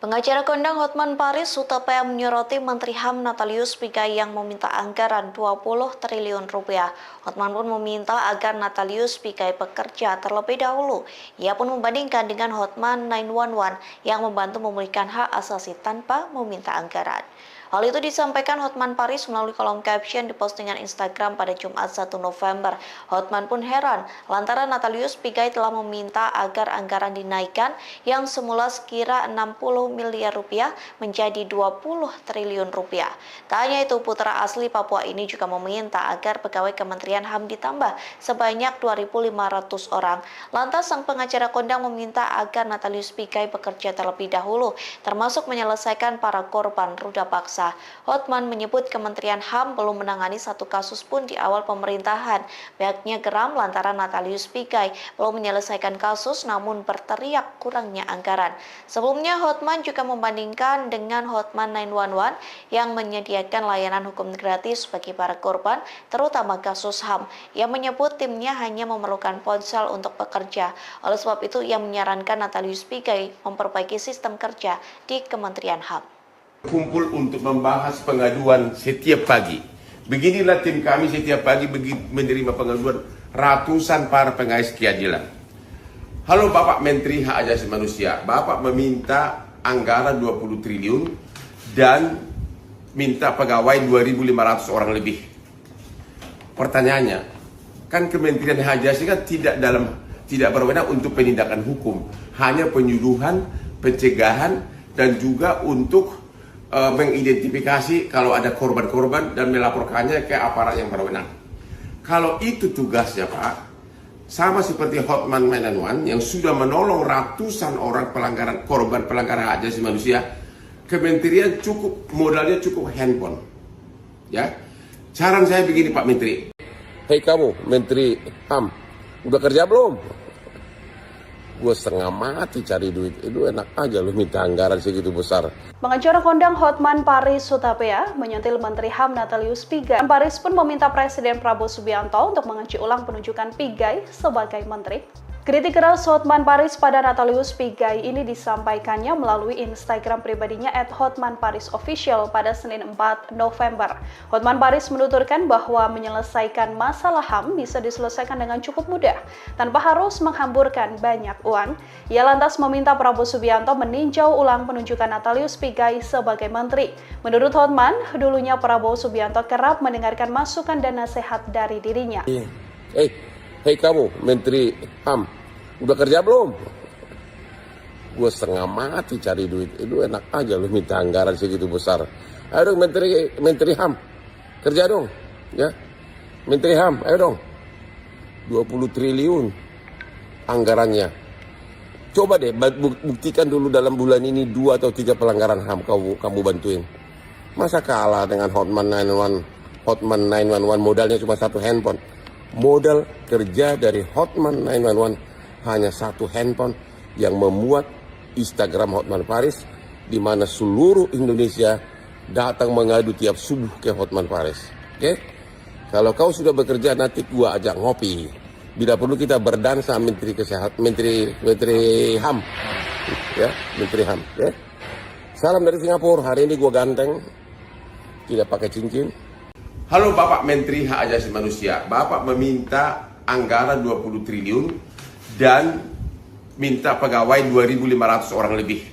Speaker 3: Pengacara kondang Hotman Paris Hutapea menyoroti Menteri HAM Natalius Pigai yang meminta anggaran 20 triliun rupiah. Hotman pun meminta agar Natalius Pigai bekerja terlebih dahulu. Ia pun membandingkan dengan Hotman 911 yang membantu memulihkan hak asasi tanpa meminta anggaran. Hal itu disampaikan Hotman Paris melalui kolom caption di postingan Instagram pada Jumat 1 November. Hotman pun heran lantaran Natalius Pigai telah meminta agar anggaran dinaikkan yang semula sekira 60 miliar rupiah menjadi 20 triliun rupiah. Tak hanya itu, putra asli Papua ini juga meminta agar pegawai Kementerian HAM ditambah sebanyak 2.500 orang. Lantas sang pengacara kondang meminta agar Natalius Pigai bekerja terlebih dahulu, termasuk menyelesaikan para korban ruda paksa. Hotman menyebut Kementerian HAM belum menangani 1 kasus pun di awal pemerintahan. Pihaknya geram lantaran Natalius Pigai belum menyelesaikan kasus namun berteriak kurangnya anggaran. Sebelumnya Hotman juga membandingkan dengan Hotman 911 yang menyediakan layanan hukum gratis bagi para korban, terutama kasus HAM. Ia menyebut timnya hanya memerlukan ponsel untuk bekerja. Oleh sebab itu ia menyarankan Natalius Pigai memperbaiki sistem kerja di Kementerian HAM.
Speaker 2: Kumpul untuk membahas pengaduan setiap pagi. Beginilah tim kami setiap pagi menerima pengaduan ratusan para pengais keadilan. Halo Bapak Menteri Hak Asasi Manusia, Bapak meminta anggaran 20 triliun dan minta pegawai 2.500 orang lebih. Pertanyaannya, kan Kementerian Hak Asasi kan tidak berwenang untuk penindakan hukum, hanya penyuluhan, pencegahan, dan juga untuk mengidentifikasi kalau ada korban-korban dan melaporkannya ke aparat yang berwenang. Kalau itu tugasnya Pak, sama seperti Hotman 911 yang sudah menolong ratusan orang korban pelanggaran hak asasi manusia, Kementerian modalnya cukup handphone. Ya, saran saya begini Pak Menteri. Hei kamu Menteri HAM, udah kerja belum? Gue setengah mati cari duit. Itu enak aja lu minta anggaran segitu besar.
Speaker 1: Pengacara kondang Hotman Paris Hutapea menyentil Menteri HAM Natalius Pigai. Paris pun meminta Presiden Prabowo Subianto untuk mengunci ulang penunjukan Pigai sebagai menteri. Kritik keras Hotman Paris pada Natalius Pigai ini disampaikannya melalui Instagram pribadinya @hotmanparisofficial pada Senin 4 November. Hotman Paris menuturkan bahwa menyelesaikan masalah HAM bisa diselesaikan dengan cukup mudah, tanpa harus menghamburkan banyak uang. Ia lantas meminta Prabowo Subianto meninjau ulang penunjukan Natalius Pigai sebagai menteri. Menurut Hotman, dulunya Prabowo Subianto kerap mendengarkan masukan dan nasihat dari dirinya.
Speaker 2: Hei kamu, Menteri HAM. Udah kerja belum? Gue setengah mati cari duit. Itu enak aja lu minta anggaran segitu besar. Ayo dong Menteri HAM. Kerja dong. Ya. Menteri HAM, ayo dong. 20 triliun anggarannya. Coba deh buktikan dulu dalam bulan ini 2 atau 3 pelanggaran HAM kamu bantuin. Masa kalah dengan Hotman 911 modalnya cuma 1 handphone. Modal kerja dari Hotman 911 hanya 1 handphone yang memuat Instagram Hotman Paris, di mana seluruh Indonesia datang mengadu tiap subuh ke Hotman Paris. Oke? Kalau kau sudah bekerja, nanti gua ajak ngopi. Bila perlu kita berdansa Menteri Kesehatan, Menteri HAM. Ya, Menteri HAM. Ya. Salam dari Singapura. Hari ini gua ganteng, tidak pakai cincin. Halo Bapak Menteri Hak Asasi Manusia. Bapak meminta anggaran 20 triliun dan minta pegawai 2.500 orang lebih.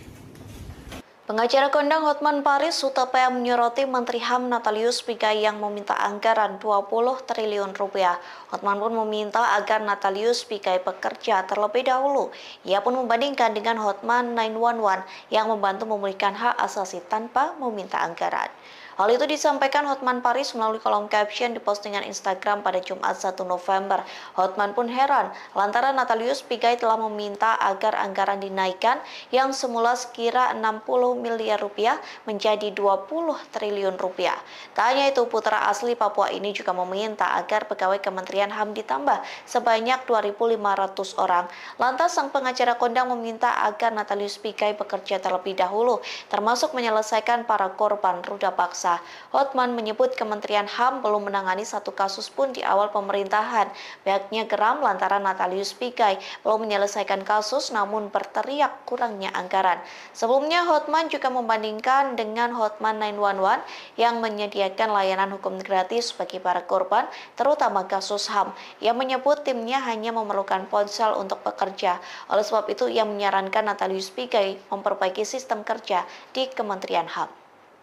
Speaker 3: Pengacara kondang Hotman Paris Hutapea menyoroti Menteri HAM Natalius Pigai yang meminta anggaran 20 triliun rupiah. Hotman pun meminta agar Natalius Pigai bekerja terlebih dahulu. Ia pun membandingkan dengan Hotman 911 yang membantu memulihkan hak asasi tanpa meminta anggaran. Hal itu disampaikan Hotman Paris melalui kolom caption di postingan Instagram pada Jumat 1 November. Hotman pun heran lantaran Natalius Pigai telah meminta agar anggaran dinaikkan yang semula sekira 60 miliar rupiah menjadi 20 triliun rupiah. Tak hanya itu, putra asli Papua ini juga meminta agar pegawai Kementerian HAM ditambah sebanyak 2.500 orang. Lantas sang pengacara kondang meminta agar Natalius Pigai bekerja terlebih dahulu, termasuk menyelesaikan para korban ruda paksa. Hotman menyebut Kementerian HAM belum menangani satu kasus pun di awal pemerintahan. Pihaknya geram lantaran Natalius Pigai belum menyelesaikan kasus namun berteriak kurangnya anggaran. Sebelumnya Hotman juga membandingkan dengan Hotman 911 yang menyediakan layanan hukum gratis bagi para korban, terutama kasus HAM. Ia menyebut timnya hanya memerlukan ponsel untuk bekerja. Oleh sebab itu ia menyarankan Natalius Pigai memperbaiki sistem kerja di Kementerian HAM.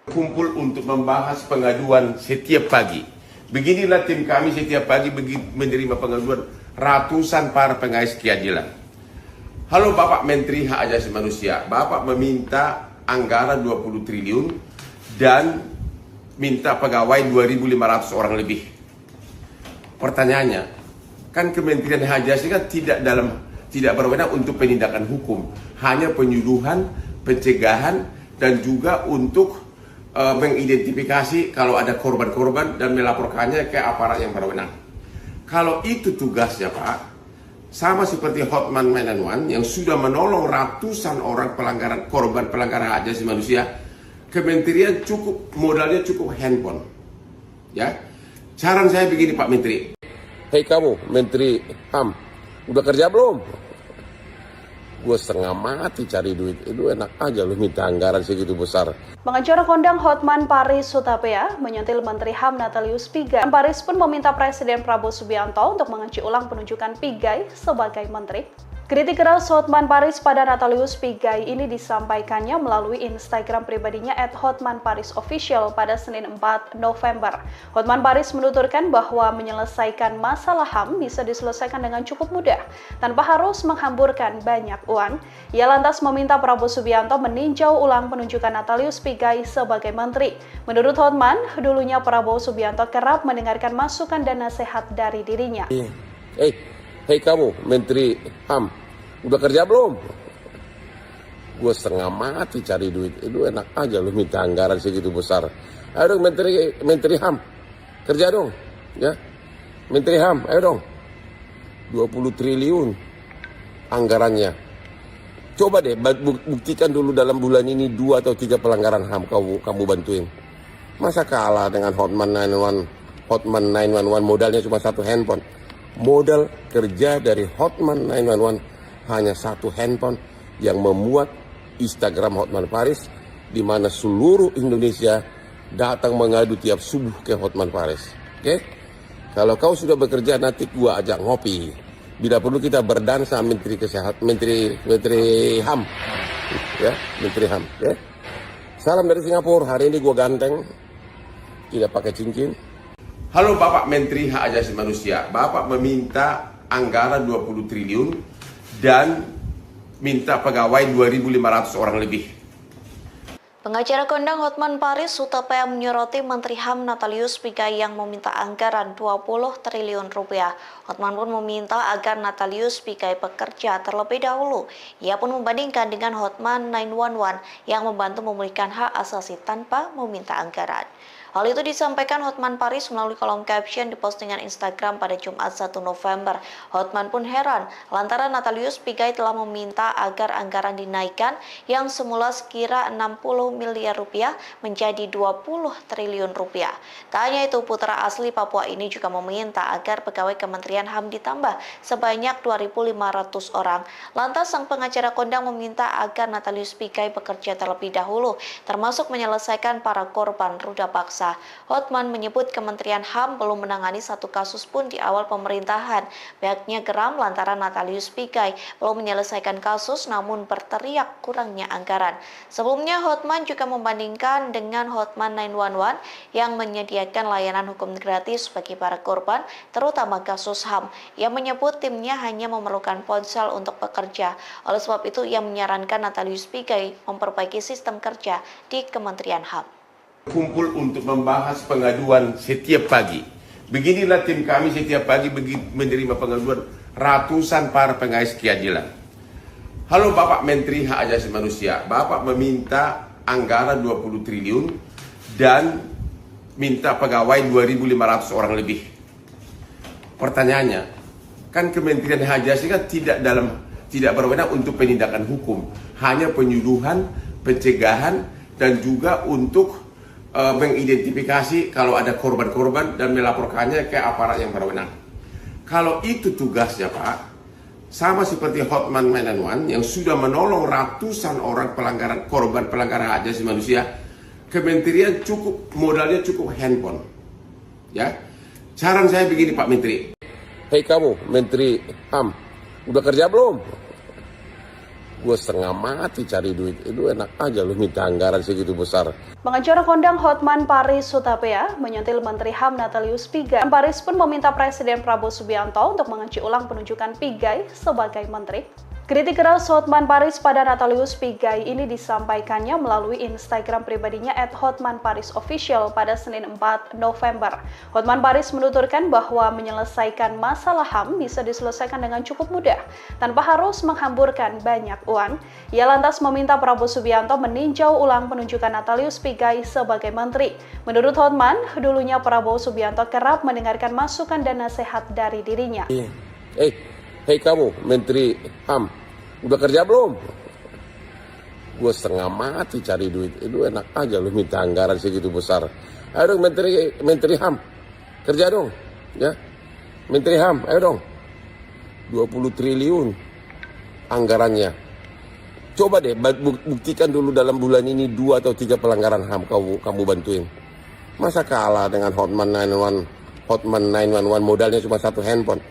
Speaker 2: Kumpul untuk membahas pengaduan setiap pagi. Beginilah tim kami setiap pagi menerima pengaduan ratusan para pengais keadilan. Halo Bapak Menteri Hak Asasi Manusia. Bapak meminta anggaran 20 triliun dan minta pegawai 2.500 orang lebih. Pertanyaannya, kan Kementerian Hak Asasi kan tidak berwenang untuk penindakan hukum, hanya penyuluhan, pencegahan, dan juga untuk mengidentifikasi kalau ada korban-korban dan melaporkannya ke aparat yang berwenang. Kalau itu tugasnya Pak, sama seperti Hotman 911 yang sudah menolong ratusan orang korban pelanggaran hak asasi manusia, Kementerian modalnya cukup handphone. Ya, saran saya begini Pak Menteri. Hei kamu, Menteri HAM, udah kerja belum? Gue setengah mati cari duit. Itu enak aja lu minta anggaran segitu besar.
Speaker 1: Pengacara kondang Hotman Paris Hutapea menyentil Menteri HAM Natalius Pigai. Paris pun meminta Presiden Prabowo Subianto untuk mengunci ulang penunjukan Pigai sebagai menteri. Kritik keras Hotman Paris pada Natalius Pigai ini disampaikannya melalui Instagram pribadinya @hotmanparisofficial pada Senin 4 November. Hotman Paris menuturkan bahwa menyelesaikan masalah HAM bisa diselesaikan dengan cukup mudah, tanpa harus menghamburkan banyak uang. Ia lantas meminta Prabowo Subianto meninjau ulang penunjukan Natalius Pigai sebagai menteri. Menurut Hotman, dulunya Prabowo Subianto kerap mendengarkan masukan dan nasihat dari dirinya.
Speaker 2: Hei kamu, Menteri HAM, udah kerja belum? Gue setengah mati cari duit. Itu enak aja lu minta anggaran segitu besar. Ayo dong Menteri HAM, kerja dong. Ya, Menteri HAM, ayo dong. 20 triliun anggarannya. Coba deh buktikan dulu dalam bulan ini 2 atau 3 pelanggaran HAM kamu bantuin. Masa kalah dengan Hotman 911 modalnya cuma 1 handphone. Modal kerja dari Hotman 911 hanya 1 handphone yang memuat Instagram Hotman Paris, di mana seluruh Indonesia datang mengadu tiap subuh ke Hotman Paris. Oke? Kalau kau sudah bekerja, nanti gua ajak ngopi. Bila perlu kita berdansa Menteri Kesehatan, Menteri HAM. Ya, Menteri HAM, ya. Salam dari Singapura. Hari ini gua ganteng. Tidak pakai cincin. Halo Bapak Menteri Hak Asasi Manusia. Bapak meminta anggaran 20 triliun dan minta pegawai 2.500 orang lebih.
Speaker 3: Pengacara kondang Hotman Paris Hutapea menyoroti Menteri HAM Natalius Pigai yang meminta anggaran 20 triliun rupiah. Hotman pun meminta agar Natalius Pigai bekerja terlebih dahulu. Ia pun membandingkan dengan Hotman 911 yang membantu memulihkan hak asasi tanpa meminta anggaran. Hal itu disampaikan Hotman Paris melalui kolom caption di postingan Instagram pada Jumat 1 November. Hotman pun heran lantaran Natalius Pigai telah meminta agar anggaran dinaikkan yang semula sekira 60 miliar rupiah menjadi 20 triliun rupiah. Tak hanya itu, putra asli Papua ini juga meminta agar pegawai Kementerian HAM ditambah sebanyak 2.500 orang. Lantas sang pengacara kondang meminta agar Natalius Pigai bekerja terlebih dahulu, termasuk menyelesaikan para korban ruda paksa. Hotman menyebut Kementerian HAM belum menangani satu kasus pun di awal pemerintahan. Pihaknya geram lantaran Natalius Pigai belum menyelesaikan kasus namun berteriak kurangnya anggaran. Sebelumnya Hotman juga membandingkan dengan Hotman 911 yang menyediakan layanan hukum gratis bagi para korban, terutama kasus HAM. Ia menyebut timnya hanya memerlukan ponsel untuk bekerja. Oleh sebab itu ia menyarankan Natalius Pigai memperbaiki sistem kerja di Kementerian HAM.
Speaker 2: Kumpul untuk membahas pengaduan setiap pagi. Beginilah tim kami setiap pagi menerima pengaduan ratusan para pengais keadilan. Halo Bapak Menteri Hak Asasi Manusia. Bapak meminta anggaran 20 triliun dan minta pegawai 2.500 orang lebih. Pertanyaannya, kan Kementerian Hak Asasi kan tidak berwenang untuk penindakan hukum, hanya penyuluhan, pencegahan, dan juga untuk mengidentifikasi kalau ada korban-korban dan melaporkannya ke aparat yang berwenang. Kalau itu tugasnya Pak, sama seperti Hotman 911 yang sudah menolong ratusan orang korban pelanggaran hak asasi manusia, Kementerian modalnya cukup handphone. Ya, saran saya begini Pak Menteri. Hei kamu Menteri HAM, udah kerja belum? Gue setengah mati cari duit, itu enak aja lu minta anggaran segitu besar.
Speaker 1: Pengacara kondang Hotman Paris Hutapea menyentil Menteri HAM Natalius Pigai. Paris pun meminta Presiden Prabowo Subianto untuk mengunci ulang penunjukan Pigai sebagai menteri. Kritik keras Hotman Paris pada Natalius Pigai ini disampaikannya melalui Instagram pribadinya @hotmanparisofficial pada Senin 4 November. Hotman Paris menuturkan bahwa menyelesaikan masalah HAM bisa diselesaikan dengan cukup mudah, tanpa harus menghamburkan banyak uang. Ia lantas meminta Prabowo Subianto meninjau ulang penunjukan Natalius Pigai sebagai menteri. Menurut Hotman, dulunya Prabowo Subianto kerap mendengarkan masukan dan nasihat dari dirinya.
Speaker 2: Hei kamu Menteri HAM, udah kerja belum? Gue setengah mati cari duit, itu enak aja lu minta anggaran segitu besar. Ayo dong Menteri HAM, kerja dong, ya. Menteri HAM, ayo dong. 20 triliun anggarannya. Coba deh buktikan dulu dalam bulan ini 2 atau 3 pelanggaran HAM kamu bantuin. Masa kalah dengan Hotman 911 modalnya cuma 1 handphone.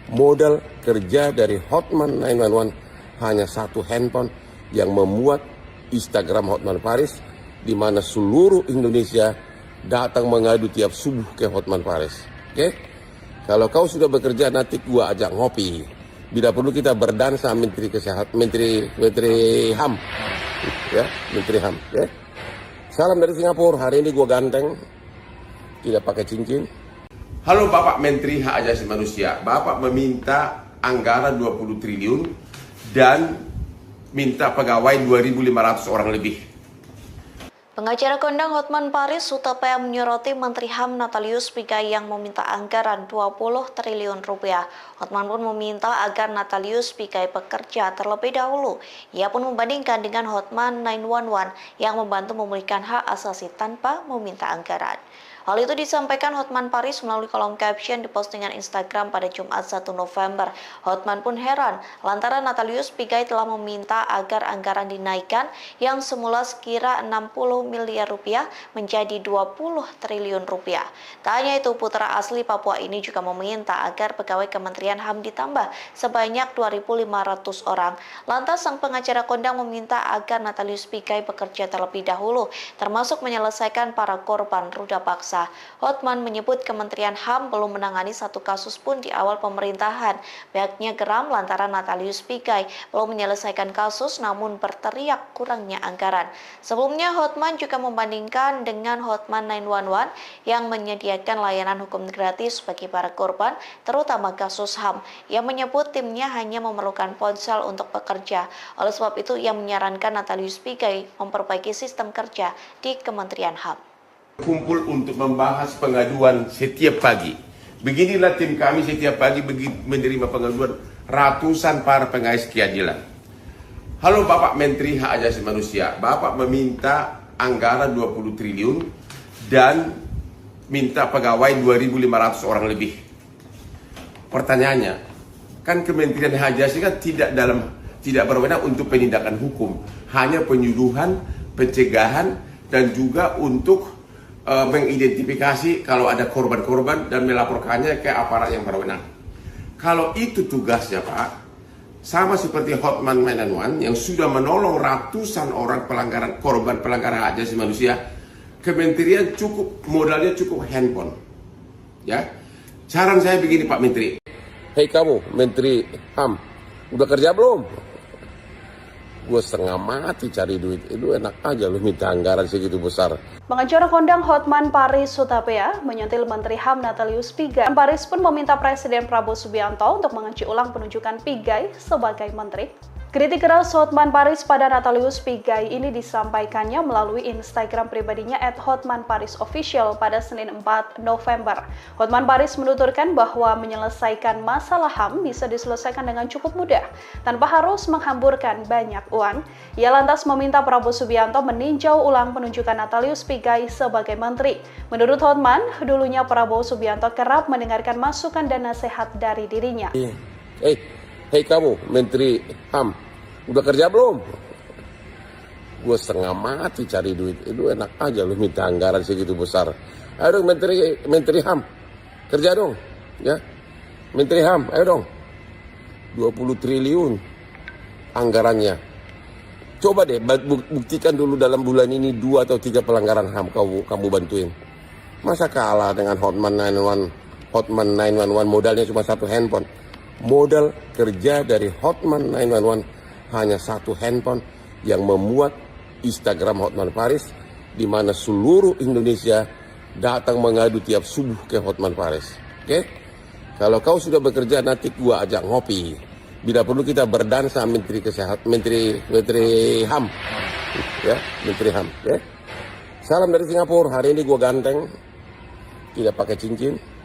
Speaker 2: Modal kerja dari Hotman 911 hanya 1 handphone yang memuat Instagram Hotman Paris, di mana seluruh Indonesia datang mengadu tiap subuh ke Hotman Paris. Oke? Kalau kau sudah bekerja, nanti gua ajak ngopi. Bila perlu kita berdansa Menteri Kesehatan, Menteri HAM. Ya, Menteri HAM, ya. Salam dari Singapura. Hari ini gua ganteng. Tidak pakai cincin. Halo Bapak Menteri Hak Asasi Manusia. Bapak meminta anggaran 20 triliun dan minta pegawai 2.500 orang lebih.
Speaker 3: Pengacara kondang Hotman Paris Hutapea menyoroti Menteri HAM Natalius Pigai yang meminta anggaran 20 triliun rupiah. Hotman pun meminta agar Natalius Pigai bekerja terlebih dahulu. Ia pun membandingkan dengan Hotman 911 yang membantu memulihkan hak asasi tanpa meminta anggaran. Hal itu disampaikan Hotman Paris melalui kolom caption di postingan Instagram pada Jumat 1 November. Hotman pun heran lantaran Natalius Pigai telah meminta agar anggaran dinaikkan yang semula sekira 60 miliar rupiah menjadi 20 triliun rupiah. Tak hanya itu, putra asli Papua ini juga meminta agar pegawai Kementerian HAM ditambah sebanyak 2.500 orang. Lantas sang pengacara kondang meminta agar Natalius Pigai bekerja terlebih dahulu, termasuk menyelesaikan para korban ruda paksa. Hotman menyebut Kementerian HAM belum menangani satu kasus pun di awal pemerintahan. Pihaknya geram lantaran Natalius Pigai belum menyelesaikan kasus namun berteriak kurangnya anggaran. Sebelumnya Hotman juga membandingkan dengan Hotman 911 yang menyediakan layanan hukum gratis bagi para korban, terutama kasus HAM. Ia menyebut timnya hanya memerlukan ponsel untuk bekerja. Oleh sebab itu, ia menyarankan Natalius Pigai memperbaiki sistem kerja di Kementerian HAM.
Speaker 2: Kumpul untuk membahas pengaduan setiap pagi. Beginilah tim kami setiap pagi menerima pengaduan ratusan para pengais keadilan. Halo Bapak Menteri Hak Asasi Manusia, Bapak meminta anggaran 20 triliun dan minta pegawai 2.500 orang lebih. Pertanyaannya, kan Kementerian Hak Asasi kan tidak berwenang untuk penindakan hukum, hanya penyuluhan, pencegahan, dan juga untuk mengidentifikasi kalau ada korban-korban dan melaporkannya ke aparat yang berwenang. Kalau itu tugasnya Pak, sama seperti Hotman 911 yang sudah menolong ratusan orang korban pelanggaran hak asasi manusia, Kementerian modalnya cukup handphone. Ya, saran saya begini Pak Menteri. Hei kamu Menteri HAM, udah kerja belum? Gue setengah mati cari duit, itu enak aja lu minta anggaran segitu besar.
Speaker 1: Pengacara kondang Hotman Paris Hutapea menyentil Menteri HAM Natalius Pigai. Paris pun meminta Presiden Prabowo Subianto untuk mengunci ulang penunjukan Pigai sebagai menteri. Kritik keras Hotman Paris pada Natalius Pigai ini disampaikannya melalui Instagram pribadinya @hotmanparisofficial pada Senin 4 November. Hotman Paris menuturkan bahwa menyelesaikan masalah HAM bisa diselesaikan dengan cukup mudah, tanpa harus menghamburkan banyak uang. Ia lantas meminta Prabowo Subianto meninjau ulang penunjukan Natalius Pigai sebagai menteri. Menurut Hotman, dulunya Prabowo Subianto kerap mendengarkan masukan dan nasihat dari dirinya.
Speaker 2: Hei kamu Menteri HAM, udah kerja belum? Gue setengah mati cari duit, itu enak aja lu minta anggaran segitu besar. Ayo dong Menteri HAM, kerja dong, ya. Menteri HAM, ayo dong. 20 triliun anggarannya. Coba deh buktikan dulu dalam bulan ini 2 atau 3 pelanggaran HAM kamu bantuin. Masa kalah dengan Hotman 911 modalnya cuma 1 handphone. Modal kerja dari Hotman 911 hanya 1 handphone yang memuat Instagram Hotman Paris, di mana seluruh Indonesia datang mengadu tiap subuh ke Hotman Paris. Oke? Kalau kau sudah bekerja, nanti gua ajak ngopi. Bila perlu kita berdansa Menteri Kesehatan, Menteri HAM. Ya, Menteri HAM, ya. Salam dari Singapura. Hari ini gua ganteng. Tidak pakai cincin.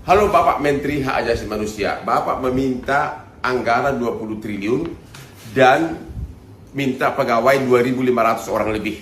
Speaker 2: Halo Bapak Menteri Hak Asasi Manusia, Bapak meminta anggaran 20 triliun dan minta pegawai 2.500 orang lebih.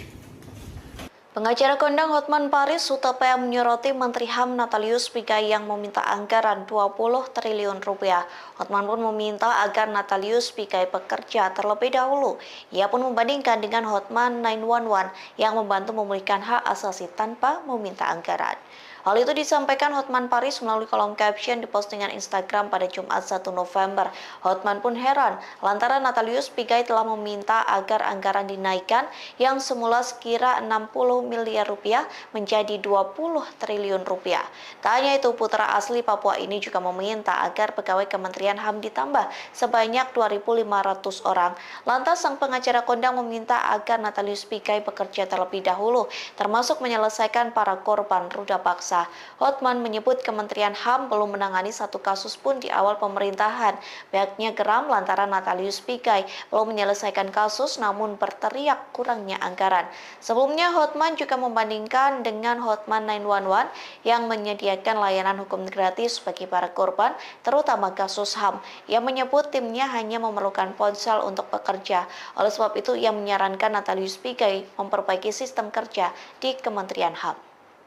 Speaker 3: Pengacara kondang Hotman Paris Hutapea menyoroti Menteri HAM Natalius Pigai yang meminta anggaran 20 triliun rupiah. Hotman pun meminta agar Natalius Pigai bekerja terlebih dahulu. Ia pun membandingkan dengan Hotman 911 yang membantu memulihkan hak asasi tanpa meminta anggaran. Hal itu disampaikan Hotman Paris melalui kolom caption di postingan Instagram pada Jumat 1 November. Hotman pun heran lantaran Natalius Pigai telah meminta agar anggaran dinaikkan yang semula sekira 60 miliar rupiah menjadi 20 triliun rupiah. Tak hanya itu, putra asli Papua ini juga meminta agar pegawai Kementerian HAM ditambah sebanyak 2.500 orang. Lantas sang pengacara kondang meminta agar Natalius Pigai bekerja terlebih dahulu, termasuk menyelesaikan para korban ruda paksa. paksa. Hotman menyebut Kementerian HAM belum menangani satu kasus pun di awal pemerintahan. Pihaknya geram lantaran Natalius Pigai belum menyelesaikan kasus namun berteriak kurangnya anggaran. Sebelumnya Hotman juga membandingkan dengan Hotman 911 yang menyediakan layanan hukum gratis bagi para korban, terutama kasus HAM. Ia menyebut timnya hanya memerlukan ponsel untuk bekerja. Oleh sebab itu, ia menyarankan Natalius Pigai memperbaiki sistem kerja di Kementerian HAM.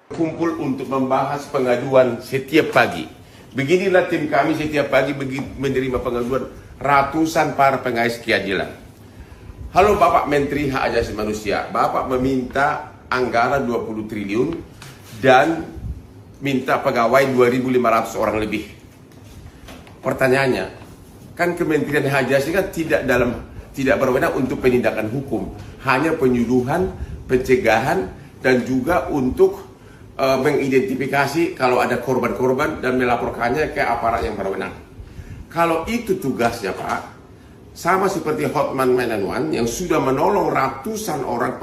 Speaker 2: Kumpul untuk membahas pengaduan setiap pagi. Beginilah tim kami setiap pagi menerima pengaduan ratusan para pengais keadilan. Halo Bapak Menteri Hak Asasi Manusia, Bapak meminta anggaran 20 triliun dan minta pegawai 2.500 orang lebih. Pertanyaannya, kan Kementerian Hak Asasi kan tidak berwenang untuk penindakan hukum, hanya penyuluhan, pencegahan, dan juga untuk mengidentifikasi kalau ada korban-korban dan melaporkannya ke aparat yang berwenang. Kalau itu tugasnya Pak, sama seperti Hotman 911 yang sudah menolong ratusan orang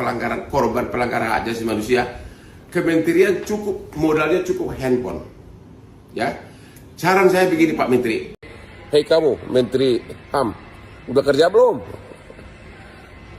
Speaker 2: korban pelanggaran hak asasi manusia, Kementerian modalnya cukup handphone. Ya, saran saya begini Pak Menteri. Hei kamu Menteri HAM, udah kerja belum?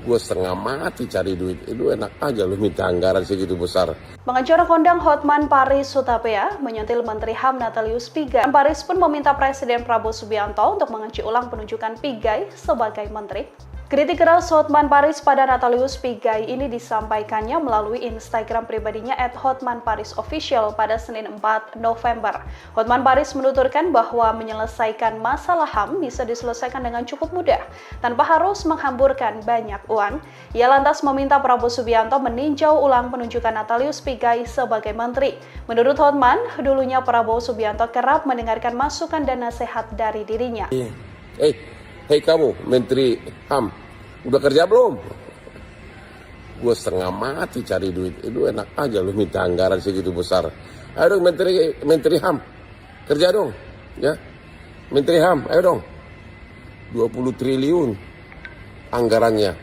Speaker 2: Gue setengah mati cari duit, itu enak aja lu minta anggaran segitu besar.
Speaker 1: Pengacara kondang Hotman Paris Hutapea menyentil Menteri HAM Natalius Pigai. Paris pun meminta Presiden Prabowo Subianto untuk mengunci ulang penunjukan Pigai sebagai menteri. Kritik keras Hotman Paris pada Natalius Pigai ini disampaikannya melalui Instagram pribadinya @hotmanparisofficial pada Senin 4 November. Hotman Paris menuturkan bahwa menyelesaikan masalah HAM bisa diselesaikan dengan cukup mudah, tanpa harus menghamburkan banyak uang. Ia lantas meminta Prabowo Subianto meninjau ulang penunjukan Natalius Pigai sebagai menteri. Menurut Hotman, dulunya Prabowo Subianto kerap mendengarkan masukan dan nasihat dari dirinya.
Speaker 2: Hei kamu Menteri HAM, udah kerja belum? Gue setengah mati cari duit, itu enak aja lu minta anggaran segitu besar. Ayo dong Menteri HAM, kerja dong, ya. Menteri HAM, ayo dong. 20 triliun anggarannya.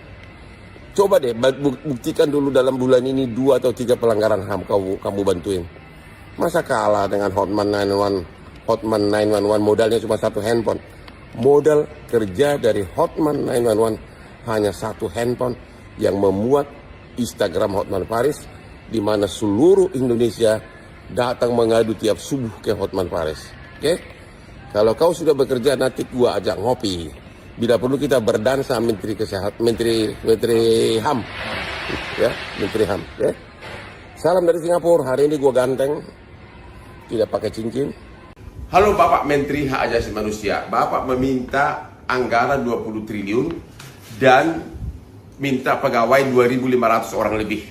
Speaker 2: Coba deh buktikan dulu dalam bulan ini 2 atau 3 pelanggaran HAM kamu bantuin. Masa kalah dengan Hotman 911 modalnya cuma 1 handphone. Modal kerja dari Hotman 911 hanya 1 handphone yang memuat Instagram Hotman Paris, di mana seluruh Indonesia datang mengadu tiap subuh ke Hotman Paris. Oke? Kalau kau sudah bekerja, nanti gua ajak ngopi. Bila perlu kita berdansa Menteri Kesehatan, Menteri HAM. Ya, Menteri HAM, ya. Salam dari Singapura. Hari ini gua ganteng. Tidak pakai cincin. Halo Bapak Menteri Hak Asasi Manusia, Bapak meminta anggaran 20 triliun dan minta pegawai 2.500 orang lebih.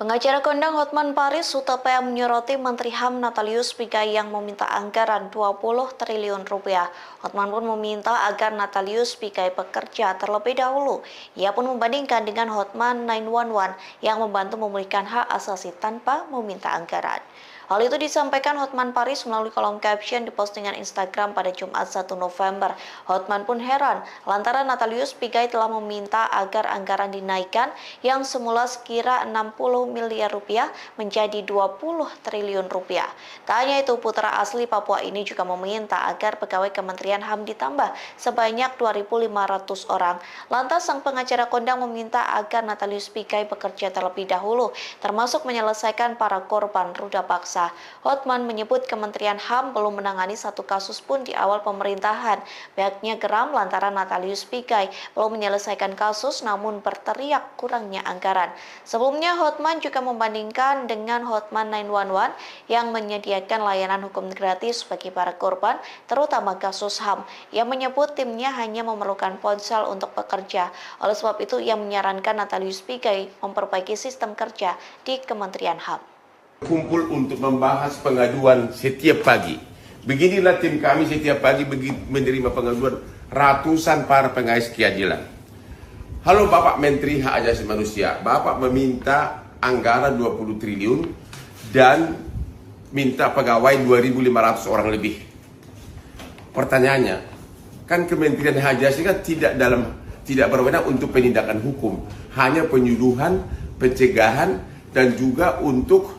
Speaker 3: Pengacara kondang Hotman Paris Hutapea menyoroti Menteri HAM Natalius Pigai yang meminta anggaran 20 triliun rupiah. Hotman pun meminta agar Natalius Pigai bekerja terlebih dahulu. Ia pun membandingkan dengan Hotman 911 yang membantu memulihkan hak asasi tanpa meminta anggaran. Hal itu disampaikan Hotman Paris melalui kolom caption di postingan Instagram pada Jumat 1 November. Hotman pun heran lantaran Natalius Pigai telah meminta agar anggaran dinaikkan yang semula sekira 60 miliar rupiah menjadi 20 triliun rupiah. Tak hanya itu, putra asli Papua ini juga meminta agar pegawai Kementerian HAM ditambah sebanyak 2.500 orang. Lantas sang pengacara kondang meminta agar Natalius Pigai bekerja terlebih dahulu, termasuk menyelesaikan para korban ruda paksa. Hotman menyebut Kementerian HAM belum menangani satu kasus pun di awal pemerintahan. Pihaknya geram lantaran Natalius Pigai belum menyelesaikan kasus namun berteriak kurangnya anggaran. Sebelumnya Hotman juga membandingkan dengan Hotman 911 yang menyediakan layanan hukum gratis bagi para korban, terutama kasus HAM. Ia menyebut timnya hanya memerlukan ponsel untuk bekerja. Oleh sebab itu, ia menyarankan Natalius Pigai memperbaiki sistem kerja di Kementerian HAM.
Speaker 2: Kumpul untuk membahas pengaduan setiap pagi. Beginilah tim kami setiap pagi menerima pengaduan ratusan para pengais keadilan. Halo Bapak Menteri Hak Asasi Manusia, Bapak meminta anggaran 20 triliun dan minta pegawai 2.500 orang lebih. Pertanyaannya, kan Kementerian Hak Asasi kan tidak berwenang untuk penindakan hukum, hanya penyuluhan, pencegahan, dan juga untuk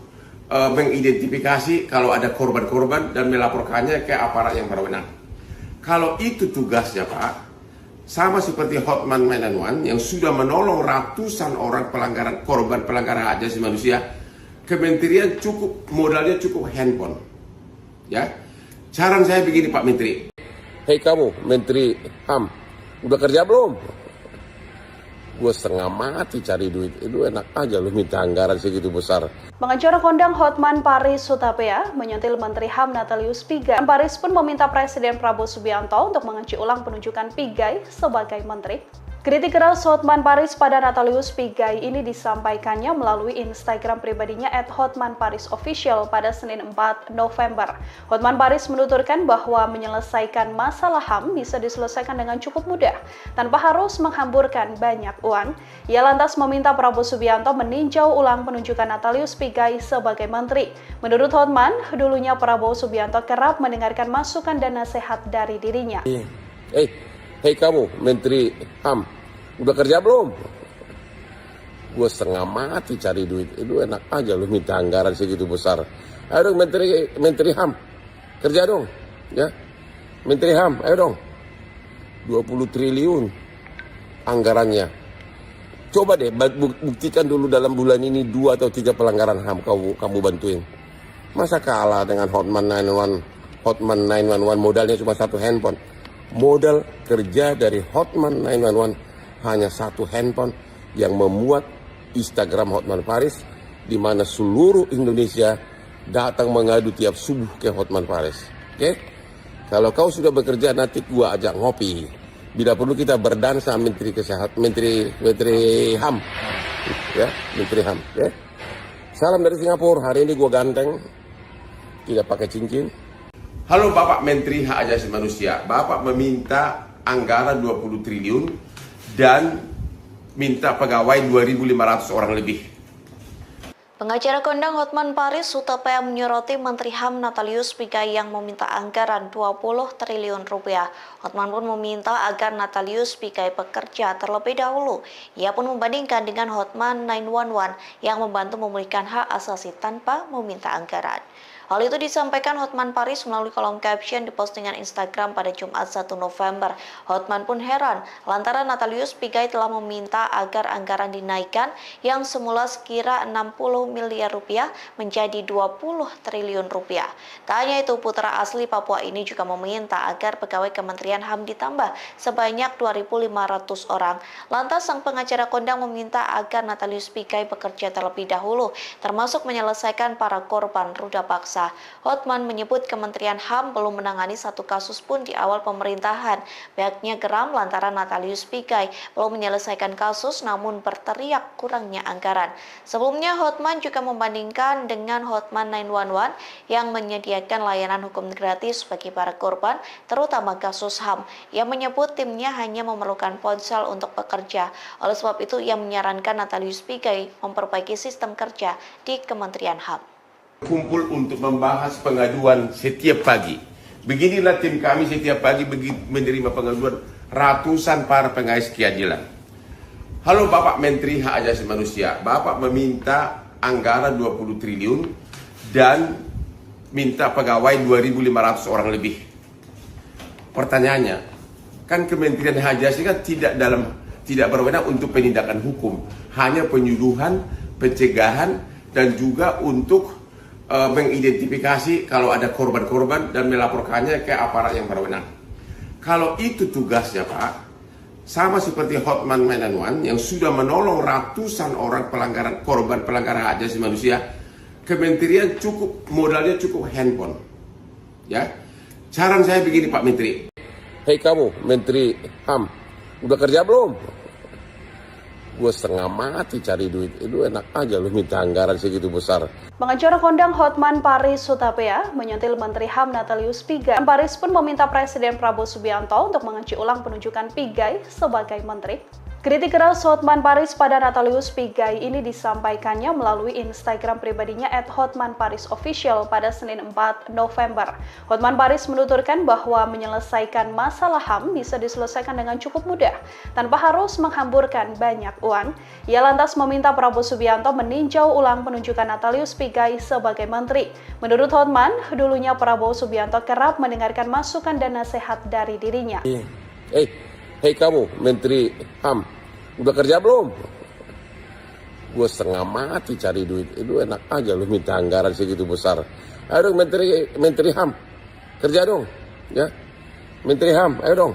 Speaker 2: mengidentifikasi kalau ada korban-korban dan melaporkannya ke aparat yang berwenang. Kalau itu tugasnya Pak, sama seperti Hotman 911 yang sudah menolong ratusan orang korban pelanggaran hak asasi manusia, kementerian modalnya cukup handphone. Ya, saran saya begini Pak Menteri. Hei kamu Menteri HAM, udah kerja belum? Gue setengah mati cari duit, itu enak aja lu minta anggaran segitu besar.
Speaker 1: Pengacara kondang Hotman Paris Hutapea menyentil Menteri HAM Natalius Pigai. Paris pun meminta Presiden Prabowo Subianto untuk mengunci ulang penunjukan Pigai sebagai menteri. Kritik keras Hotman Paris pada Natalius Pigai ini disampaikannya melalui Instagram pribadinya @hotmanparisofficial pada Senin 4 November. Hotman Paris menuturkan bahwa menyelesaikan masalah HAM bisa diselesaikan dengan cukup mudah, tanpa harus menghamburkan banyak uang. Ia lantas meminta Prabowo Subianto meninjau ulang penunjukan Natalius Pigai sebagai menteri. Menurut Hotman, dulunya Prabowo Subianto kerap mendengarkan masukan dan nasihat dari dirinya.
Speaker 2: Hei kamu Menteri HAM, udah kerja belum? Gue setengah mati cari duit, itu enak aja lu minta anggaran segitu besar. Ayo dong Menteri HAM, kerja dong, ya. Menteri HAM, ayo dong. 20 triliun anggarannya. Coba deh buktikan dulu dalam bulan ini 2 atau 3 pelanggaran HAM kamu bantuin. Masa kalah dengan Hotman 911 modalnya cuma 1 handphone. Modal kerja dari Hotman 911 hanya 1 handphone yang memuat Instagram Hotman Paris, di mana seluruh Indonesia datang mengadu tiap subuh ke Hotman Paris. Oke? Kalau kau sudah bekerja, nanti gua ajak ngopi. Bila perlu kita berdansa Menteri HAM. Ya, Menteri HAM, ya. Salam dari Singapura. Hari ini gua ganteng. Tidak pakai cincin. Halo Bapak Menteri Hak Asasi Manusia, Bapak meminta anggaran 20 triliun dan minta pegawai 2.500 orang lebih.
Speaker 3: Pengacara kondang Hotman Paris Hutapea menyoroti Menteri HAM Natalius Pigai yang meminta anggaran 20 triliun rupiah. Hotman pun meminta agar Natalius Pigai bekerja terlebih dahulu. Ia pun membandingkan dengan Hotman 911 yang membantu memulihkan hak asasi tanpa meminta anggaran. Hal itu disampaikan Hotman Paris melalui kolom caption di postingan Instagram pada Jumat 1 November. Hotman pun heran lantaran Natalius Pigai telah meminta agar anggaran dinaikkan yang semula sekira 60 miliar rupiah menjadi 20 triliun rupiah. Tak hanya itu, putra asli Papua ini juga meminta agar pegawai Kementerian HAM ditambah sebanyak 2.500 orang. Lantas sang pengacara kondang meminta agar Natalius Pigai bekerja terlebih dahulu, termasuk menyelesaikan para korban ruda paksa. Hotman menyebut Kementerian HAM belum menangani 1 kasus pun di awal pemerintahan. Pihaknya geram lantaran Natalius Pigai belum menyelesaikan kasus namun berteriak kurangnya anggaran. Sebelumnya Hotman juga membandingkan dengan Hotman 911 yang menyediakan layanan hukum gratis bagi para korban, terutama kasus HAM. Ia menyebut timnya hanya memerlukan ponsel untuk bekerja. Oleh sebab itu ia menyarankan Natalius Pigai memperbaiki sistem kerja di Kementerian HAM.
Speaker 2: Kumpul untuk membahas pengaduan setiap pagi. Beginilah tim kami setiap pagi menerima pengaduan ratusan para pengais keadilan. Halo Bapak Menteri Hak Asasi Manusia, Bapak meminta anggaran 20 triliun dan minta pegawai 2.500 orang lebih. Pertanyaannya, kan Kementerian Hak Asasi kan tidak berwenang untuk penindakan hukum, hanya penyuluhan, pencegahan dan juga untuk mengidentifikasi kalau ada korban-korban dan melaporkannya ke aparat yang berwenang. Kalau itu tugasnya Pak, sama seperti Hotman 911 yang sudah menolong ratusan orang korban pelanggaran hak asasi manusia, kementerian modalnya cukup handphone. Ya, saran saya begini Pak Menteri. Hei kamu Menteri HAM, udah kerja belum? Gue setengah mati cari duit, itu enak aja lu minta anggaran segitu besar.
Speaker 1: Pengacara kondang Hotman Paris Hutapea menyentil Menteri HAM Natalius Pigai. Paris pun meminta Presiden Prabowo Subianto untuk mengunci ulang penunjukan Pigai sebagai menteri. Kritik keras Hotman Paris pada Natalius Pigai ini disampaikannya melalui Instagram pribadinya @hotmanparisofficial pada Senin 4 November. Hotman Paris menuturkan bahwa menyelesaikan masalah HAM bisa diselesaikan dengan cukup mudah, tanpa harus menghamburkan banyak uang. Ia lantas meminta Prabowo Subianto meninjau ulang penunjukan Natalius Pigai sebagai menteri. Menurut Hotman, dulunya Prabowo Subianto kerap mendengarkan masukan dan nasihat dari dirinya.
Speaker 2: Hei kamu, Menteri HAM, udah kerja belum? Gue setengah mati cari duit, itu enak aja lu minta anggaran segitu besar. Ayo dong Menteri HAM, kerja dong, ya. Menteri HAM, ayo dong.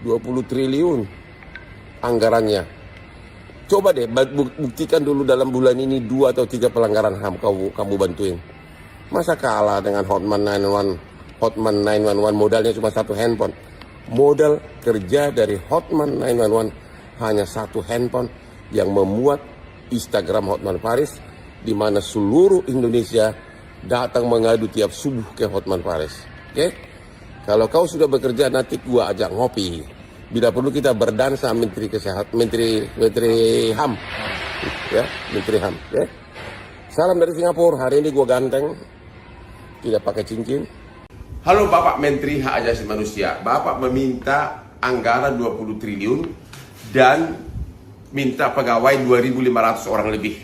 Speaker 2: 20 triliun anggarannya. Coba deh buktikan dulu dalam bulan ini 2 atau 3 pelanggaran HAM kamu bantuin. Masa kalah dengan Hotman 911 modalnya cuma 1 handphone. Modal kerja dari Hotman 911 hanya 1 handphone yang memuat Instagram Hotman Paris, di mana seluruh Indonesia datang mengadu tiap subuh ke Hotman Paris. Oke? Kalau kau sudah bekerja, nanti gua ajak ngopi. Bila perlu kita berdansa Menteri HAM. Ya, Menteri HAM. Ya. Salam dari Singapura. Hari ini gua ganteng, tidak pakai cincin. Halo Bapak Menteri Hak Asasi Manusia, Bapak meminta anggaran 20 triliun dan minta pegawai 2.500 orang lebih.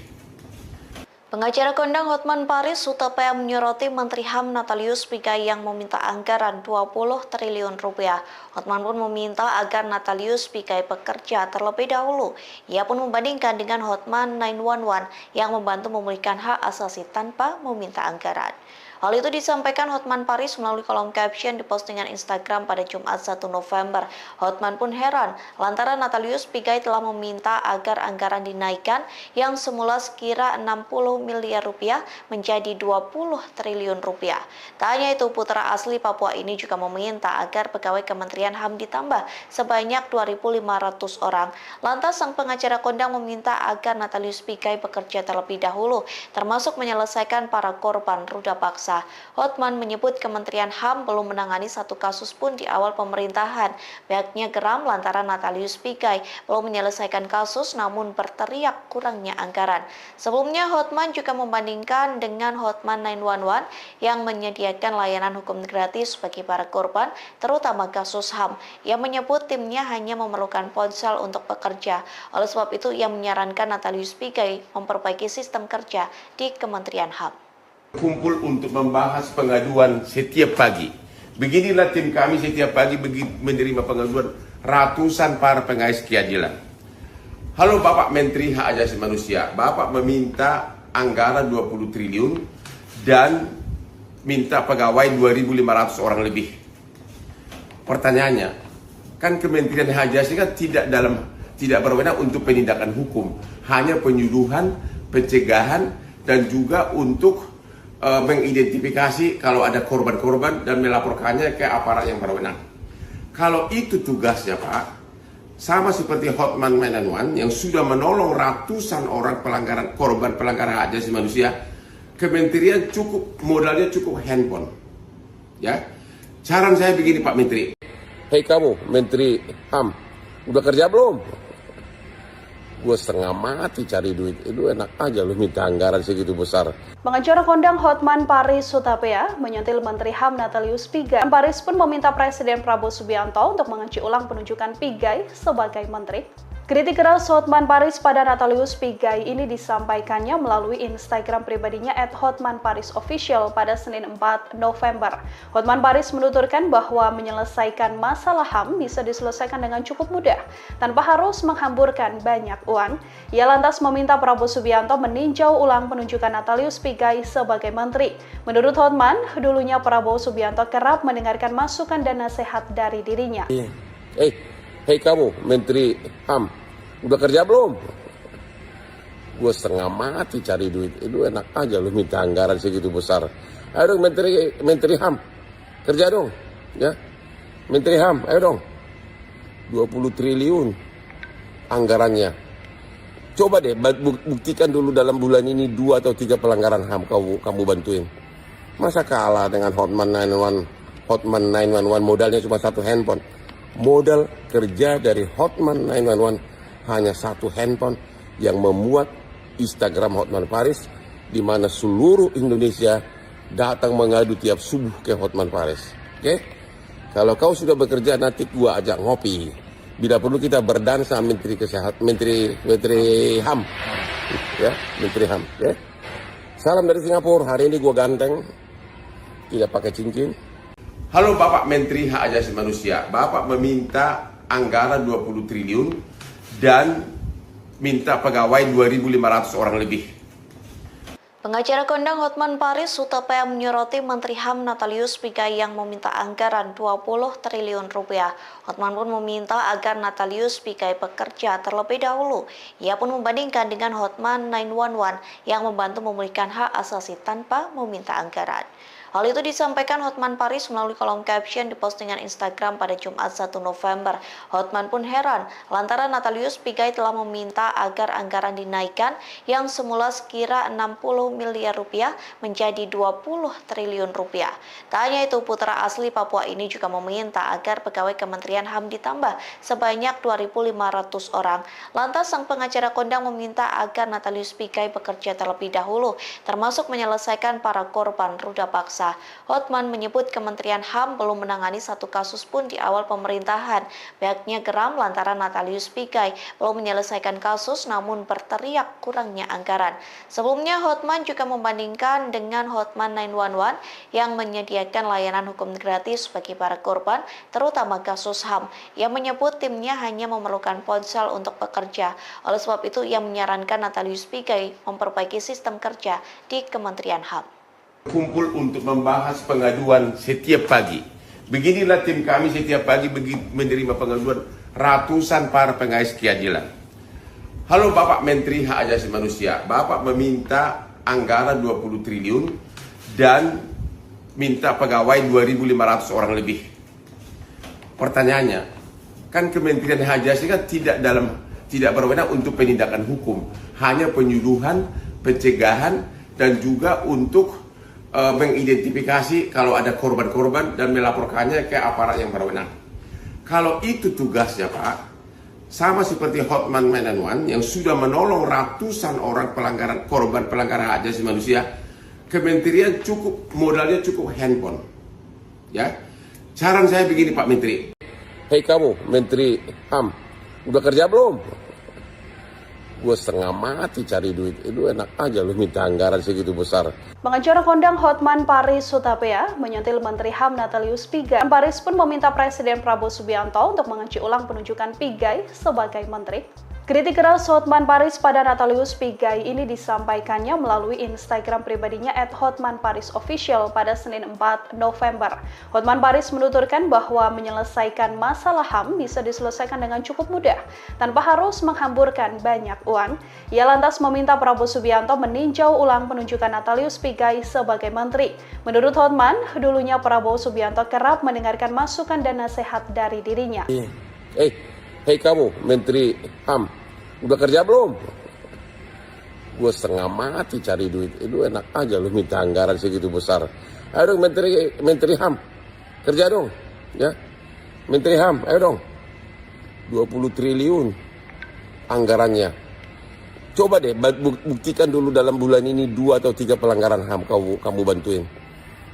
Speaker 3: Pengacara kondang Hotman Paris Hutapea menyoroti Menteri HAM Natalius Pigai yang meminta anggaran 20 triliun rupiah. Hotman pun meminta agar Natalius Pigai bekerja terlebih dahulu. Ia pun membandingkan dengan Hotman 911 yang membantu memulihkan hak asasi tanpa meminta anggaran. Hal itu disampaikan Hotman Paris melalui kolom caption di postingan Instagram pada Jumat 1 November. Hotman pun heran lantaran Natalius Pigai telah meminta agar anggaran dinaikkan yang semula sekira 60 miliar rupiah menjadi 20 triliun rupiah. Tak hanya itu, putra asli Papua ini juga meminta agar pegawai Kementerian HAM ditambah sebanyak 2.500 orang. Lantas sang pengacara kondang meminta agar Natalius Pigai bekerja terlebih dahulu, termasuk menyelesaikan para korban ruda paksa. Hotman menyebut Kementerian HAM belum menangani 1 kasus pun di awal pemerintahan. Pihaknya geram lantaran Natalius Pigai belum menyelesaikan kasus namun berteriak kurangnya anggaran. Sebelumnya Hotman juga membandingkan dengan Hotman 911 yang menyediakan layanan hukum gratis bagi para korban, terutama kasus HAM. Ia menyebut timnya hanya memerlukan ponsel untuk bekerja. Oleh sebab itu ia menyarankan Natalius Pigai memperbaiki sistem kerja di Kementerian HAM.
Speaker 2: Kumpul untuk membahas pengaduan setiap pagi. Beginilah tim kami setiap pagi menerima pengaduan ratusan para pengais keadilan. Halo Bapak Menteri Hak Asasi Manusia, Bapak meminta anggaran 20 triliun dan minta pegawai 2.500 orang lebih. Pertanyaannya, kan Kementerian Hak Asasi kan tidak berwenang untuk penindakan hukum, hanya penyuluhan, pencegahan, dan juga untuk mengidentifikasi kalau ada korban-korban dan melaporkannya ke aparat yang berwenang. Kalau itu tugasnya Pak, sama seperti Hotman 911 yang sudah menolong ratusan orang korban pelanggaran hak asasi manusia, kementerian modalnya cukup handphone. Ya, saran saya begini Pak Menteri. Hei kamu, Menteri HAM, udah kerja belum? Gue setengah mati cari duit, itu enak aja lu minta anggaran segitu besar.
Speaker 1: Pengacara kondang Hotman Paris Hutapea menyentil Menteri HAM Natalius Pigai. Paris pun meminta Presiden Prabowo Subianto untuk mengunci ulang penunjukan Pigai sebagai menteri. Kritik keras Hotman Paris pada Natalius Pigai ini disampaikannya melalui Instagram pribadinya @hotmanparisofficial pada Senin 4 November. Hotman Paris menuturkan bahwa menyelesaikan masalah HAM bisa diselesaikan dengan cukup mudah, tanpa harus menghamburkan banyak uang. Ia lantas meminta Prabowo Subianto meninjau ulang penunjukan Natalius Pigai sebagai menteri. Menurut Hotman, dulunya Prabowo Subianto kerap mendengarkan masukan dan nasihat dari dirinya.
Speaker 2: Hei kamu, Menteri HAM, udah kerja belum? Gue setengah mati cari duit, itu enak aja lu minta anggaran segitu besar. Ayo dong Menteri HAM, kerja dong, ya. Menteri HAM, ayo dong. 20 triliun anggarannya. Coba deh buktikan dulu dalam bulan ini 2 atau 3 pelanggaran HAM kamu bantuin. Masa kalah dengan Hotman 911 modalnya cuma 1 handphone. Modal kerja dari Hotman 911 hanya satu handphone yang memuat Instagram Hotman Paris, di mana seluruh Indonesia datang mengadu tiap subuh ke Hotman Paris. Oke? Kalau kau sudah bekerja, nanti gua ajak ngopi. Bila perlu kita berdansa Menteri Kesehatan, Menteri HAM. Ya, Menteri HAM. Ya. Salam dari Singapura. Hari ini gua ganteng, tidak pakai cincin. Halo Bapak Menteri Hak Asasi Manusia. Bapak meminta anggaran 20 triliun dan minta pegawai 2.500 orang lebih.
Speaker 3: Pengacara kondang Hotman Paris Hutapea menyoroti Menteri HAM Natalius Pigai yang meminta anggaran 20 triliun rupiah. Hotman pun meminta agar Natalius Pigai bekerja terlebih dahulu. Ia pun membandingkan dengan Hotman 911 yang membantu memulihkan hak asasi tanpa meminta anggaran. Hal itu disampaikan Hotman Paris melalui kolom caption di postingan Instagram pada Jumat 1 November. Hotman pun heran lantaran Natalius Pigai telah meminta agar anggaran dinaikkan yang semula sekira 60 miliar rupiah menjadi 20 triliun rupiah. Tak hanya itu, putra asli Papua ini juga meminta agar pegawai Kementerian HAM ditambah sebanyak 2.500 orang. Lantas sang pengacara kondang meminta agar Natalius Pigai bekerja terlebih dahulu, termasuk menyelesaikan para korban ruda paksa. Hotman menyebut Kementerian HAM belum menangani satu kasus pun di awal pemerintahan. Pihaknya geram lantaran Natalius Pigai belum menyelesaikan kasus namun berteriak kurangnya anggaran. Sebelumnya Hotman juga membandingkan dengan Hotman 911 yang menyediakan layanan hukum gratis bagi para korban, terutama kasus HAM. Ia menyebut timnya hanya memerlukan ponsel untuk bekerja. Oleh sebab itu ia menyarankan Natalius Pigai memperbaiki sistem kerja di Kementerian HAM.
Speaker 2: Kumpul untuk membahas pengaduan setiap pagi. Beginilah tim kami setiap pagi menerima pengaduan ratusan para pengais keadilan. Halo Bapak Menteri Hak Asasi Manusia. Bapak meminta anggaran 20 triliun dan minta pegawai 2.500 orang lebih. Pertanyaannya, kan Kementerian Hak Asasi kan tidak berwenang untuk penindakan hukum, hanya penyuluhan, pencegahan, dan juga untuk mengidentifikasi kalau ada korban-korban dan melaporkannya ke aparat yang berwenang. Kalau itu tugasnya Pak, sama seperti Hotman 911 yang sudah menolong ratusan orang korban pelanggaran hak asasi manusia, kementerian modalnya cukup handphone. Ya, saran saya begini Pak Menteri. Hei kamu Menteri HAM, udah kerja belum? Gue setengah mati cari duit, itu enak aja lu minta anggaran segitu besar.
Speaker 1: Pengacara kondang Hotman Paris Hutapea menyentil Menteri HAM Natalius Pigai. Paris pun meminta Presiden Prabowo Subianto untuk mengunci ulang penunjukan Pigai sebagai menteri. Kritik keras Hotman Paris pada Natalius Pigai ini disampaikannya melalui Instagram pribadinya @hotmanparisofficial pada Senin 4 November. Hotman Paris menuturkan bahwa menyelesaikan masalah HAM bisa diselesaikan dengan cukup mudah, tanpa harus menghamburkan banyak uang. Ia lantas meminta Prabowo Subianto meninjau ulang penunjukan Natalius Pigai sebagai menteri. Menurut Hotman, dulunya Prabowo Subianto kerap mendengarkan masukan dan nasihat dari dirinya.
Speaker 2: Hei kamu Menteri HAM, udah kerja belum? Gue setengah mati cari duit, itu enak aja lu minta anggaran segitu besar. Ayo dong Menteri HAM, kerja dong, ya. Menteri HAM, ayo dong. 20 triliun anggarannya. Coba deh buktikan dulu dalam bulan ini 2 atau 3 pelanggaran HAM kamu bantuin.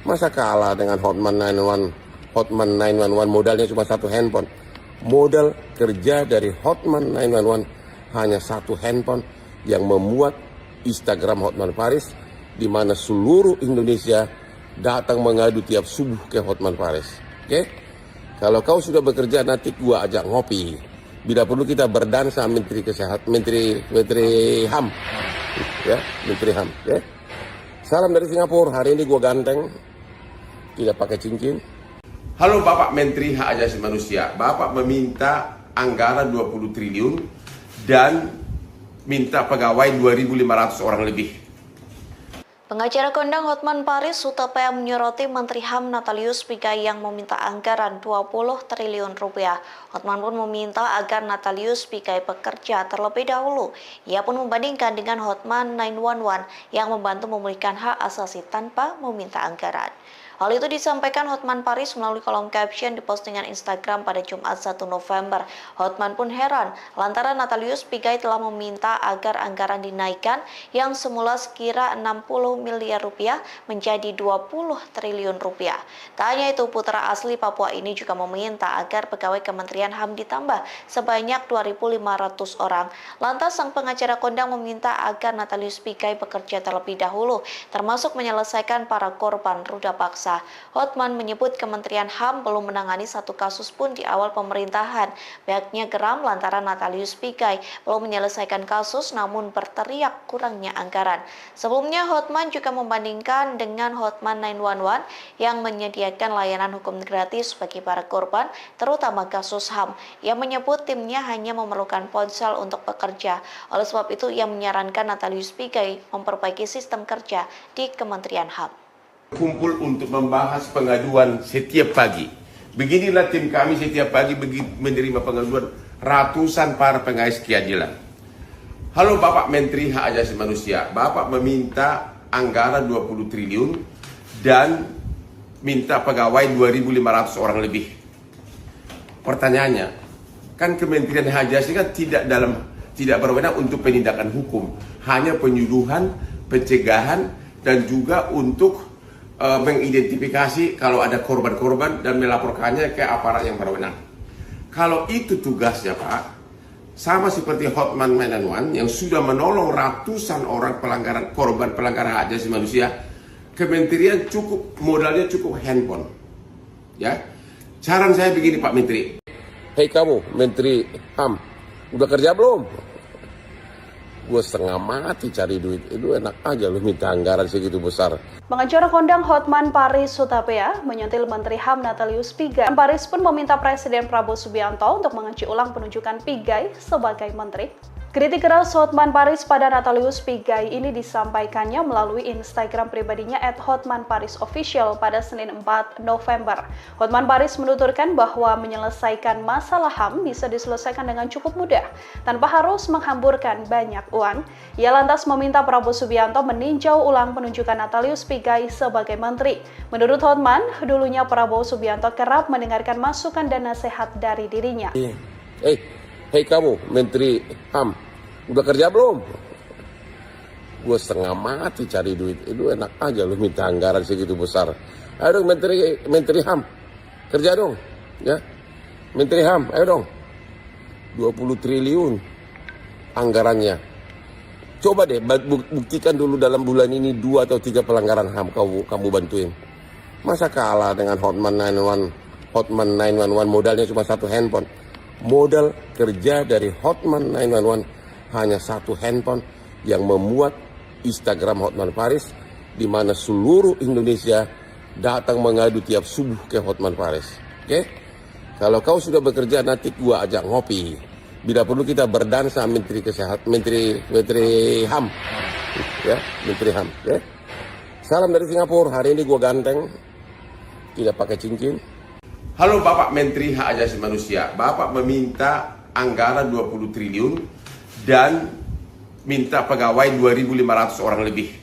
Speaker 2: Masa kalah dengan Hotman 911 modalnya cuma satu handphone. Modal kerja dari Hotman 911 hanya satu handphone yang memuat Instagram Hotman Paris, di mana seluruh Indonesia datang mengadu tiap subuh ke Hotman Paris. Oke? Kalau kau sudah bekerja, nanti gua ajak ngopi. Bila perlu kita berdansa Menteri Kesehatan, Menteri HAM. Ya, Menteri HAM. Ya. Salam dari Singapura. Hari ini gua ganteng, tidak pakai cincin. Halo Bapak Menteri Hak Asasi Manusia. Bapak meminta anggaran 20 triliun dan minta pegawai 2.500 orang lebih.
Speaker 3: Pengacara kondang Hotman Paris Hutapea menyoroti Menteri HAM Natalius Pigai yang meminta anggaran 20 triliun rupiah. Hotman pun meminta agar Natalius Pigai bekerja terlebih dahulu. Ia pun membandingkan dengan Hotman 911 yang membantu memulihkan hak asasi tanpa meminta anggaran. Hal itu disampaikan Hotman Paris melalui kolom caption di postingan Instagram pada Jumat 1 November. Hotman pun heran lantaran Natalius Pigai telah meminta agar anggaran dinaikkan yang semula sekira 60 miliar rupiah menjadi 20 triliun rupiah. Tak hanya itu, putra asli Papua ini juga meminta agar pegawai Kementerian HAM ditambah sebanyak 2.500 orang. Lantas sang pengacara kondang meminta agar Natalius Pigai bekerja terlebih dahulu, termasuk menyelesaikan para korban ruda paksa. Hotman menyebut Kementerian HAM belum menangani satu kasus pun di awal pemerintahan. Pihaknya geram lantaran Natalius Pigai belum menyelesaikan kasus namun berteriak kurangnya anggaran. Sebelumnya Hotman juga membandingkan dengan Hotman 911 yang menyediakan layanan hukum gratis bagi para korban, terutama kasus HAM. Ia menyebut timnya hanya memerlukan ponsel untuk bekerja. Oleh sebab itu, ia menyarankan Natalius Pigai memperbaiki sistem kerja di Kementerian HAM.
Speaker 2: Kumpul untuk membahas pengaduan setiap pagi. Beginilah tim kami setiap pagi menerima pengaduan ratusan para pengais keadilan. Halo Bapak Menteri Hak Asasi Manusia, Bapak meminta anggaran 20 triliun dan minta pegawai 2.500 orang lebih. Pertanyaannya, kan Kementerian Hak Asasi kan tidak berwenang untuk penindakan hukum, hanya penyuluhan, pencegahan, dan juga untuk mengidentifikasi kalau ada korban-korban dan melaporkannya ke aparat yang berwenang. Kalau itu tugasnya Pak, sama seperti Hotman 911 yang sudah menolong ratusan orang korban pelanggaran hak asasi manusia, Kementerian modalnya cukup handphone. Ya, saran saya begini Pak Menteri. Hei kamu Menteri HAM, udah kerja belum? Gue setengah mati cari duit, itu enak aja lu minta anggaran segitu besar.
Speaker 1: Pengacara kondang Hotman Paris Hutapea menyentil Menteri HAM Natalius Pigai. Paris pun meminta Presiden Prabowo Subianto untuk mengunci ulang penunjukan Pigai sebagai menteri. Kritik keras Hotman Paris pada Natalius Pigai ini disampaikannya melalui Instagram pribadinya @hotmanparisofficial pada Senin 4 November. Hotman Paris menuturkan bahwa menyelesaikan masalah HAM bisa diselesaikan dengan cukup mudah, tanpa harus menghamburkan banyak uang. Ia lantas meminta Prabowo Subianto meninjau ulang penunjukan Natalius Pigai sebagai menteri. Menurut Hotman, dulunya Prabowo Subianto kerap mendengarkan masukan dan nasihat dari dirinya.
Speaker 2: Hei kamu Menteri HAM, udah kerja belum? Gue setengah mati cari duit, itu enak aja lu minta anggaran segitu besar. Ayo dong Menteri HAM, kerja dong, ya. Menteri HAM, ayo dong. 20 triliun anggarannya. Coba deh buktikan dulu dalam bulan ini 2 atau 3 pelanggaran HAM kamu bantuin. Masa kalah dengan Hotman 911 modalnya cuma 1 handphone. Modal kerja dari Hotman 911 hanya 1 handphone yang memuat Instagram Hotman Paris, di mana seluruh Indonesia datang mengadu tiap subuh ke Hotman Paris. Oke? Kalau kau sudah bekerja, nanti gua ajak ngopi. Bila perlu kita berdansa Menteri HAM. Ya, Menteri HAM, ya. Salam dari Singapura. Hari ini gua ganteng. Tidak pakai cincin. Halo Bapak Menteri Hak Asasi Manusia, Bapak meminta anggaran 20 triliun dan minta pegawai 2.500 orang lebih.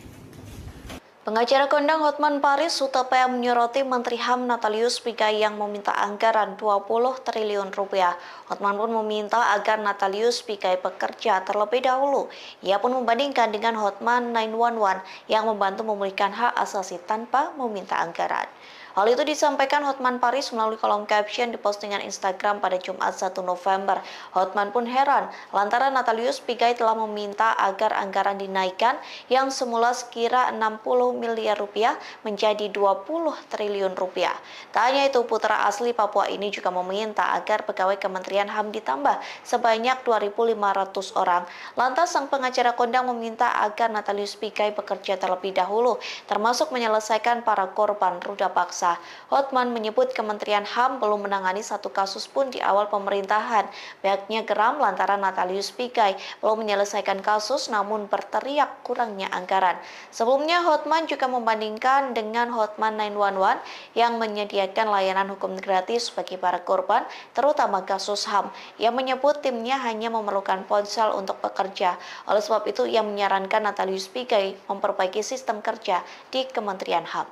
Speaker 3: Pengacara kondang Hotman Paris Hutapea menyoroti Menteri HAM Natalius Pigai yang meminta anggaran 20 triliun rupiah. Hotman pun meminta agar Natalius Pigai bekerja terlebih dahulu. Ia pun membandingkan dengan Hotman 911 yang membantu memulihkan hak asasi tanpa meminta anggaran. Hal itu disampaikan Hotman Paris melalui kolom caption di postingan Instagram pada Jumat 1 November. Hotman pun heran lantaran Natalius Pigai telah meminta agar anggaran dinaikkan yang semula sekira 60 miliar rupiah menjadi 20 triliun rupiah. Tak hanya itu, putra asli Papua ini juga meminta agar pegawai Kementerian HAM ditambah sebanyak 2.500 orang. Lantas sang pengacara kondang meminta agar Natalius Pigai bekerja terlebih dahulu, termasuk menyelesaikan para korban ruda paksa. Hotman menyebut Kementerian HAM belum menangani satu kasus pun di awal pemerintahan. Pihaknya geram lantaran Natalius Pigai belum menyelesaikan kasus namun berteriak kurangnya anggaran. Sebelumnya Hotman juga membandingkan dengan Hotman 911 yang menyediakan layanan hukum gratis bagi para korban, terutama kasus HAM. Ia menyebut timnya hanya memerlukan ponsel untuk bekerja. Oleh sebab itu, ia menyarankan Natalius Pigai memperbaiki sistem kerja di Kementerian HAM.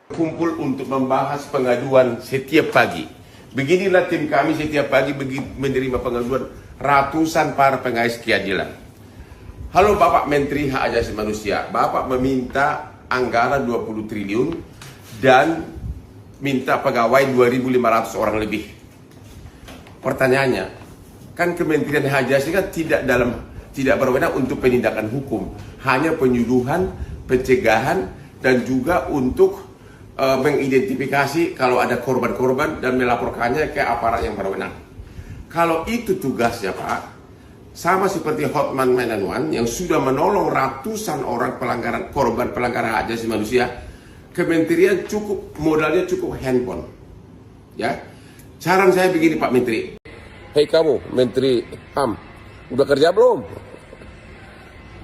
Speaker 2: Kumpul untuk membahas pengaduan setiap pagi. Beginilah tim kami setiap pagi menerima pengaduan ratusan para pengais keadilan. Halo Bapak Menteri Hak Asasi Manusia, Bapak meminta anggaran 20 triliun dan minta pegawai 2.500 orang lebih. Pertanyaannya, kan Kementerian Hak Asasi kan tidak berwenang untuk penindakan hukum, hanya penyuluhan, pencegahan, dan juga untuk mengidentifikasi kalau ada korban-korban dan melaporkannya ke aparat yang berwenang. Kalau itu tugasnya Pak, sama seperti Hotman 911 yang sudah menolong ratusan orang korban pelanggaran hak asasi manusia, kementerian modalnya cukup handphone. Ya, saran saya begini Pak Menteri. Hei kamu Menteri HAM, udah kerja belum?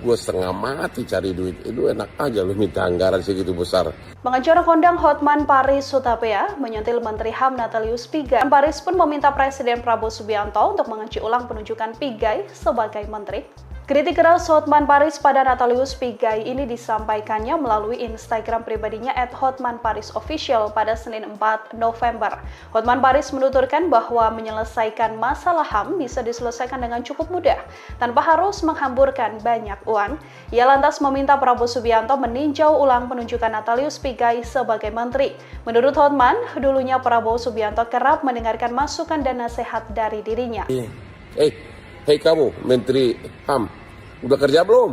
Speaker 2: Gue setengah mati cari duit, itu enak aja lu minta anggaran segitu besar.
Speaker 1: Pengacara kondang Hotman Paris Hutapea menyentil Menteri HAM Natalius Pigai. Paris pun meminta Presiden Prabowo Subianto untuk mengunci ulang penunjukan Pigai sebagai menteri. Kritik keras Hotman Paris pada Natalius Pigai ini disampaikannya melalui Instagram pribadinya @hotmanparisofficial pada Senin 4 November. Hotman Paris menuturkan bahwa menyelesaikan masalah HAM bisa diselesaikan dengan cukup mudah, tanpa harus menghamburkan banyak uang. Ia lantas meminta Prabowo Subianto meninjau ulang penunjukan Natalius Pigai sebagai menteri. Menurut Hotman, dulunya Prabowo Subianto kerap mendengarkan masukan dan nasihat dari dirinya.
Speaker 2: Hei kamu Menteri HAM, udah kerja belum?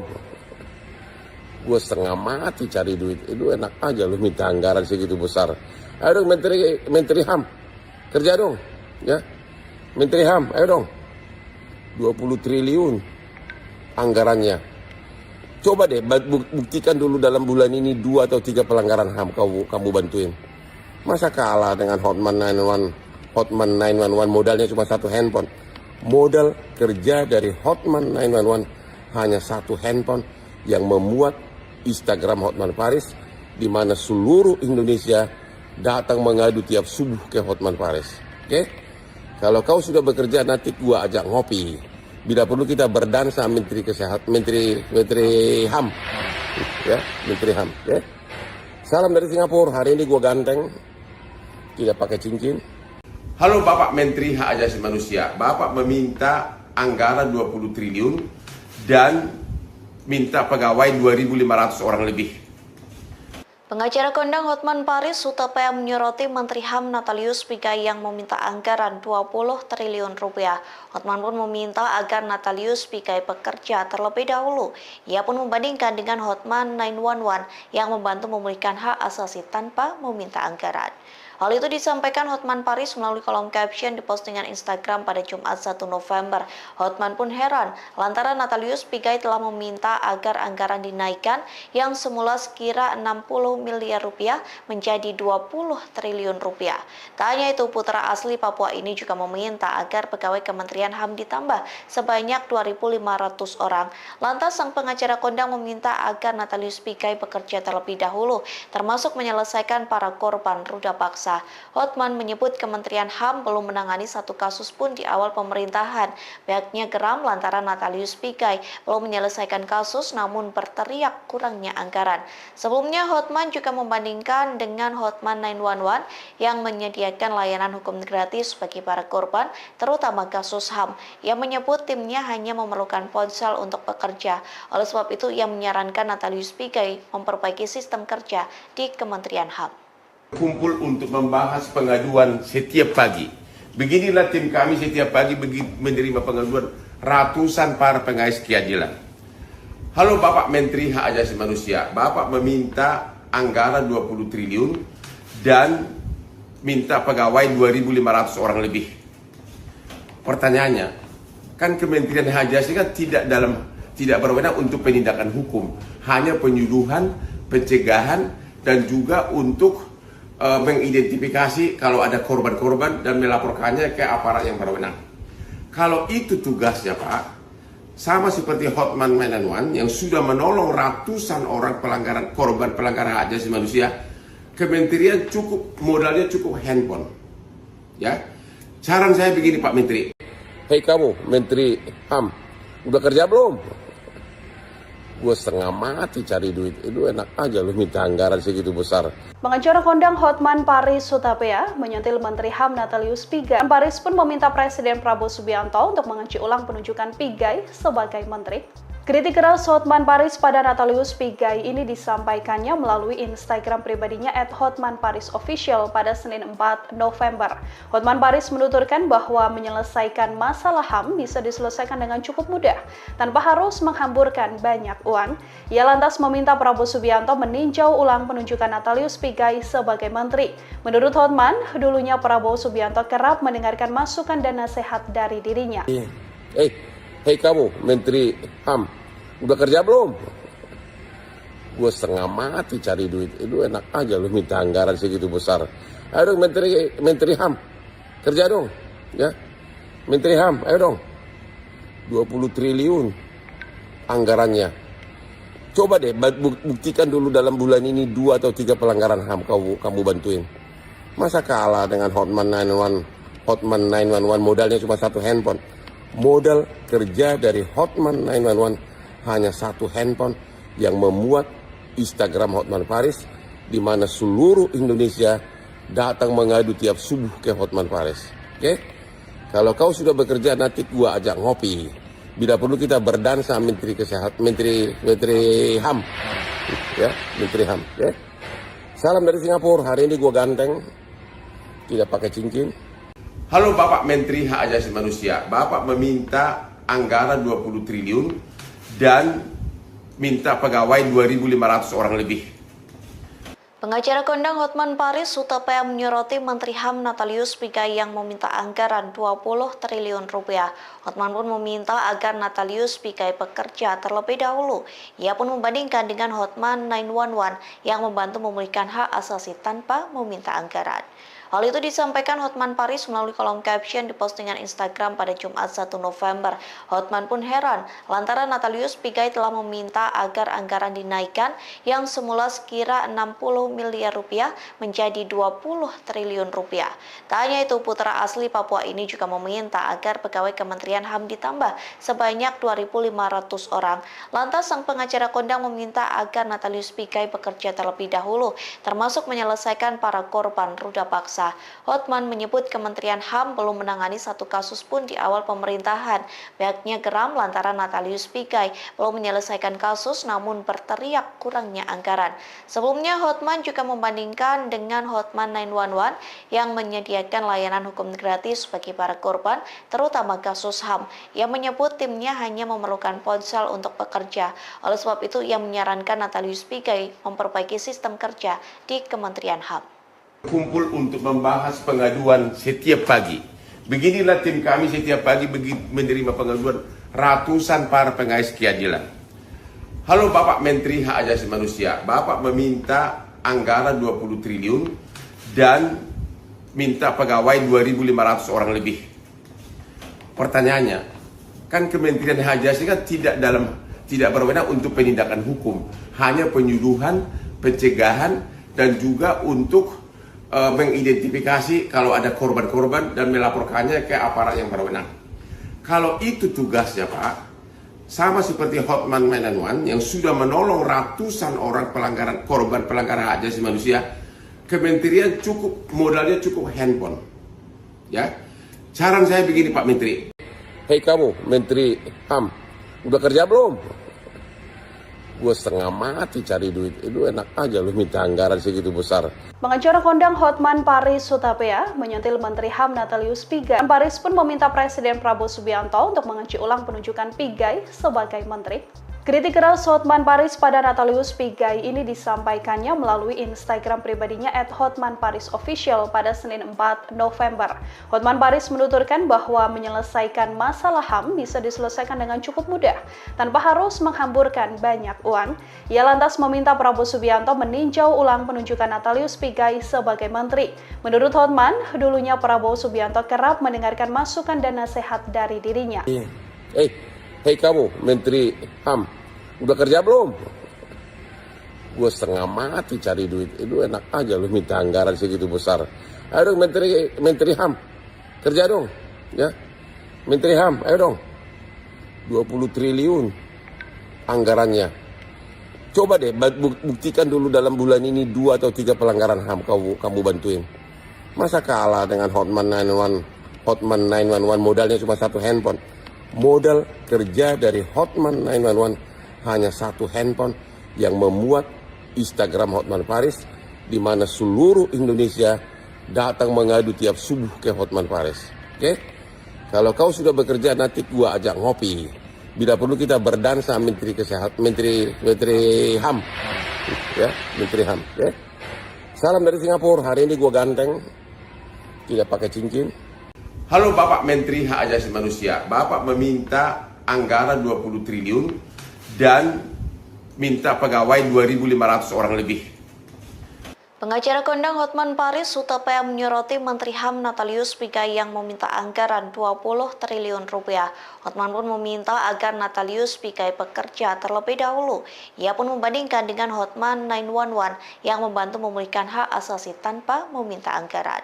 Speaker 2: Gue setengah mati cari duit, itu enak aja lu minta anggaran segitu besar. Ayo dong Menteri HAM, kerja dong, ya. Menteri HAM, ayo dong. 20 triliun anggarannya. Coba deh buktikan dulu dalam bulan ini 2 atau 3 pelanggaran HAM kamu bantuin. Masa kalah dengan Hotman 911 modalnya cuma 1 handphone. Modal kerja dari Hotman 911 hanya 1 handphone yang memuat Instagram Hotman Paris, di mana seluruh Indonesia datang mengadu tiap subuh ke Hotman Paris. Oke? Kalau kau sudah bekerja, nanti gua ajak ngopi. Bila perlu kita berdansa Menteri HAM. Ya, Menteri HAM. Ya. Salam dari Singapura. Hari ini gua ganteng, tidak pakai cincin. Halo Bapak Menteri Hak Asasi Manusia, Bapak meminta anggaran 20 triliun dan minta pegawai 2.500 orang lebih.
Speaker 3: Pengacara kondang Hotman Paris Hutapea menyoroti Menteri HAM Natalius Pigai yang meminta anggaran 20 triliun rupiah. Hotman pun meminta agar Natalius Pigai bekerja terlebih dahulu. Ia pun membandingkan dengan Hotman 911 yang membantu memulihkan hak asasi tanpa meminta anggaran. Hal itu disampaikan Hotman Paris melalui kolom caption di postingan Instagram pada Jumat 1 November. Hotman pun heran lantaran Natalius Pigai telah meminta agar anggaran dinaikkan yang semula sekira 60 miliar rupiah menjadi 20 triliun rupiah. Tak hanya itu, putra asli Papua ini juga meminta agar pegawai Kementerian HAM ditambah sebanyak 2.500 orang. Lantas sang pengacara kondang meminta agar Natalius Pigai bekerja terlebih dahulu, termasuk menyelesaikan para korban ruda paksa. Hotman menyebut Kementerian HAM belum menangani 1 kasus pun di awal pemerintahan. Pihaknya geram lantaran Natalius Pigai belum menyelesaikan kasus namun berteriak kurangnya anggaran. Sebelumnya Hotman juga membandingkan dengan Hotman 911 yang menyediakan layanan hukum gratis bagi para korban, terutama kasus HAM. Ia menyebut timnya hanya memerlukan ponsel untuk bekerja. Oleh sebab itu ia menyarankan Natalius Pigai memperbaiki sistem kerja di Kementerian HAM.
Speaker 2: Kumpul untuk membahas pengaduan setiap pagi. Beginilah tim kami setiap pagi menerima pengaduan ratusan para pengais keadilan. Halo Bapak Menteri Hak Asasi Manusia, Bapak meminta anggaran 20 triliun dan minta pegawai 2.500 orang lebih. Pertanyaannya, kan Kementerian Hak Asasi kan tidak berwenang untuk penindakan hukum, hanya penyuluhan, pencegahan, dan juga untuk mengidentifikasi kalau ada korban-korban dan melaporkannya ke aparat yang berwenang. Kalau itu tugasnya Pak, sama seperti Hotman 911 yang sudah menolong ratusan orang korban pelanggaran hak asasi manusia, kementerian modalnya cukup handphone. Ya, saran saya begini Pak Menteri. Hei kamu Menteri HAM, udah kerja belum? Gue setengah mati cari duit. Itu enak aja lu minta anggaran segitu besar.
Speaker 1: Pengacara kondang Hotman Paris Hutapea menyentil Menteri HAM Natalius Pigai. Paris pun meminta Presiden Prabowo Subianto untuk mengunci ulang penunjukan Pigai sebagai menteri. Kritik keras Hotman Paris pada Natalius Pigai ini disampaikannya melalui Instagram pribadinya @hotmanparisofficial pada Senin 4 November. Hotman Paris menuturkan bahwa menyelesaikan masalah HAM bisa diselesaikan dengan cukup mudah, tanpa harus menghamburkan banyak uang. Ia lantas meminta Prabowo Subianto meninjau ulang penunjukan Natalius Pigai sebagai menteri. Menurut Hotman, dulunya Prabowo Subianto kerap mendengarkan masukan dan nasihat dari dirinya.
Speaker 2: Hei kamu, Menteri HAM, udah kerja belum? Gue setengah mati cari duit. Itu enak aja lu minta anggaran segitu besar. Ayo dong Menteri HAM, kerja dong. Ya, Menteri HAM, ayo dong. 20 triliun anggarannya. Coba deh buktikan dulu dalam bulan ini 2 atau 3 pelanggaran HAM kamu bantuin. Masa kalah dengan Hotman 911 modalnya cuma 1 handphone. Modal kerja dari Hotman 911 hanya 1 handphone yang memuat Instagram Hotman Paris, di mana seluruh Indonesia datang mengadu tiap subuh ke Hotman Paris. Oke? Kalau kau sudah bekerja, nanti gua ajak ngopi. Bila perlu kita berdansa Menteri HAM. Ya, Menteri HAM. Ya. Salam dari Singapura. Hari ini gua ganteng, tidak pakai cincin. Halo Bapak Menteri Hak Asasi Manusia, Bapak meminta anggaran 20 triliun dan minta pegawai 2.500 orang lebih.
Speaker 3: Pengacara kondang Hotman Paris Hutapea menyoroti Menteri HAM Natalius Pigai yang meminta anggaran 20 triliun rupiah. Hotman pun meminta agar Natalius Pigai bekerja terlebih dahulu. Ia pun membandingkan dengan Hotman 911 yang membantu memulihkan hak asasi tanpa meminta anggaran. Hal itu disampaikan Hotman Paris melalui kolom caption di postingan Instagram pada Jumat 1 November. Hotman pun heran lantaran Natalius Pigai telah meminta agar anggaran dinaikkan yang semula sekira 60 miliar rupiah menjadi 20 triliun rupiah. Tak hanya itu, putra asli Papua ini juga meminta agar pegawai Kementerian HAM ditambah sebanyak 2.500 orang. Lantas sang pengacara kondang meminta agar Natalius Pigai bekerja terlebih dahulu, termasuk menyelesaikan para korban ruda paksa. Hotman menyebut Kementerian HAM belum menangani satu kasus pun di awal pemerintahan. Pihaknya geram lantaran Natalius Pigai belum menyelesaikan kasus namun berteriak kurangnya anggaran. Sebelumnya Hotman juga membandingkan dengan Hotman 911 yang menyediakan layanan hukum gratis bagi para korban, terutama kasus HAM. Ia menyebut timnya hanya memerlukan ponsel untuk bekerja. Oleh sebab itu ia menyarankan Natalius Pigai memperbaiki sistem kerja di Kementerian HAM.
Speaker 2: Kumpul untuk membahas pengaduan setiap pagi. Beginilah tim kami setiap pagi menerima pengaduan ratusan para pengais keadilan. Halo Bapak Menteri Hak Asasi Manusia, Bapak meminta anggaran 20 triliun dan minta pegawai 2.500 orang lebih. Pertanyaannya, kan Kementerian Hak Asasi kan tidak berwenang untuk penindakan hukum, hanya penyuluhan, pencegahan, dan juga untuk mengidentifikasi kalau ada korban-korban dan melaporkannya ke aparat yang berwenang. Kalau itu tugasnya Pak, sama seperti Hotman 911 yang sudah menolong ratusan orang korban pelanggaran hak asasi manusia, kementerian modalnya cukup handphone. Ya, saran saya begini Pak Menteri. Hei kamu, Menteri HAM, udah kerja belum? Gue setengah mati cari duit. Itu enak aja lu minta anggaran segitu besar.
Speaker 1: Pengacara kondang Hotman Paris Hutapea menyentil Menteri HAM Natalius Pigai. Paris pun meminta Presiden Prabowo Subianto untuk mengunci ulang penunjukan Pigai sebagai menteri. Kritik keras Hotman Paris pada Natalius Pigai ini disampaikannya melalui Instagram pribadinya @hotmanparisofficial pada Senin 4 November. Hotman Paris menuturkan bahwa menyelesaikan masalah HAM bisa diselesaikan dengan cukup mudah, tanpa harus menghamburkan banyak uang. Ia lantas meminta Prabowo Subianto meninjau ulang penunjukan Natalius Pigai sebagai menteri. Menurut Hotman, dulunya Prabowo Subianto kerap mendengarkan masukan dan nasihat dari dirinya.
Speaker 2: Hei kamu, Menteri HAM, udah kerja belum? Gue setengah mati cari duit. Itu enak aja lu minta anggaran segitu besar. Ayo dong Menteri HAM, kerja dong. Ya, Menteri HAM, ayo dong. 20 triliun anggarannya. Coba deh buktikan dulu dalam bulan ini 2 atau 3 pelanggaran HAM kamu bantuin. Masa kalah dengan Hotman 911 modalnya cuma 1 handphone. Modal kerja dari Hotman 911 hanya 1 handphone yang memuat Instagram Hotman Paris, di mana seluruh Indonesia datang mengadu tiap subuh ke Hotman Paris. Oke? Kalau kau sudah bekerja, nanti gua ajak ngopi. Bila perlu kita berdansa Menteri Kesehatan, Menteri HAM, ya, Menteri HAM. Ya. Salam dari Singapura. Hari ini gua ganteng, tidak pakai cincin. Halo Bapak Menteri Hak Asasi Manusia. Bapak meminta anggaran 20 triliun dan minta pegawai 2.500 orang lebih.
Speaker 3: Pengacara kondang Hotman Paris Hutapea menyoroti Menteri HAM Natalius Pigai yang meminta anggaran 20 triliun rupiah. Hotman pun meminta agar Natalius Pigai bekerja terlebih dahulu. Ia pun membandingkan dengan Hotman 911 yang membantu memulihkan hak asasi tanpa meminta anggaran.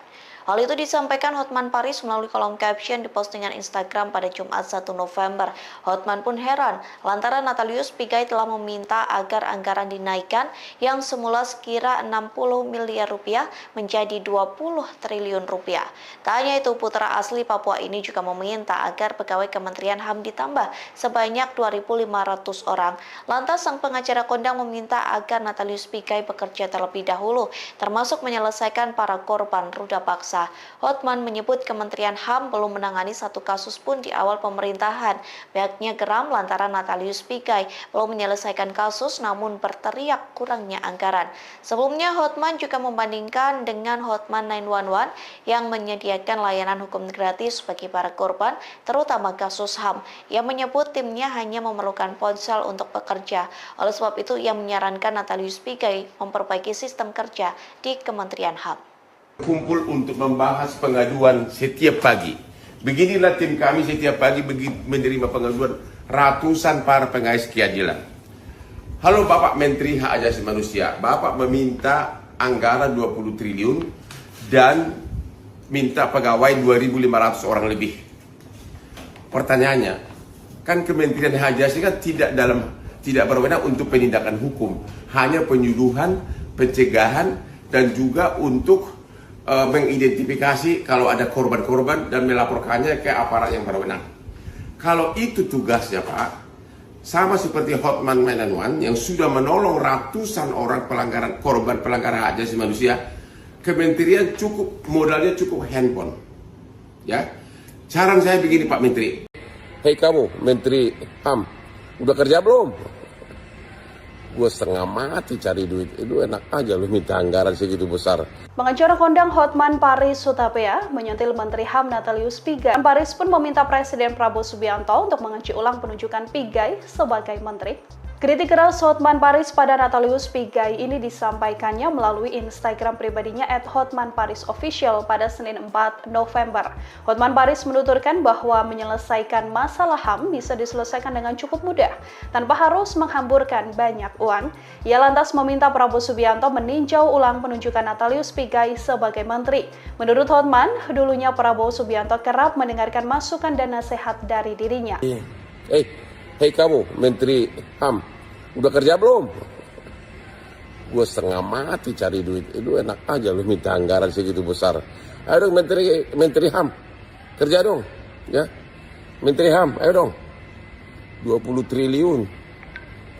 Speaker 3: Hal itu disampaikan Hotman Paris melalui kolom caption di postingan Instagram pada Jumat 1 November. Hotman pun heran lantaran Natalius Pigai telah meminta agar anggaran dinaikkan yang semula sekira 60 miliar rupiah menjadi 20 triliun rupiah. Tak hanya itu, putra asli Papua ini juga meminta agar pegawai Kementerian HAM ditambah sebanyak 2.500 orang. Lantas sang pengacara kondang meminta agar Natalius Pigai bekerja terlebih dahulu, termasuk menyelesaikan para korban ruda paksa. Hotman menyebut Kementerian HAM belum menangani satu kasus pun di awal pemerintahan. Pihaknya geram lantaran Natalius Pigai belum menyelesaikan kasus namun berteriak kurangnya anggaran. Sebelumnya Hotman juga membandingkan dengan Hotman 911 yang menyediakan layanan hukum gratis bagi para korban, terutama kasus HAM. Ia menyebut timnya hanya memerlukan ponsel untuk bekerja. Oleh sebab itu, ia menyarankan Natalius Pigai memperbaiki sistem kerja di Kementerian HAM.
Speaker 2: Kumpul untuk membahas pengaduan setiap pagi. Beginilah tim kami setiap pagi menerima pengaduan ratusan para pengais keadilan. Halo Bapak Menteri Hak Asasi Manusia. Bapak meminta anggaran 20 triliun dan minta pegawai 2.500 orang lebih. Pertanyaannya, kan Kementerian Hak Asasi kan tidak berwenang untuk penindakan hukum, hanya penyuluhan, pencegahan, dan juga untuk mengidentifikasi kalau ada korban-korban dan melaporkannya ke aparat yang berwenang. Kalau itu tugasnya Pak, sama seperti Hotman 911 yang sudah menolong ratusan orang korban pelanggaran hak asasi manusia, Kementerian modalnya cukup handphone. Ya, saran saya begini Pak Menteri. Hei kamu Menteri HAM, udah kerja belum? Gue setengah mati cari duit, itu enak aja lu minta anggaran segitu besar.
Speaker 1: Pengacara kondang Hotman Paris Hutapea menyentil Menteri HAM Natalius Pigai. Paris pun meminta Presiden Prabowo Subianto untuk mengunci ulang penunjukan Pigai sebagai menteri. Kritik keras Hotman Paris pada Natalius Pigai ini disampaikannya melalui Instagram pribadinya @hotmanparisofficial pada Senin 4 November. Hotman Paris menuturkan bahwa menyelesaikan masalah HAM bisa diselesaikan dengan cukup mudah, tanpa harus menghamburkan banyak uang. Ia lantas meminta Prabowo Subianto meninjau ulang penunjukan Natalius Pigai sebagai menteri. Menurut Hotman, dulunya Prabowo Subianto kerap mendengarkan masukan dan nasihat dari dirinya.
Speaker 2: Hei kamu Menteri HAM, udah kerja belum? Gue setengah mati cari duit, itu enak aja lu minta anggaran segitu besar. Ayo dong Menteri HAM, kerja dong, ya. Menteri HAM, ayo dong. 20 triliun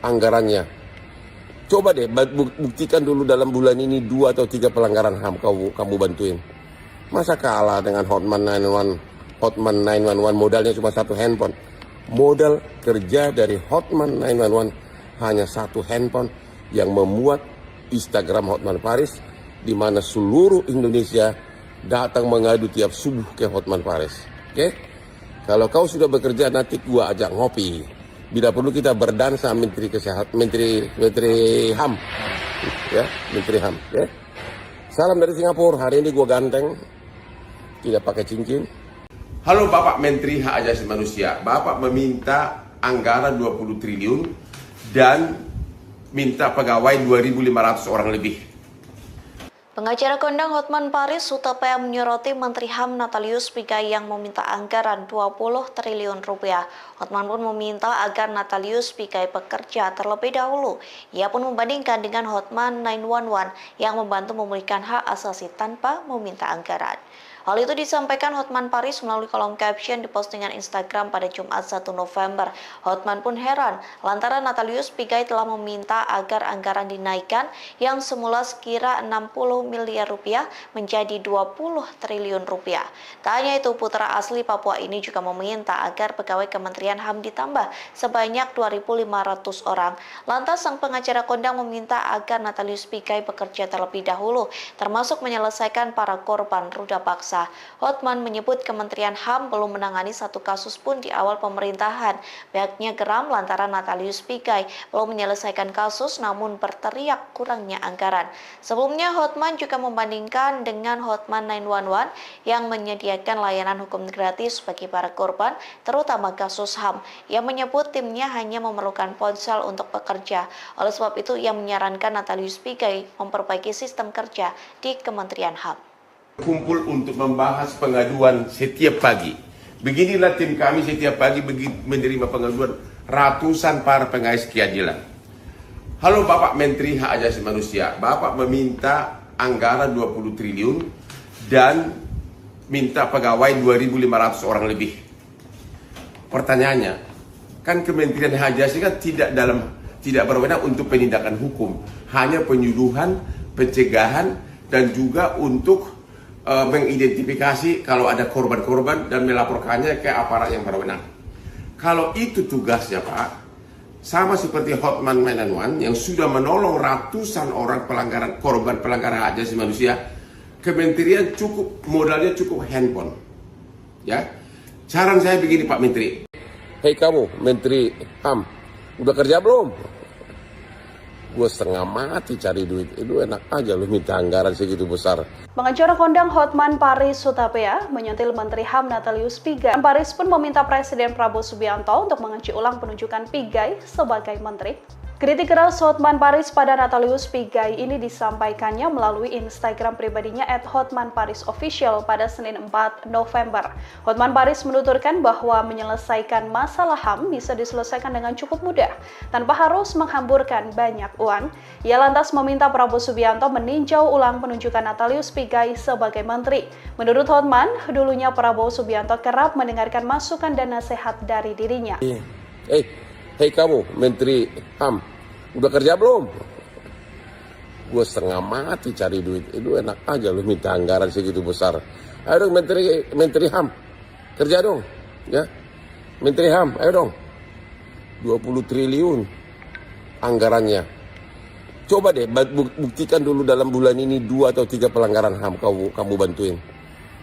Speaker 2: anggarannya. Coba deh buktikan dulu dalam bulan ini 2 atau 3 pelanggaran HAM kamu bantuin. Masa kalah dengan Hotman 911 modalnya cuma 1 handphone. Modal kerja dari Hotman 911 hanya 1 handphone yang memuat Instagram Hotman Paris, di mana seluruh Indonesia datang mengadu tiap subuh ke Hotman Paris. Oke? Kalau kau sudah bekerja, nanti gua ajak ngopi. Bila perlu kita berdansa Menteri Kesehatan, Menteri HAM, ya, Menteri HAM. Ya. Salam dari Singapura. Hari ini gua ganteng, tidak pakai cincin. Halo Bapak Menteri Hak Asasi Manusia. Bapak meminta anggaran 20 triliun dan minta pegawai 2.500 orang lebih.
Speaker 3: Pengacara kondang Hotman Paris Hutapea menyoroti Menteri HAM Natalius Pigai yang meminta anggaran 20 triliun rupiah. Hotman pun meminta agar Natalius Pigai bekerja terlebih dahulu. Ia pun membandingkan dengan Hotman 911 yang membantu memulihkan hak asasi tanpa meminta anggaran. Hal itu disampaikan Hotman Paris melalui kolom caption di postingan Instagram pada Jumat 1 November. Hotman pun heran lantaran Natalius Pigai telah meminta agar anggaran dinaikkan yang semula sekira 60 miliar rupiah menjadi 20 triliun rupiah. Tak hanya itu, putra asli Papua ini juga meminta agar pegawai Kementerian HAM ditambah sebanyak 2.500 orang. Lantas sang pengacara kondang meminta agar Natalius Pigai bekerja terlebih dahulu, termasuk menyelesaikan para korban ruda paksa. Hotman menyebut Kementerian HAM belum menangani satu kasus pun di awal pemerintahan. Pihaknya geram lantaran Natalius Pigai belum menyelesaikan kasus namun berteriak kurangnya anggaran. Sebelumnya Hotman juga membandingkan dengan Hotman 911 yang menyediakan layanan hukum gratis bagi para korban, terutama kasus HAM. Ia menyebut timnya hanya memerlukan ponsel untuk bekerja. Oleh sebab itu, ia menyarankan Natalius Pigai memperbaiki sistem kerja di Kementerian HAM.
Speaker 2: Kumpul untuk membahas pengaduan setiap pagi. Beginilah tim kami setiap pagi menerima pengaduan ratusan para pengais keadilan. Halo Bapak Menteri Hak Asasi Manusia, Bapak meminta anggaran 20 triliun dan minta pegawai 2.500 orang lebih. Pertanyaannya, kan Kementerian Hak Asasi kan tidak berwenang untuk penindakan hukum, hanya penyuluhan, pencegahan, dan juga untuk mengidentifikasi kalau ada korban-korban dan melaporkannya ke aparat yang berwenang. Kalau itu tugasnya Pak, sama seperti Hotman 911 yang sudah menolong ratusan orang korban pelanggaran hak asasi manusia, Kementerian modalnya cukup handphone. Ya, saran saya begini Pak Menteri. Hei kamu Menteri HAM, udah kerja belum? Gue setengah mati cari duit, itu enak aja lu minta anggaran segitu besar.
Speaker 1: Pengacara kondang Hotman Paris Hutapea menyentil Menteri HAM Natalius Pigai. Paris pun meminta Presiden Prabowo Subianto untuk mengunci ulang penunjukan Pigai sebagai menteri. Kritik keras Hotman Paris pada Natalius Pigai ini disampaikannya melalui Instagram pribadinya @hotmanparisofficial pada Senin 4 November. Hotman Paris menuturkan bahwa menyelesaikan masalah HAM bisa diselesaikan dengan cukup mudah, tanpa harus menghamburkan banyak uang. Ia lantas meminta Prabowo Subianto meninjau ulang penunjukan Natalius Pigai sebagai menteri. Menurut Hotman, dulunya Prabowo Subianto kerap mendengarkan masukan dan nasihat dari dirinya.
Speaker 2: Hei kamu Menteri HAM, udah kerja belum? Gue setengah mati cari duit, itu enak aja lu minta anggaran segitu besar. Ayo dong Menteri HAM, kerja dong, ya. Menteri HAM, ayo dong. 20 triliun anggarannya. Coba deh buktikan dulu dalam bulan ini 2 atau 3 pelanggaran HAM kamu bantuin.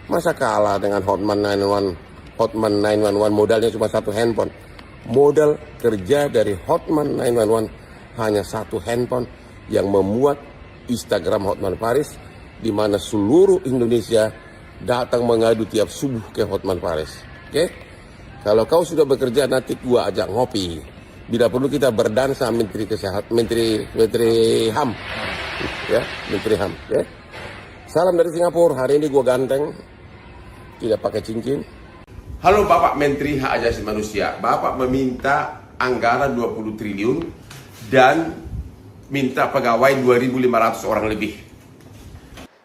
Speaker 2: Masa kalah dengan Hotman 911 modalnya cuma satu handphone. Modal kerja dari Hotman 911 hanya satu handphone yang memuat Instagram Hotman Paris, di mana seluruh Indonesia datang mengadu tiap subuh ke Hotman Paris. Oke? Kalau kau sudah bekerja, nanti gua ajak ngopi. Bila perlu kita berdansa Menteri Kesehatan, Menteri HAM, ya, Menteri HAM. Ya. Salam dari Singapura. Hari ini gua ganteng, tidak pakai cincin. Halo Bapak Menteri Hak Asasi Manusia, Bapak meminta anggaran 20 triliun dan minta pegawai 2.500 orang lebih.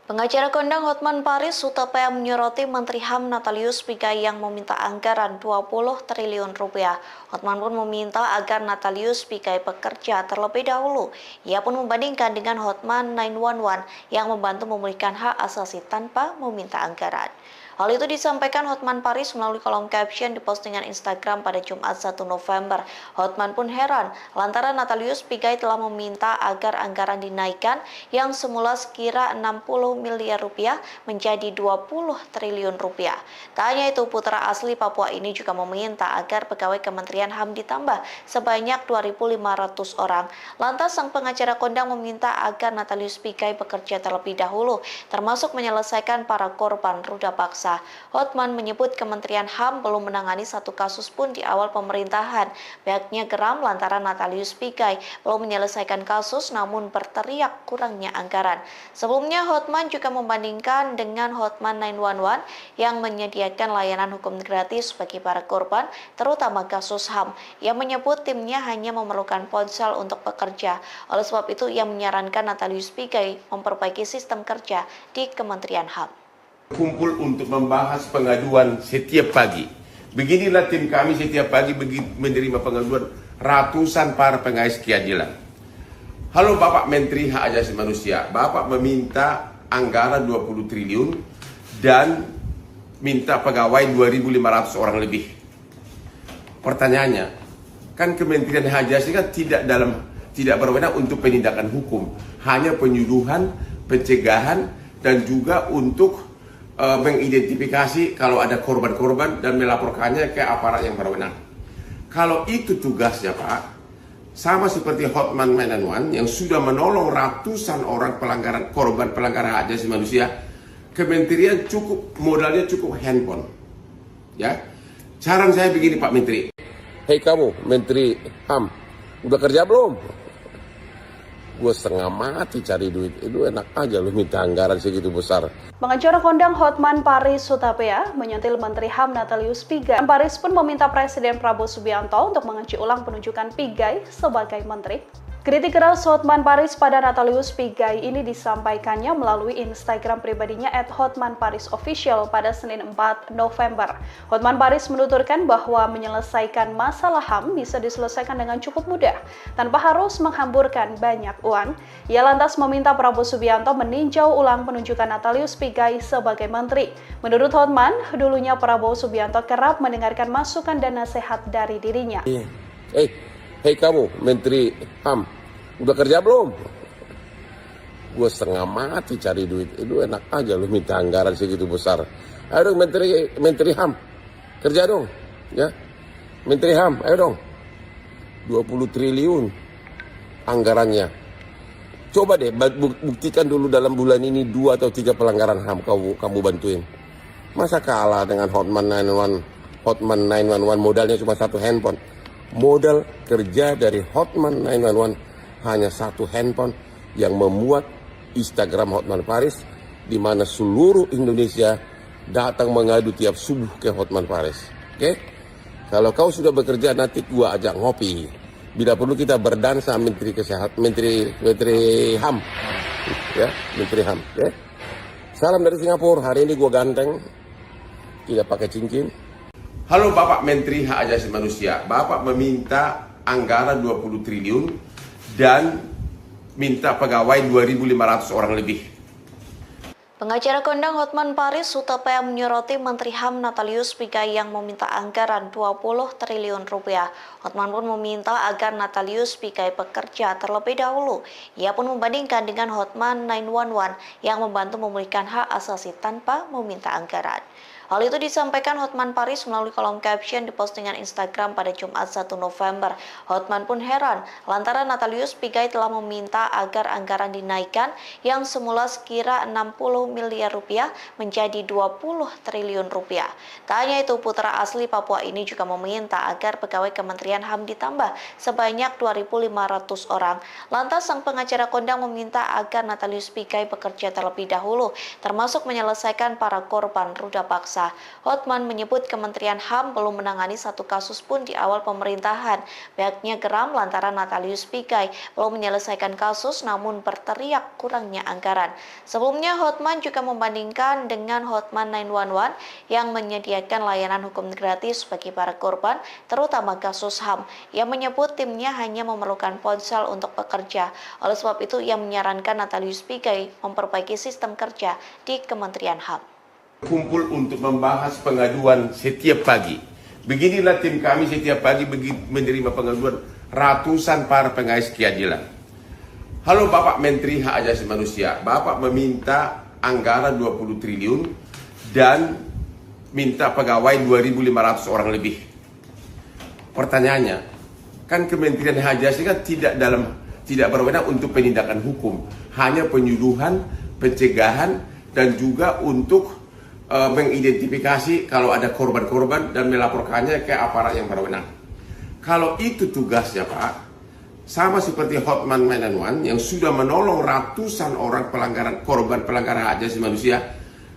Speaker 3: Pengacara kondang Hotman Paris Hutapea menyoroti Menteri HAM Natalius Pigai yang meminta anggaran 20 triliun rupiah. Hotman pun meminta agar Natalius Pigai bekerja terlebih dahulu. Ia pun membandingkan dengan Hotman 911 yang membantu memulihkan hak asasi tanpa meminta anggaran. Hal itu disampaikan Hotman Paris melalui kolom caption di postingan Instagram pada Jumat 1 November. Hotman pun heran lantaran Natalius Pigai telah meminta agar anggaran dinaikkan yang semula sekira 60 miliar rupiah menjadi 20 triliun rupiah. Tak hanya itu, putra asli Papua ini juga meminta agar pegawai Kementerian HAM ditambah sebanyak 2.500 orang. Lantas sang pengacara kondang meminta agar Natalius Pigai bekerja terlebih dahulu, termasuk menyelesaikan para korban ruda paksa. Hotman menyebut Kementerian HAM belum menangani satu kasus pun di awal pemerintahan. Pihaknya geram lantaran Natalius Pigai belum menyelesaikan kasus namun berteriak kurangnya anggaran. Sebelumnya Hotman juga membandingkan dengan Hotman 911 yang menyediakan layanan hukum gratis bagi para korban, terutama kasus HAM. Ia menyebut timnya hanya memerlukan ponsel untuk bekerja. Oleh sebab itu ia menyarankan Natalius Pigai memperbaiki sistem kerja di Kementerian HAM.
Speaker 2: Kumpul untuk membahas pengaduan setiap pagi. Beginilah tim kami setiap pagi menerima pengaduan ratusan para pengais keadilan. Halo Bapak Menteri Hak Asasi Manusia, Bapak meminta anggaran 20 triliun dan minta pegawai 2.500 orang lebih. Pertanyaannya, kan Kementerian Hak Asasi kan tidak berwenang untuk penindakan hukum, hanya penyuluhan, pencegahan, dan juga untuk mengidentifikasi kalau ada korban-korban dan melaporkannya ke aparat yang berwenang. Kalau itu tugasnya Pak, sama seperti Hotman 911 yang sudah menolong ratusan orang korban pelanggaran hak asasi manusia, kementerian modalnya cukup handphone. Ya, saran saya begini Pak Menteri. Hei kamu Menteri HAM, udah kerja belum? Gue setengah mati cari duit, itu enak aja lu minta anggaran segitu besar.
Speaker 1: Pengacara kondang Hotman Paris Hutapea menyentil Menteri HAM Natalius Pigai. Paris pun meminta Presiden Prabowo Subianto untuk mengunci ulang penunjukan Pigai sebagai menteri. Kritik keras Hotman Paris pada Natalius Pigai ini disampaikannya melalui Instagram pribadinya @hotmanparisofficial pada Senin 4 November. Hotman Paris menuturkan bahwa menyelesaikan masalah HAM bisa diselesaikan dengan cukup mudah, tanpa harus menghamburkan banyak uang. Ia lantas meminta Prabowo Subianto meninjau ulang penunjukan Natalius Pigai sebagai menteri. Menurut Hotman, dulunya Prabowo Subianto kerap mendengarkan masukan dan nasihat dari dirinya.
Speaker 2: Hei kamu Menteri HAM, udah kerja belum? Gue setengah mati cari duit, itu enak aja lu minta anggaran segitu besar. Ayo dong Menteri HAM, kerja dong, ya. Menteri HAM, ayo dong. 20 triliun anggarannya. Coba deh buktikan dulu dalam bulan ini 2 atau 3 pelanggaran HAM kamu bantuin. Masa kalah dengan Hotman 911 modalnya cuma 1 handphone. Modal kerja dari Hotman 911 hanya 1 handphone yang memuat Instagram Hotman Paris, di mana seluruh Indonesia datang mengadu tiap subuh ke Hotman Paris. Oke? Kalau kau sudah bekerja nanti gua ajak ngopi. Bila perlu kita berdansa Menteri HAM. Ya, Menteri HAM, ya. Salam dari Singapura. Hari ini gua ganteng. Tidak pakai cincin. Halo Bapak Menteri Hak Asasi Manusia, Bapak meminta anggaran 20 triliun dan minta pegawai 2.500 orang lebih.
Speaker 3: Pengacara kondang Hotman Paris Hutapea menyoroti Menteri HAM Natalius Pigai yang meminta anggaran 20 triliun rupiah. Hotman pun meminta agar Natalius Pigai bekerja terlebih dahulu. Ia pun membandingkan dengan Hotman 911 yang membantu memulihkan hak asasi tanpa meminta anggaran. Hal itu disampaikan Hotman Paris melalui kolom caption di postingan Instagram pada Jumat 1 November. Hotman pun heran lantaran Natalius Pigai telah meminta agar anggaran dinaikkan yang semula sekira 60 miliar rupiah menjadi 20 triliun rupiah. Tak hanya itu, putra asli Papua ini juga meminta agar pegawai Kementerian HAM ditambah sebanyak 2.500 orang. Lantas sang pengacara kondang meminta agar Natalius Pigai bekerja terlebih dahulu, termasuk menyelesaikan para korban ruda paksa. Hotman menyebut Kementerian HAM belum menangani satu kasus pun di awal pemerintahan. Pihaknya geram lantaran Natalius Pigai belum menyelesaikan kasus namun berteriak kurangnya anggaran. Sebelumnya Hotman juga membandingkan dengan Hotman 911 yang menyediakan layanan hukum gratis bagi para korban, terutama kasus HAM. Ia menyebut timnya hanya memerlukan ponsel untuk bekerja. Oleh sebab itu ia menyarankan Natalius Pigai memperbaiki sistem kerja di Kementerian HAM.
Speaker 2: Kumpul untuk membahas pengaduan setiap pagi. Beginilah tim kami setiap pagi menerima pengaduan ratusan para pengais keadilan. Halo Bapak Menteri Hak Asasi Manusia, Bapak meminta anggaran 20 triliun dan minta pegawai 2.500 orang lebih. Pertanyaannya, kan Kementerian Haji Asing kan tidak berwenang untuk penindakan hukum, hanya penyuluhan, pencegahan, dan juga untuk mengidentifikasi kalau ada korban-korban dan melaporkannya ke aparat yang berwenang. Kalau itu tugasnya, Pak, sama seperti Hotman 911 yang sudah menolong ratusan orang korban pelanggaran hak asasi manusia,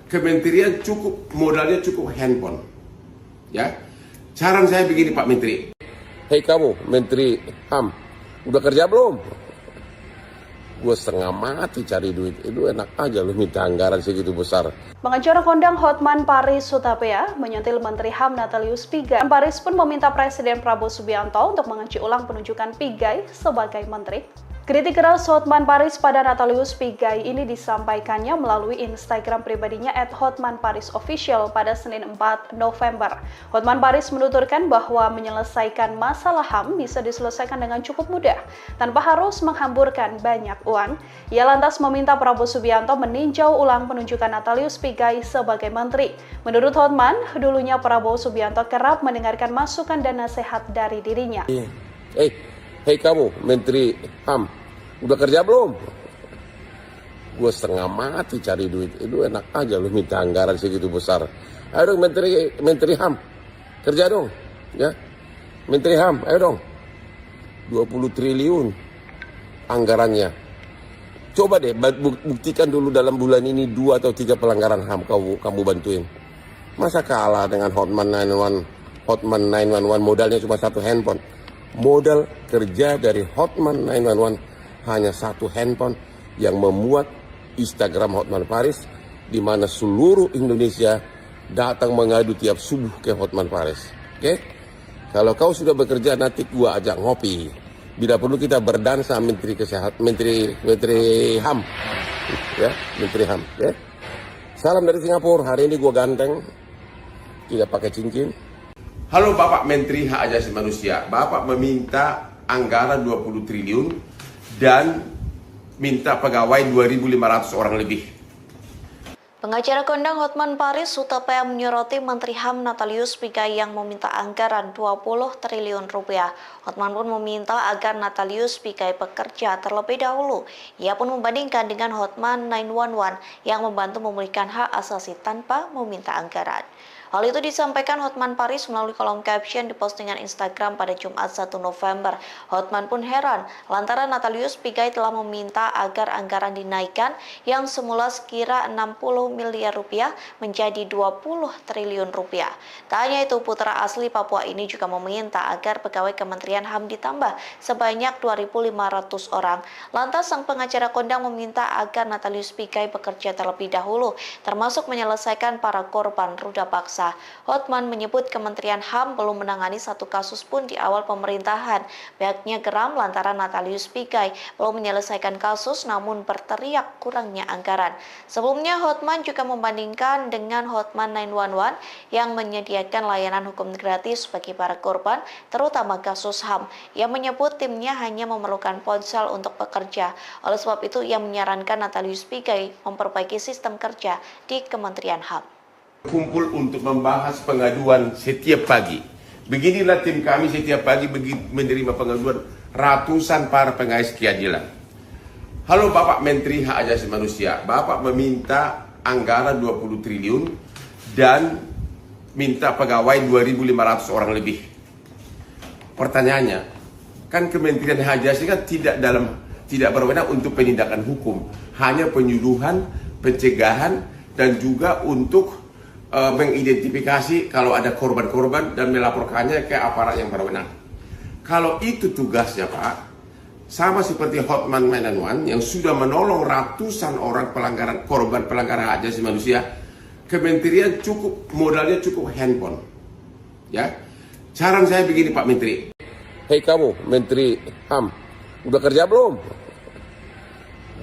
Speaker 2: kementerian modalnya cukup handphone. Ya, saran saya begini Pak Menteri. Hei kamu, Menteri HAM, udah kerja belum? Gue setengah mati cari duit, itu enak aja lu minta anggaran segitu besar.
Speaker 1: Pengacara kondang Hotman Paris Hutapea menyentil Menteri HAM Natalius Pigai. Paris pun meminta Presiden Prabowo Subianto untuk mengaji ulang penunjukan Pigai sebagai menteri. Kritik keras Hotman Paris pada Natalius Pigai ini disampaikannya melalui Instagram pribadinya @hotmanparisofficial pada Senin 4 November. Hotman Paris menuturkan bahwa menyelesaikan masalah HAM bisa diselesaikan dengan cukup mudah, tanpa harus menghamburkan banyak uang. Ia lantas meminta Prabowo Subianto meninjau ulang penunjukan Natalius Pigai sebagai menteri. Menurut Hotman, dulunya Prabowo Subianto kerap mendengarkan masukan dan nasihat dari dirinya.
Speaker 2: Hei kamu, Menteri HAM, udah kerja belum? Gue setengah mati cari duit, itu enak aja lu minta anggaran segitu besar. Ayo dong Menteri HAM, kerja dong, ya. Menteri HAM, ayo dong. 20 triliun anggarannya. Coba deh buktikan dulu dalam bulan ini 2 atau 3 pelanggaran HAM kamu bantuin. Masa kalah dengan Hotman 911 modalnya cuma 1 handphone. Modal kerja dari Hotman 911 hanya 1 handphone yang memuat Instagram Hotman Paris, di mana seluruh Indonesia datang mengadu tiap subuh ke Hotman Paris. Oke? Kalau kau sudah bekerja, nanti gua ajak ngopi. Bila perlu kita berdansa Menteri HAM. Ya, Menteri HAM, ya. Salam dari Singapura. Hari ini gua ganteng. Tidak pakai cincin. Halo Bapak Menteri Hak Asasi Manusia, Bapak meminta anggaran 20 triliun dan minta pegawai 2.500 orang lebih.
Speaker 3: Pengacara kondang Hotman Paris Hutapea menyoroti Menteri HAM Natalius Pigai yang meminta anggaran 20 triliun rupiah. Hotman pun meminta agar Natalius Pigai bekerja terlebih dahulu. Ia pun membandingkan dengan Hotman 911 yang membantu memulihkan hak asasi tanpa meminta anggaran. Hal itu disampaikan Hotman Paris melalui kolom caption di postingan Instagram pada Jumat 1 November. Hotman pun heran lantaran Natalius Pigai telah meminta agar anggaran dinaikkan yang semula sekira 60 miliar rupiah menjadi 20 triliun rupiah. Tak hanya itu, putra asli Papua ini juga meminta agar pegawai Kementerian HAM ditambah sebanyak 2.500 orang. Lantas sang pengacara kondang meminta agar Natalius Pigai bekerja terlebih dahulu, termasuk menyelesaikan para korban ruda paksa. Hotman menyebut Kementerian HAM belum menangani 1 kasus pun di awal pemerintahan. Pihaknya geram lantaran Natalius Pigai belum menyelesaikan kasus namun berteriak kurangnya anggaran. Sebelumnya Hotman juga membandingkan dengan Hotman 911 yang menyediakan layanan hukum gratis bagi para korban, terutama kasus HAM. Ia menyebut timnya hanya memerlukan ponsel untuk bekerja. Oleh sebab itu, ia menyarankan Natalius Pigai memperbaiki sistem kerja di Kementerian HAM.
Speaker 2: Kumpul untuk membahas pengaduan setiap pagi. Beginilah tim kami setiap pagi menerima pengaduan ratusan para pengais keadilan. Halo Bapak Menteri Hak Asasi Manusia, Bapak meminta anggaran 20 triliun dan minta pegawai 2.500 orang lebih. Pertanyaannya, kan Kementerian Haji Asing kan tidak berwenang untuk penindakan hukum, hanya penyuluhan, pencegahan, dan juga untuk mengidentifikasi kalau ada korban-korban dan melaporkannya ke aparat yang berwenang. Kalau itu tugasnya Pak, sama seperti Hotman 911 yang sudah menolong ratusan orang korban pelanggaran hak asasi manusia, kementerian modalnya cukup handphone. Ya, saran saya begini Pak Menteri. Hei kamu, Menteri HAM, udah kerja belum?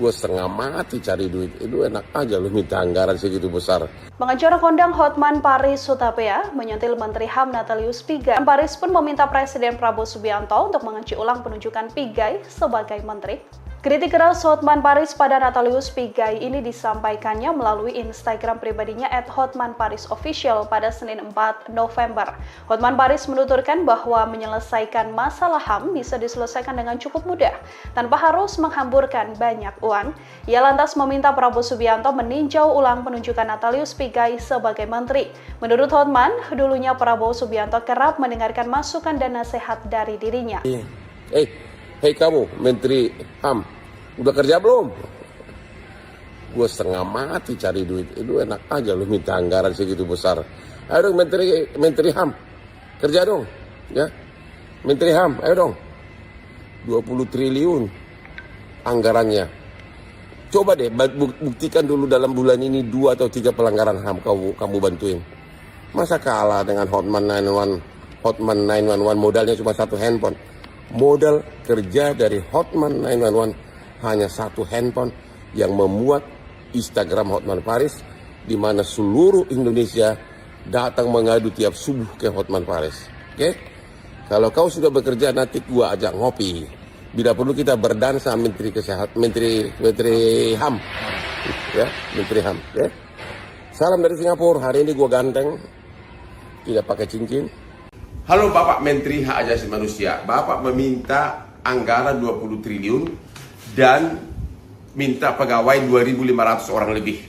Speaker 2: Gue setengah mati cari duit, itu enak aja lu minta anggaran segitu besar.
Speaker 1: Pengacara kondang Hotman Paris Hutapea menyentil Menteri HAM Natalius Pigai. Paris pun meminta Presiden Prabowo Subianto untuk mengaji ulang penunjukan Pigai sebagai menteri. Kritik keras Hotman Paris pada Natalius Pigai ini disampaikannya melalui Instagram pribadinya @hotmanparisofficial pada Senin 4 November. Hotman Paris menuturkan bahwa menyelesaikan masalah HAM bisa diselesaikan dengan cukup mudah, tanpa harus menghamburkan banyak uang. Ia lantas meminta Prabowo Subianto meninjau ulang penunjukan Natalius Pigai sebagai menteri. Menurut Hotman, dulunya Prabowo Subianto kerap mendengarkan masukan dan nasihat dari dirinya.
Speaker 2: Hei kamu, Menteri HAM, udah kerja belum? Gue setengah mati cari duit, itu enak aja lu minta anggaran segitu besar. Ayo dong Menteri HAM, kerja dong, ya. Menteri HAM, ayo dong. 20 triliun anggarannya. Coba deh buktikan dulu dalam bulan ini 2 atau 3 pelanggaran HAM kamu bantuin. Masa kalah dengan Hotman 911 modalnya cuma 1 handphone. Modal kerja dari Hotman 911 hanya 1 handphone yang memuat Instagram Hotman Paris, di mana seluruh Indonesia datang mengadu tiap subuh ke Hotman Paris. Oke? Kalau kau sudah bekerja, nanti gua ajak ngopi. Bila perlu kita berdansa Menteri HAM. Ya, Menteri HAM, ya. Salam dari Singapura. Hari ini gua ganteng. Tidak pakai cincin. Halo Bapak Menteri Hak Asasi Manusia, Bapak meminta anggaran 20 triliun dan minta pegawai 2.500 orang lebih.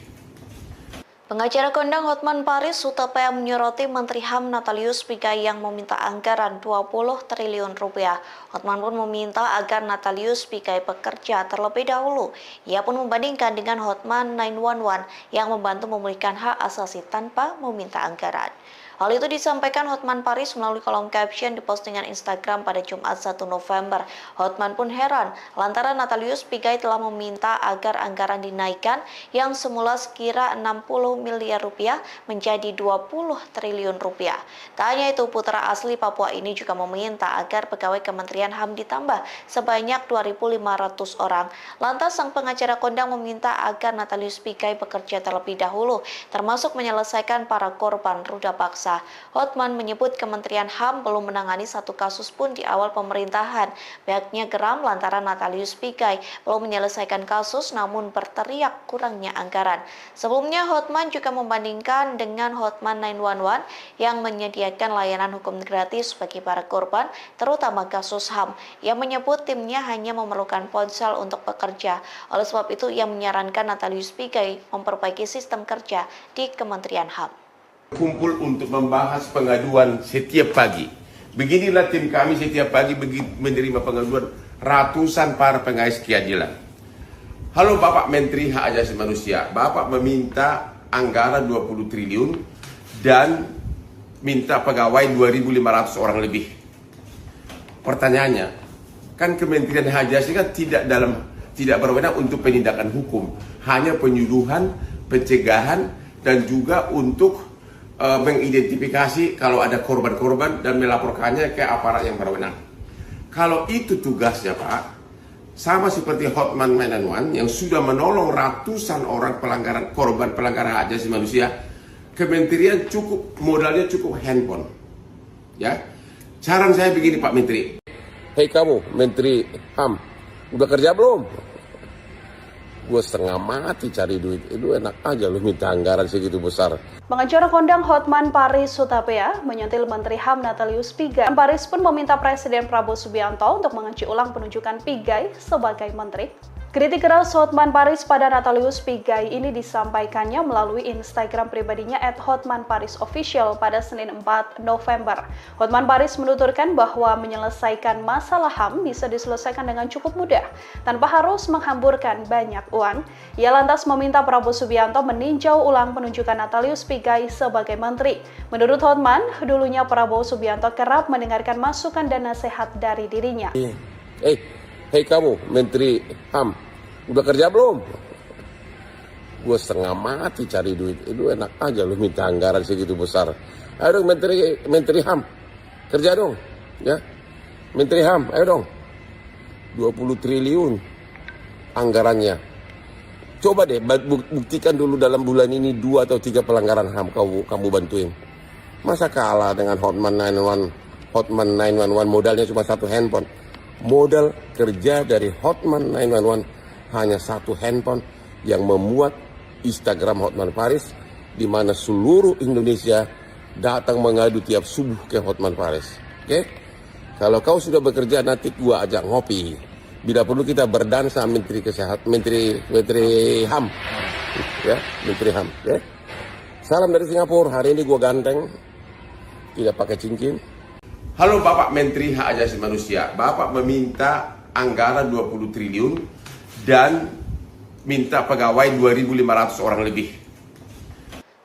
Speaker 3: Pengacara kondang Hotman Paris Hutapea menyoroti Menteri HAM Natalius Pigai yang meminta anggaran 20 triliun rupiah. Hotman pun meminta agar Natalius Pigai bekerja terlebih dahulu. Ia pun membandingkan dengan Hotman 911 yang membantu memulihkan hak asasi tanpa meminta anggaran. Hal itu disampaikan Hotman Paris melalui kolom caption di postingan Instagram pada Jumat 1 November. Hotman pun heran lantaran Natalius Pigai telah meminta agar anggaran dinaikkan yang semula sekira 60 miliar rupiah menjadi 20 triliun rupiah. Tak hanya itu, putra asli Papua ini juga meminta agar pegawai Kementerian HAM ditambah sebanyak 2.500 orang. Lantas sang pengacara kondang meminta agar Natalius Pigai bekerja terlebih dahulu, termasuk menyelesaikan para korban ruda paksa. Hotman menyebut Kementerian HAM belum menangani satu kasus pun di awal pemerintahan. Pihaknya geram lantaran Natalius Pigai belum menyelesaikan kasus namun berteriak kurangnya anggaran. Sebelumnya Hotman juga membandingkan dengan Hotman 911 yang menyediakan layanan hukum gratis bagi para korban, terutama kasus HAM. Ia menyebut timnya hanya memerlukan ponsel untuk bekerja. Oleh sebab itu ia menyarankan Natalius Pigai memperbaiki sistem kerja di Kementerian HAM.
Speaker 2: Kumpul untuk membahas pengaduan setiap pagi. Beginilah tim kami setiap pagi menerima pengaduan ratusan para pengais keadilan. Halo Bapak Menteri Hak Asasi Manusia, Bapak meminta anggaran 20 triliun dan minta pegawai 2.500 orang lebih. Pertanyaannya, kan Kementerian Hak Asasi kan tidak berwenang untuk penindakan hukum, hanya penyuluhan, pencegahan, dan juga untuk mengidentifikasi kalau ada korban-korban dan melaporkannya ke aparat yang berwenang. Kalau itu tugasnya Pak, sama seperti Hotman 911 yang sudah menolong ratusan orang korban pelanggaran hak asasi manusia, kementerian modalnya cukup handphone. Ya, saran saya begini Pak Menteri. Hei kamu, Menteri HAM, udah kerja belum? Gue setengah mati cari duit, itu enak aja lu minta anggaran segitu besar.
Speaker 1: Pengacara kondang Hotman Paris Hutapea menyentil Menteri HAM Natalius Pigai. Paris pun meminta Presiden Prabowo Subianto untuk mengunci ulang penunjukan Pigai sebagai menteri. Kritik keras Hotman Paris pada Natalius Pigai ini disampaikannya melalui Instagram pribadinya @hotmanparisofficial pada Senin 4 November. Hotman Paris menuturkan bahwa menyelesaikan masalah HAM bisa diselesaikan dengan cukup mudah, tanpa harus menghamburkan banyak uang. Ia lantas meminta Prabowo Subianto meninjau ulang penunjukan Natalius Pigai sebagai menteri. Menurut Hotman, dulunya Prabowo Subianto kerap mendengarkan masukan dan nasihat dari dirinya.
Speaker 2: Hei kamu, Menteri HAM, udah kerja belum? Gue setengah mati cari duit, itu enak aja lu minta anggaran segitu besar. Ayo dong Menteri HAM, kerja dong, ya. Menteri HAM, ayo dong. 20 triliun anggarannya. Coba deh buktikan dulu dalam bulan ini 2 atau 3 pelanggaran HAM kamu bantuin. Masa kalah dengan Hotman 911 modalnya cuma 1 handphone. Modal kerja dari Hotman 911 hanya satu handphone yang memuat Instagram Hotman Paris, di mana seluruh Indonesia datang mengadu tiap subuh ke Hotman Paris. Oke? Kalau kau sudah bekerja, nanti gua ajak ngopi. Bila perlu kita berdansa Menteri Kesehatan, Menteri HAM. Ya, Menteri HAM, ya. Salam dari Singapura. Hari ini gua ganteng, tidak pakai cincin. Halo Bapak Menteri Hak Asasi Manusia. Bapak meminta anggaran 20 triliun dan minta pegawai 2.500 orang lebih.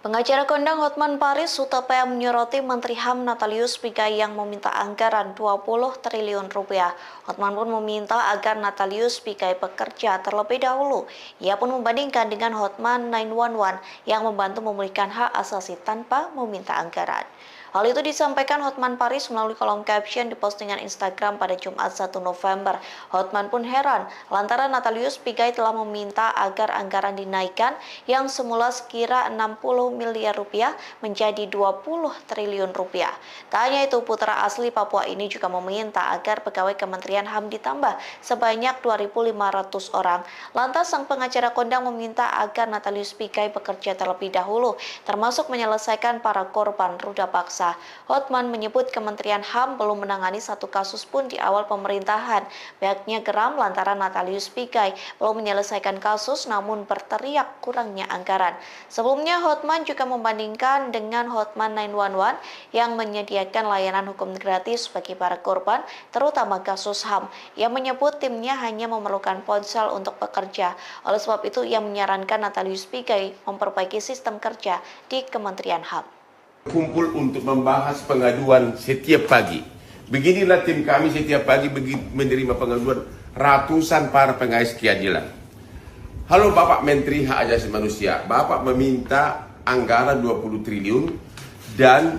Speaker 3: Pengacara kondang Hotman Paris Hutapea menyoroti Menteri HAM Natalius Pigai yang meminta anggaran 20 triliun rupiah. Hotman pun meminta agar Natalius Pigai bekerja terlebih dahulu. Ia pun membandingkan dengan Hotman 911 yang membantu memulihkan hak asasi tanpa meminta anggaran. Hal itu disampaikan Hotman Paris melalui kolom caption di postingan Instagram pada Jumat 1 November. Hotman pun heran lantaran Natalius Pigai telah meminta agar anggaran dinaikkan yang semula sekira 60 miliar rupiah menjadi 20 triliun rupiah. Tak hanya itu, putra asli Papua ini juga meminta agar pegawai Kementerian HAM ditambah sebanyak 2.500 orang. Lantas sang pengacara kondang meminta agar Natalius Pigai bekerja terlebih dahulu, termasuk menyelesaikan para korban ruda paksa. Hotman menyebut Kementerian HAM belum menangani satu kasus pun di awal pemerintahan. Pihaknya geram lantaran Natalius Pigai belum menyelesaikan kasus namun berteriak kurangnya anggaran. Sebelumnya Hotman juga membandingkan dengan Hotman 911 yang menyediakan layanan hukum gratis bagi para korban, terutama kasus HAM. Ia menyebut timnya hanya memerlukan ponsel untuk bekerja. Oleh sebab itu ia menyarankan Natalius Pigai memperbaiki sistem kerja di Kementerian HAM.
Speaker 2: Kumpul untuk membahas pengaduan setiap pagi. Beginilah tim kami setiap pagi menerima pengaduan ratusan para pengais keadilan. Halo Bapak Menteri Hak Asasi Manusia. Bapak meminta anggaran 20 triliun dan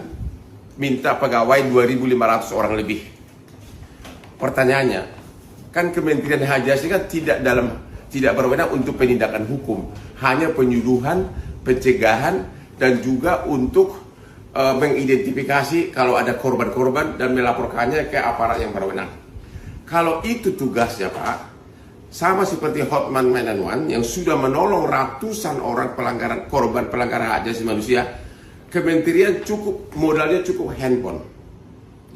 Speaker 2: minta pegawai 2.500 orang lebih. Pertanyaannya, kan Kementerian Hak Asasi kan tidak berwenang untuk penindakan hukum, hanya penyuluhan, pencegahan, dan juga untuk mengidentifikasi kalau ada korban-korban dan melaporkannya ke aparat yang berwenang. Kalau itu tugasnya Pak, sama seperti Hotman 911 yang sudah menolong ratusan orang korban pelanggaran hak asasi manusia, kementerian modalnya cukup handphone.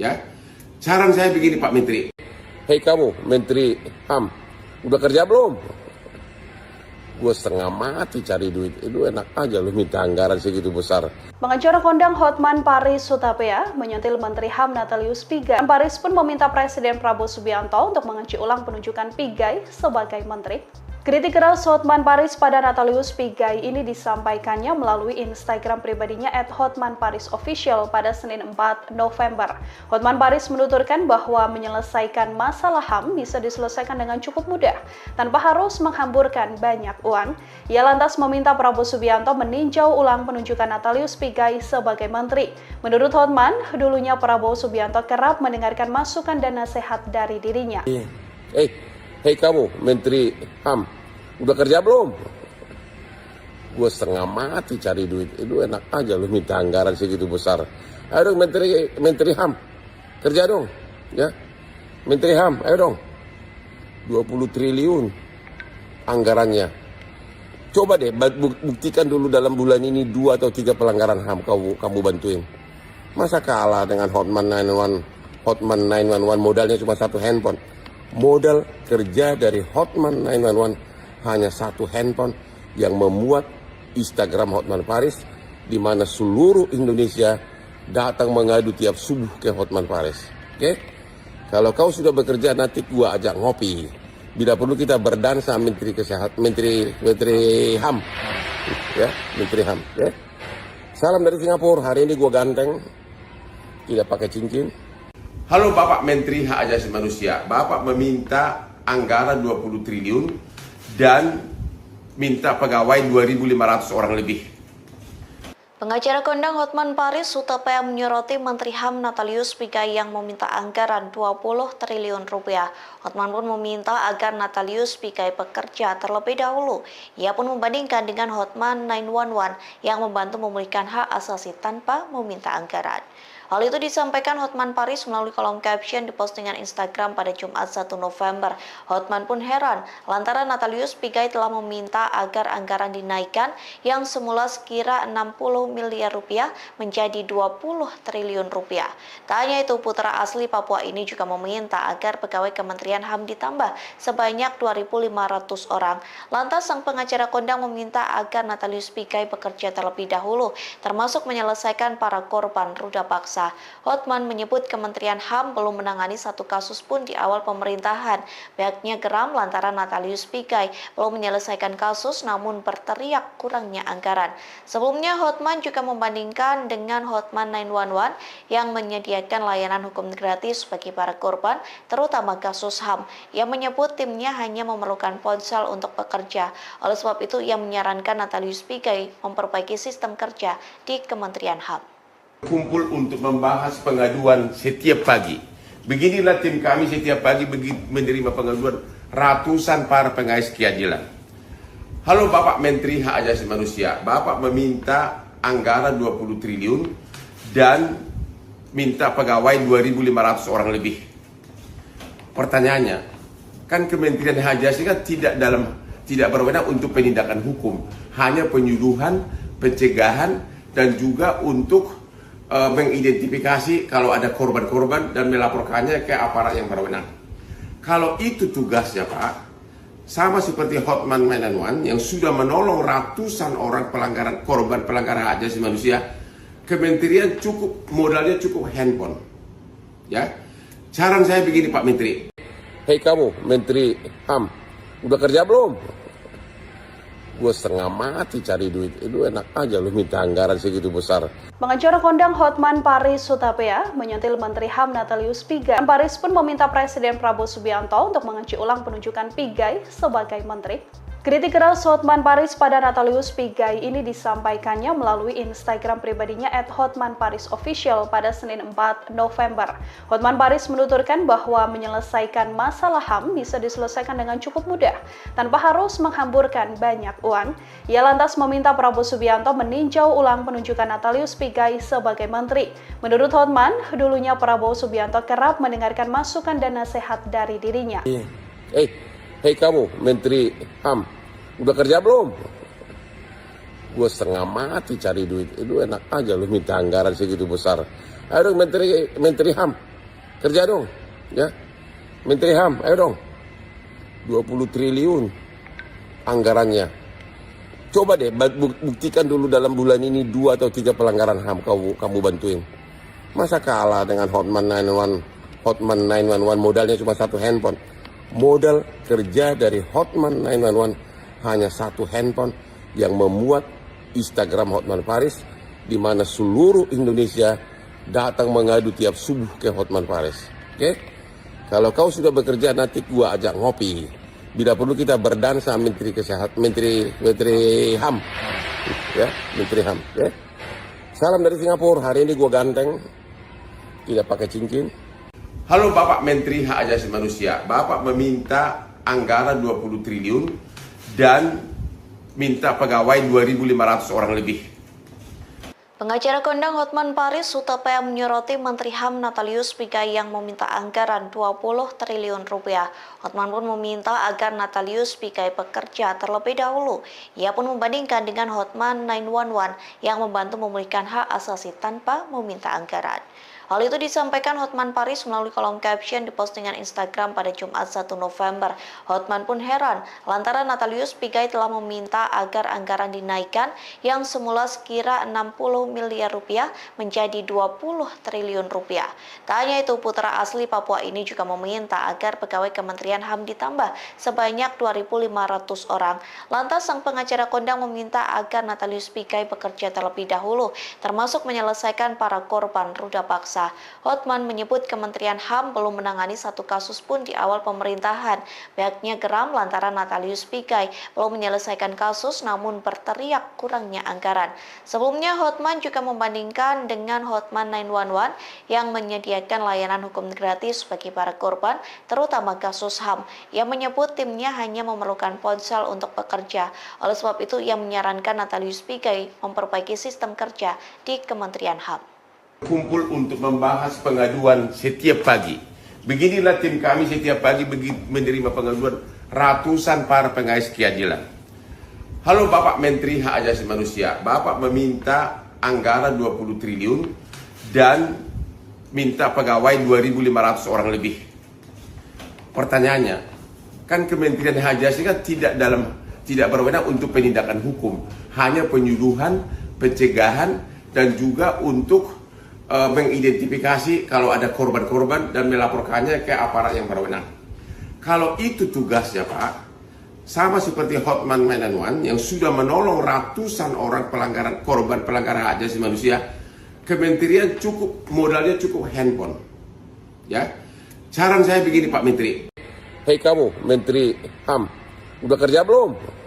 Speaker 2: Ya, saran saya begini Pak Menteri. Hei kamu Menteri HAM, udah kerja belum? Gue setengah mati cari duit, itu enak aja lu minta anggaran segitu besar.
Speaker 1: Pengacara kondang Hotman Paris Hutapea menyentil Menteri HAM Natalius Pigai. Paris pun meminta Presiden Prabowo Subianto untuk mengunci ulang penunjukan Pigai sebagai menteri. Kritik keras Hotman Paris pada Natalius Pigai ini disampaikannya melalui Instagram pribadinya @hotmanparisofficial pada Senin 4 November. Hotman Paris menuturkan bahwa menyelesaikan masalah HAM bisa diselesaikan dengan cukup mudah, tanpa harus menghamburkan banyak uang. Ia lantas meminta Prabowo Subianto meninjau ulang penunjukan Natalius Pigai sebagai menteri. Menurut Hotman, dulunya Prabowo Subianto kerap mendengarkan masukan dan nasihat dari dirinya.
Speaker 2: Hei kamu Menteri HAM, udah kerja belum? Gue setengah mati cari duit, itu enak aja lu minta anggaran segitu besar. Ayo dong Menteri HAM, kerja dong, ya. Menteri HAM, ayo dong. 20 triliun anggarannya. Coba deh buktikan dulu dalam bulan ini 2 atau 3 pelanggaran HAM kamu bantuin. Masa kalah dengan Hotman 911 modalnya cuma satu handphone. Modal kerja dari Hotman 911 hanya satu handphone yang memuat Instagram Hotman Paris, di mana seluruh Indonesia datang mengadu tiap subuh ke Hotman Paris. Oke? Kalau kau sudah bekerja, nanti gua ajak ngopi. Bila perlu kita berdansa Menteri Kesehatan, Menteri HAM. Ya, Menteri HAM, ya. Salam dari Singapura. Hari ini gua ganteng, tidak pakai cincin. Halo Bapak Menteri Hak Asasi Manusia. Bapak meminta anggaran 20 triliun dan minta pegawai 2.500 orang lebih.
Speaker 3: Pengacara kondang Hotman Paris Hutapea menyoroti Menteri HAM Natalius Pigai yang meminta anggaran 20 triliun rupiah. Hotman pun meminta agar Natalius Pigai bekerja terlebih dahulu. Ia pun membandingkan dengan Hotman 911 yang membantu memulihkan hak asasi tanpa meminta anggaran. Hal itu disampaikan Hotman Paris melalui kolom caption di postingan Instagram pada Jumat 1 November. Hotman pun heran lantaran Natalius Pigai telah meminta agar anggaran dinaikkan yang semula sekira 60 miliar rupiah menjadi 20 triliun rupiah. Tak hanya itu, putra asli Papua ini juga meminta agar pegawai Kementerian HAM ditambah sebanyak 2.500 orang. Lantas sang pengacara kondang meminta agar Natalius Pigai bekerja terlebih dahulu, termasuk menyelesaikan para korban ruda paksa. Hotman menyebut Kementerian HAM belum menangani satu kasus pun di awal pemerintahan. Pihaknya geram lantaran Natalius Pigai belum menyelesaikan kasus namun berteriak kurangnya anggaran. Sebelumnya Hotman juga membandingkan dengan Hotman 911 yang menyediakan layanan hukum gratis bagi para korban, terutama kasus HAM. Ia menyebut timnya hanya memerlukan ponsel untuk bekerja. Oleh sebab itu, ia menyarankan Natalius Pigai memperbaiki sistem kerja di Kementerian HAM.
Speaker 2: Kumpul untuk membahas pengaduan setiap pagi. Beginilah tim kami setiap pagi menerima pengaduan ratusan para pengais keadilan. Halo Bapak Menteri Hak Asasi Manusia, Bapak meminta anggaran 20 triliun dan minta pegawai 2.500 orang lebih. Pertanyaannya, kan Kementerian Hak Asasi kan tidak berwenang untuk penindakan hukum, hanya penyuluhan, pencegahan, dan juga untuk mengidentifikasi kalau ada korban-korban dan melaporkannya ke aparat yang berwenang. Kalau itu tugasnya Pak, sama seperti Hotman 911 yang sudah menolong ratusan orang korban pelanggaran hak asasi manusia, Kementerian modalnya cukup handphone. Ya, saran saya begini Pak Menteri. Hei kamu Menteri HAM, udah kerja belum? Gue setengah mati cari duit, itu enak aja lu minta anggaran segitu besar.
Speaker 1: Pengacara kondang Hotman Paris Hutapea menyentil Menteri HAM Natalius Pigai. Paris pun meminta Presiden Prabowo Subianto untuk mengunci ulang penunjukan Pigai sebagai menteri. Kritik keras Hotman Paris pada Natalius Pigai ini disampaikannya melalui Instagram pribadinya @hotmanparisofficial pada Senin 4 November. Hotman Paris menuturkan bahwa menyelesaikan masalah HAM bisa diselesaikan dengan cukup mudah, tanpa harus menghamburkan banyak uang. Ia lantas meminta Prabowo Subianto meninjau ulang penunjukan Natalius Pigai sebagai menteri. Menurut Hotman, dulunya Prabowo Subianto kerap mendengarkan masukan dan nasihat dari dirinya.
Speaker 2: Hei kamu Menteri HAM, udah kerja belum? Gue setengah mati cari duit, itu enak aja lu minta anggaran segitu besar. Ayo dong Menteri HAM, kerja dong, ya. Menteri HAM, ayo dong. 20 triliun anggarannya. Coba deh buktikan dulu dalam bulan ini 2 atau 3 pelanggaran HAM kamu bantuin. Masa kalah dengan Hotman 911 modalnya cuma satu handphone. Modal kerja dari Hotman 911 hanya satu handphone yang memuat Instagram Hotman Paris, di mana seluruh Indonesia datang mengadu tiap subuh ke Hotman Paris. Oke? Kalau kau sudah bekerja, nanti gua ajak ngopi. Bila perlu kita berdansa Menteri Kesehatan, Menteri HAM, ya, Menteri HAM. Ya. Salam dari Singapura. Hari ini gua ganteng, tidak pakai cincin. Halo Bapak Menteri Hak Asasi Manusia, Bapak meminta anggaran 20 triliun dan minta pegawai 2.500 orang lebih.
Speaker 3: Pengacara kondang Hotman Paris Hutapea menyoroti Menteri HAM Natalius Pigai yang meminta anggaran 20 triliun rupiah. Hotman pun meminta agar Natalius Pigai bekerja terlebih dahulu. Ia pun membandingkan dengan Hotman 911 yang membantu memulihkan hak asasi tanpa meminta anggaran. Hal itu disampaikan Hotman Paris melalui kolom caption di postingan Instagram pada Jumat 1 November. Hotman pun heran lantaran Natalius Pigai telah meminta agar anggaran dinaikkan yang semula sekira 60 miliar rupiah menjadi 20 triliun rupiah. Tak hanya itu, putra asli Papua ini juga meminta agar pegawai Kementerian HAM ditambah sebanyak 2.500 orang. Lantas sang pengacara kondang meminta agar Natalius Pigai bekerja terlebih dahulu, termasuk menyelesaikan para korban ruda paksa. Hotman menyebut Kementerian HAM belum menangani satu kasus pun di awal pemerintahan. Pihaknya geram lantaran Natalius Pigai belum menyelesaikan kasus namun berteriak kurangnya anggaran. Sebelumnya Hotman juga membandingkan dengan Hotman 911 yang menyediakan layanan hukum gratis bagi para korban, terutama kasus HAM. Ia menyebut timnya hanya memerlukan ponsel untuk bekerja. Oleh sebab itu, ia menyarankan Natalius Pigai memperbaiki sistem kerja di Kementerian HAM.
Speaker 2: Kumpul untuk membahas pengaduan setiap pagi. Beginilah tim kami setiap pagi menerima pengaduan ratusan para pengais keadilan. Halo Bapak Menteri Hak Asasi Manusia, Bapak meminta anggaran 20 triliun dan minta pegawai 2.500 orang lebih. Pertanyaannya, kan Kementerian Hak Asasi kan tidak berwenang untuk penindakan hukum, hanya penyuluhan, pencegahan, dan juga untuk mengidentifikasi kalau ada korban-korban dan melaporkannya ke aparat yang berwenang. Kalau itu tugasnya Pak, sama seperti Hotman 911 yang sudah menolong ratusan orang korban pelanggaran hak asasi manusia, kementerian modalnya cukup handphone. Ya, saran saya begini Pak Menteri. Hei kamu Menteri HAM, udah kerja belum?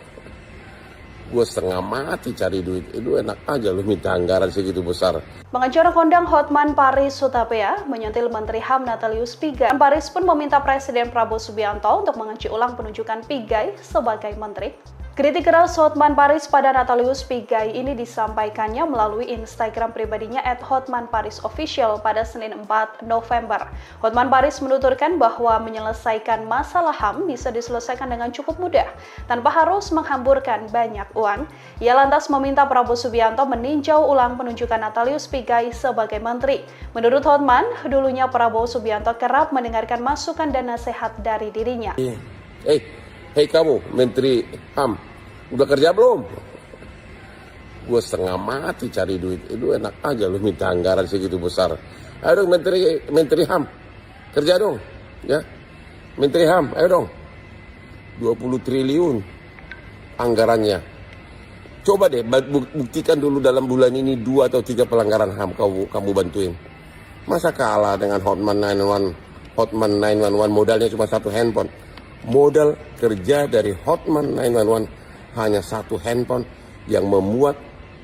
Speaker 2: Gue setengah mati cari duit, itu enak aja lu minta anggaran segitu besar.
Speaker 1: Pengacara kondang Hotman Paris Hutapea menyentil Menteri HAM Natalius Pigai. Paris pun meminta Presiden Prabowo Subianto untuk mengunci ulang penunjukan Pigai sebagai menteri. Kritik keras Hotman Paris pada Natalius Pigai ini disampaikannya melalui Instagram pribadinya @hotmanparisofficial pada Senin 4 November. Hotman Paris menuturkan bahwa menyelesaikan masalah HAM bisa diselesaikan dengan cukup mudah, tanpa harus menghamburkan banyak uang. Ia lantas meminta Prabowo Subianto meninjau ulang penunjukan Natalius Pigai sebagai menteri. Menurut Hotman, dulunya Prabowo Subianto kerap mendengarkan masukan dan nasihat dari dirinya.
Speaker 2: Hei kamu Menteri HAM, udah kerja belum? Gue setengah mati cari duit, itu enak aja lu minta anggaran segitu besar. Ayo dong Menteri HAM, kerja dong, ya. Menteri HAM, ayo dong. 20 triliun anggarannya. Coba deh buktikan dulu dalam bulan ini 2 atau 3 pelanggaran HAM kamu bantuin. Masa kalah dengan Hotman 911 modalnya cuma 1 handphone. Modal kerja dari Hotman 911 hanya 1 handphone yang memuat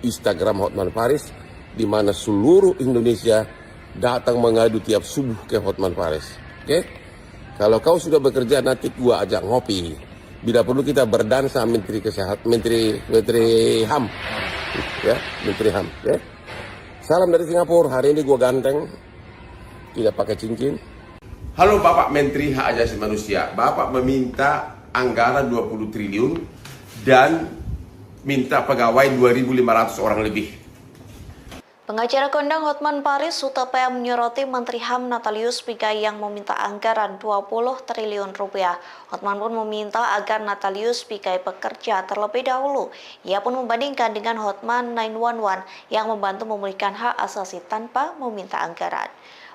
Speaker 2: Instagram Hotman Paris, di mana seluruh Indonesia datang mengadu tiap subuh ke Hotman Paris. Oke? Kalau kau sudah bekerja, nanti gua ajak ngopi. Bila perlu kita berdansa Menteri Kesehatan, Menteri HAM, ya, Menteri HAM. Ya. Salam dari Singapura. Hari ini gua ganteng, tidak pakai cincin. Halo Bapak Menteri Hak Asasi Manusia, Bapak meminta anggaran 20 triliun dan minta pegawai 2.500 orang lebih.
Speaker 3: Pengacara kondang Hotman Paris Hutapea menyoroti Menteri HAM Natalius Pigai yang meminta anggaran 20 triliun rupiah. Hotman pun meminta agar Natalius Pigai bekerja terlebih dahulu. Ia pun membandingkan dengan Hotman 911 yang membantu memulihkan hak asasi tanpa meminta anggaran.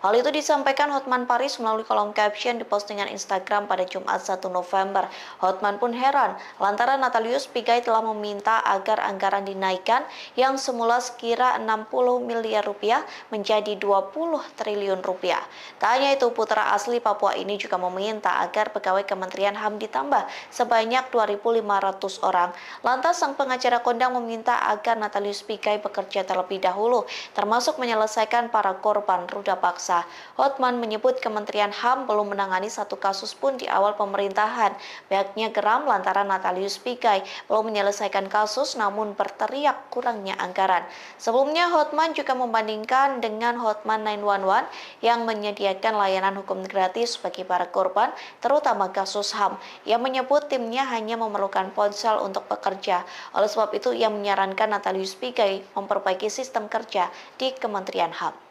Speaker 3: Hal itu disampaikan Hotman Paris melalui kolom caption di postingan Instagram pada Jumat 1 November. Hotman pun heran lantaran Natalius Pigai telah meminta agar anggaran dinaikkan yang semula sekira 60 miliar rupiah menjadi 20 triliun rupiah. Tak hanya itu, putra asli Papua ini juga meminta agar pegawai Kementerian HAM ditambah sebanyak 2.500 orang. Lantas sang pengacara kondang meminta agar Natalius Pigai bekerja terlebih dahulu, termasuk menyelesaikan para korban ruda paksa. Hotman menyebut Kementerian HAM belum menangani satu kasus pun di awal pemerintahan. Pihaknya geram lantaran Natalius Pigai belum menyelesaikan kasus namun berteriak kurangnya anggaran. Sebelumnya Hotman juga membandingkan dengan Hotman 911 yang menyediakan layanan hukum gratis bagi para korban, terutama kasus HAM. Ia menyebut timnya hanya memerlukan ponsel untuk bekerja. Oleh sebab itu ia menyarankan Natalius Pigai memperbaiki sistem kerja di Kementerian HAM.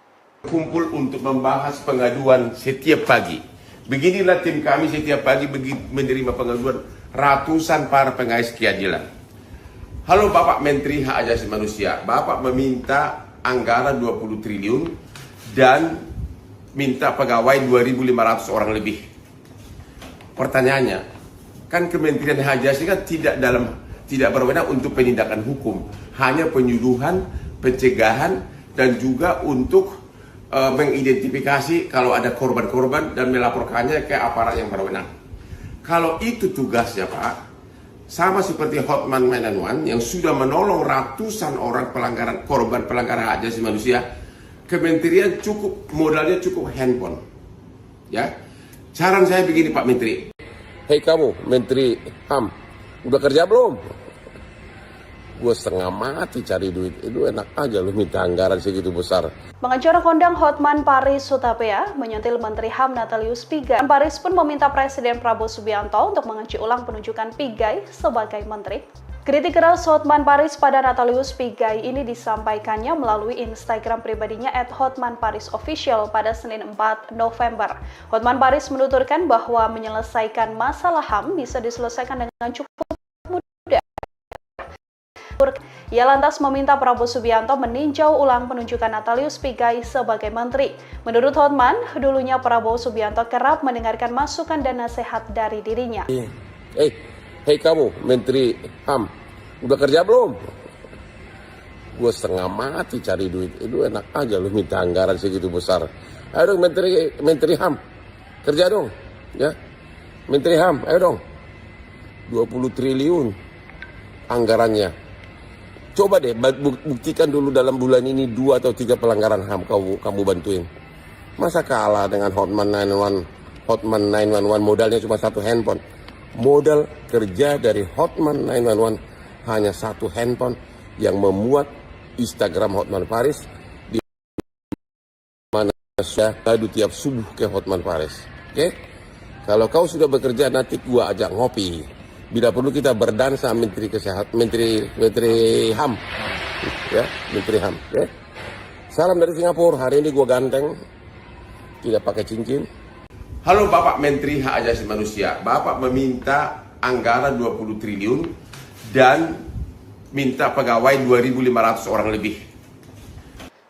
Speaker 2: Kumpul untuk membahas pengaduan setiap pagi. Beginilah tim kami setiap pagi menerima pengaduan ratusan para pengais keadilan. Halo Bapak Menteri Hak Asasi Manusia, Bapak meminta anggaran 20 triliun dan minta pegawai 2.500 orang lebih. Pertanyaannya, kan Kementerian Hak Asasi kan tidak berwenang untuk penindakan hukum, hanya penyuluhan, pencegahan, dan juga untuk mengidentifikasi kalau ada korban-korban dan melaporkannya ke aparat yang berwenang. Kalau itu tugasnya Pak, sama seperti Hotman 911 yang sudah menolong ratusan orang korban pelanggaran hak asasi manusia, kementerian modalnya cukup handphone. Ya, saran saya begini Pak Menteri. Hei kamu Menteri HAM, udah kerja belum? Gue setengah mati cari duit, itu enak aja lu minta anggaran segitu besar.
Speaker 1: Pengacara kondang Hotman Paris Hutapea menyentil Menteri HAM Natalius Pigai. Paris pun meminta Presiden Prabowo Subianto untuk mengaji ulang penunjukan Pigai sebagai menteri. Kritik keras Hotman Paris pada Natalius Pigai ini disampaikannya melalui Instagram pribadinya @hotmanparisofficial pada Senin 4 November. Hotman Paris menuturkan bahwa menyelesaikan masalah HAM bisa diselesaikan dengan cukup mudah. Ia lantas meminta Prabowo Subianto meninjau ulang penunjukan Natalius Pigai sebagai menteri. Menurut Hotman, dulunya Prabowo Subianto kerap mendengarkan masukan dan nasihat dari dirinya.
Speaker 2: Hei kamu, Menteri HAM, udah kerja belum? Gue setengah mati cari duit, itu enak aja lu minta anggaran segitu besar. Ayo dong Menteri HAM, kerja dong, ya. Menteri HAM, ayo dong. 20 triliun anggarannya. Coba deh buktikan dulu dalam bulan ini 2 atau 3 pelanggaran HAM kamu bantuin. Masa kalah dengan Hotman 911 modalnya cuma 1 handphone. Modal kerja dari Hotman 911 hanya 1 handphone yang memuat Instagram Hotman Paris, di mana saya ngadu tiap subuh ke Hotman Paris. Oke? Kalau kau sudah bekerja nanti gua ajak ngopi. Bila perlu kita berdansa Menteri Kesehatan, Menteri HAM. Ya, Menteri HAM, ya. Salam dari Singapura. Hari ini gua ganteng. Tidak pakai cincin. Halo Bapak Menteri Hak Asasi Manusia, Bapak meminta anggaran 20 triliun dan minta pegawai 2.500 orang lebih.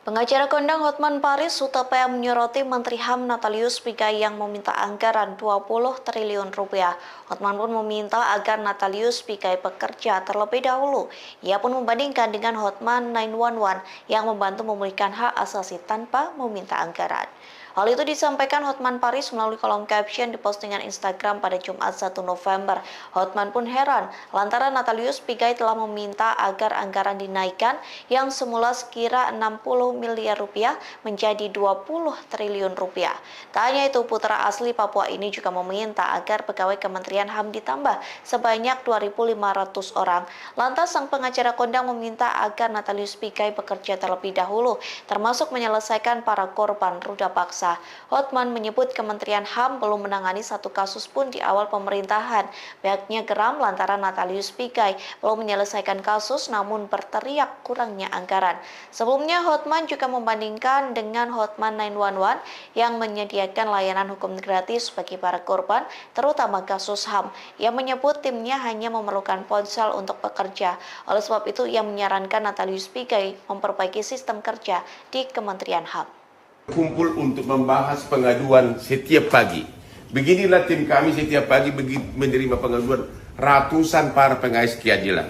Speaker 3: Pengacara kondang Hotman Paris Hutapea menyoroti Menteri HAM Natalius Pigai yang meminta anggaran 20 triliun rupiah. Hotman pun meminta agar Natalius Pigai bekerja terlebih dahulu. Ia pun membandingkan dengan Hotman 911 yang membantu memulihkan hak asasi tanpa meminta anggaran. Hal itu disampaikan Hotman Paris melalui kolom caption di postingan Instagram pada Jumat 1 November. Hotman pun heran lantaran Natalius Pigai telah meminta agar anggaran dinaikkan yang semula sekira 60 miliar rupiah menjadi 20 triliun rupiah. Tak hanya itu, putra asli Papua ini juga meminta agar pegawai Kementerian HAM ditambah sebanyak 2.500 orang. Lantas sang pengacara kondang meminta agar Natalius Pigai bekerja terlebih dahulu, termasuk menyelesaikan para korban ruda paksa. Hotman menyebut Kementerian HAM belum menangani satu kasus pun di awal pemerintahan. Pihaknya geram lantaran Natalius Pigai belum menyelesaikan kasus namun berteriak kurangnya anggaran. Sebelumnya Hotman juga membandingkan dengan Hotman 911 yang menyediakan layanan hukum gratis bagi para korban, terutama kasus HAM. Ia menyebut timnya hanya memerlukan ponsel untuk bekerja. Oleh sebab itu ia menyarankan Natalius Pigai memperbaiki sistem kerja di Kementerian HAM.
Speaker 2: Kumpul untuk membahas pengaduan setiap pagi. Beginilah tim kami setiap pagi menerima pengaduan ratusan para pengais keadilan.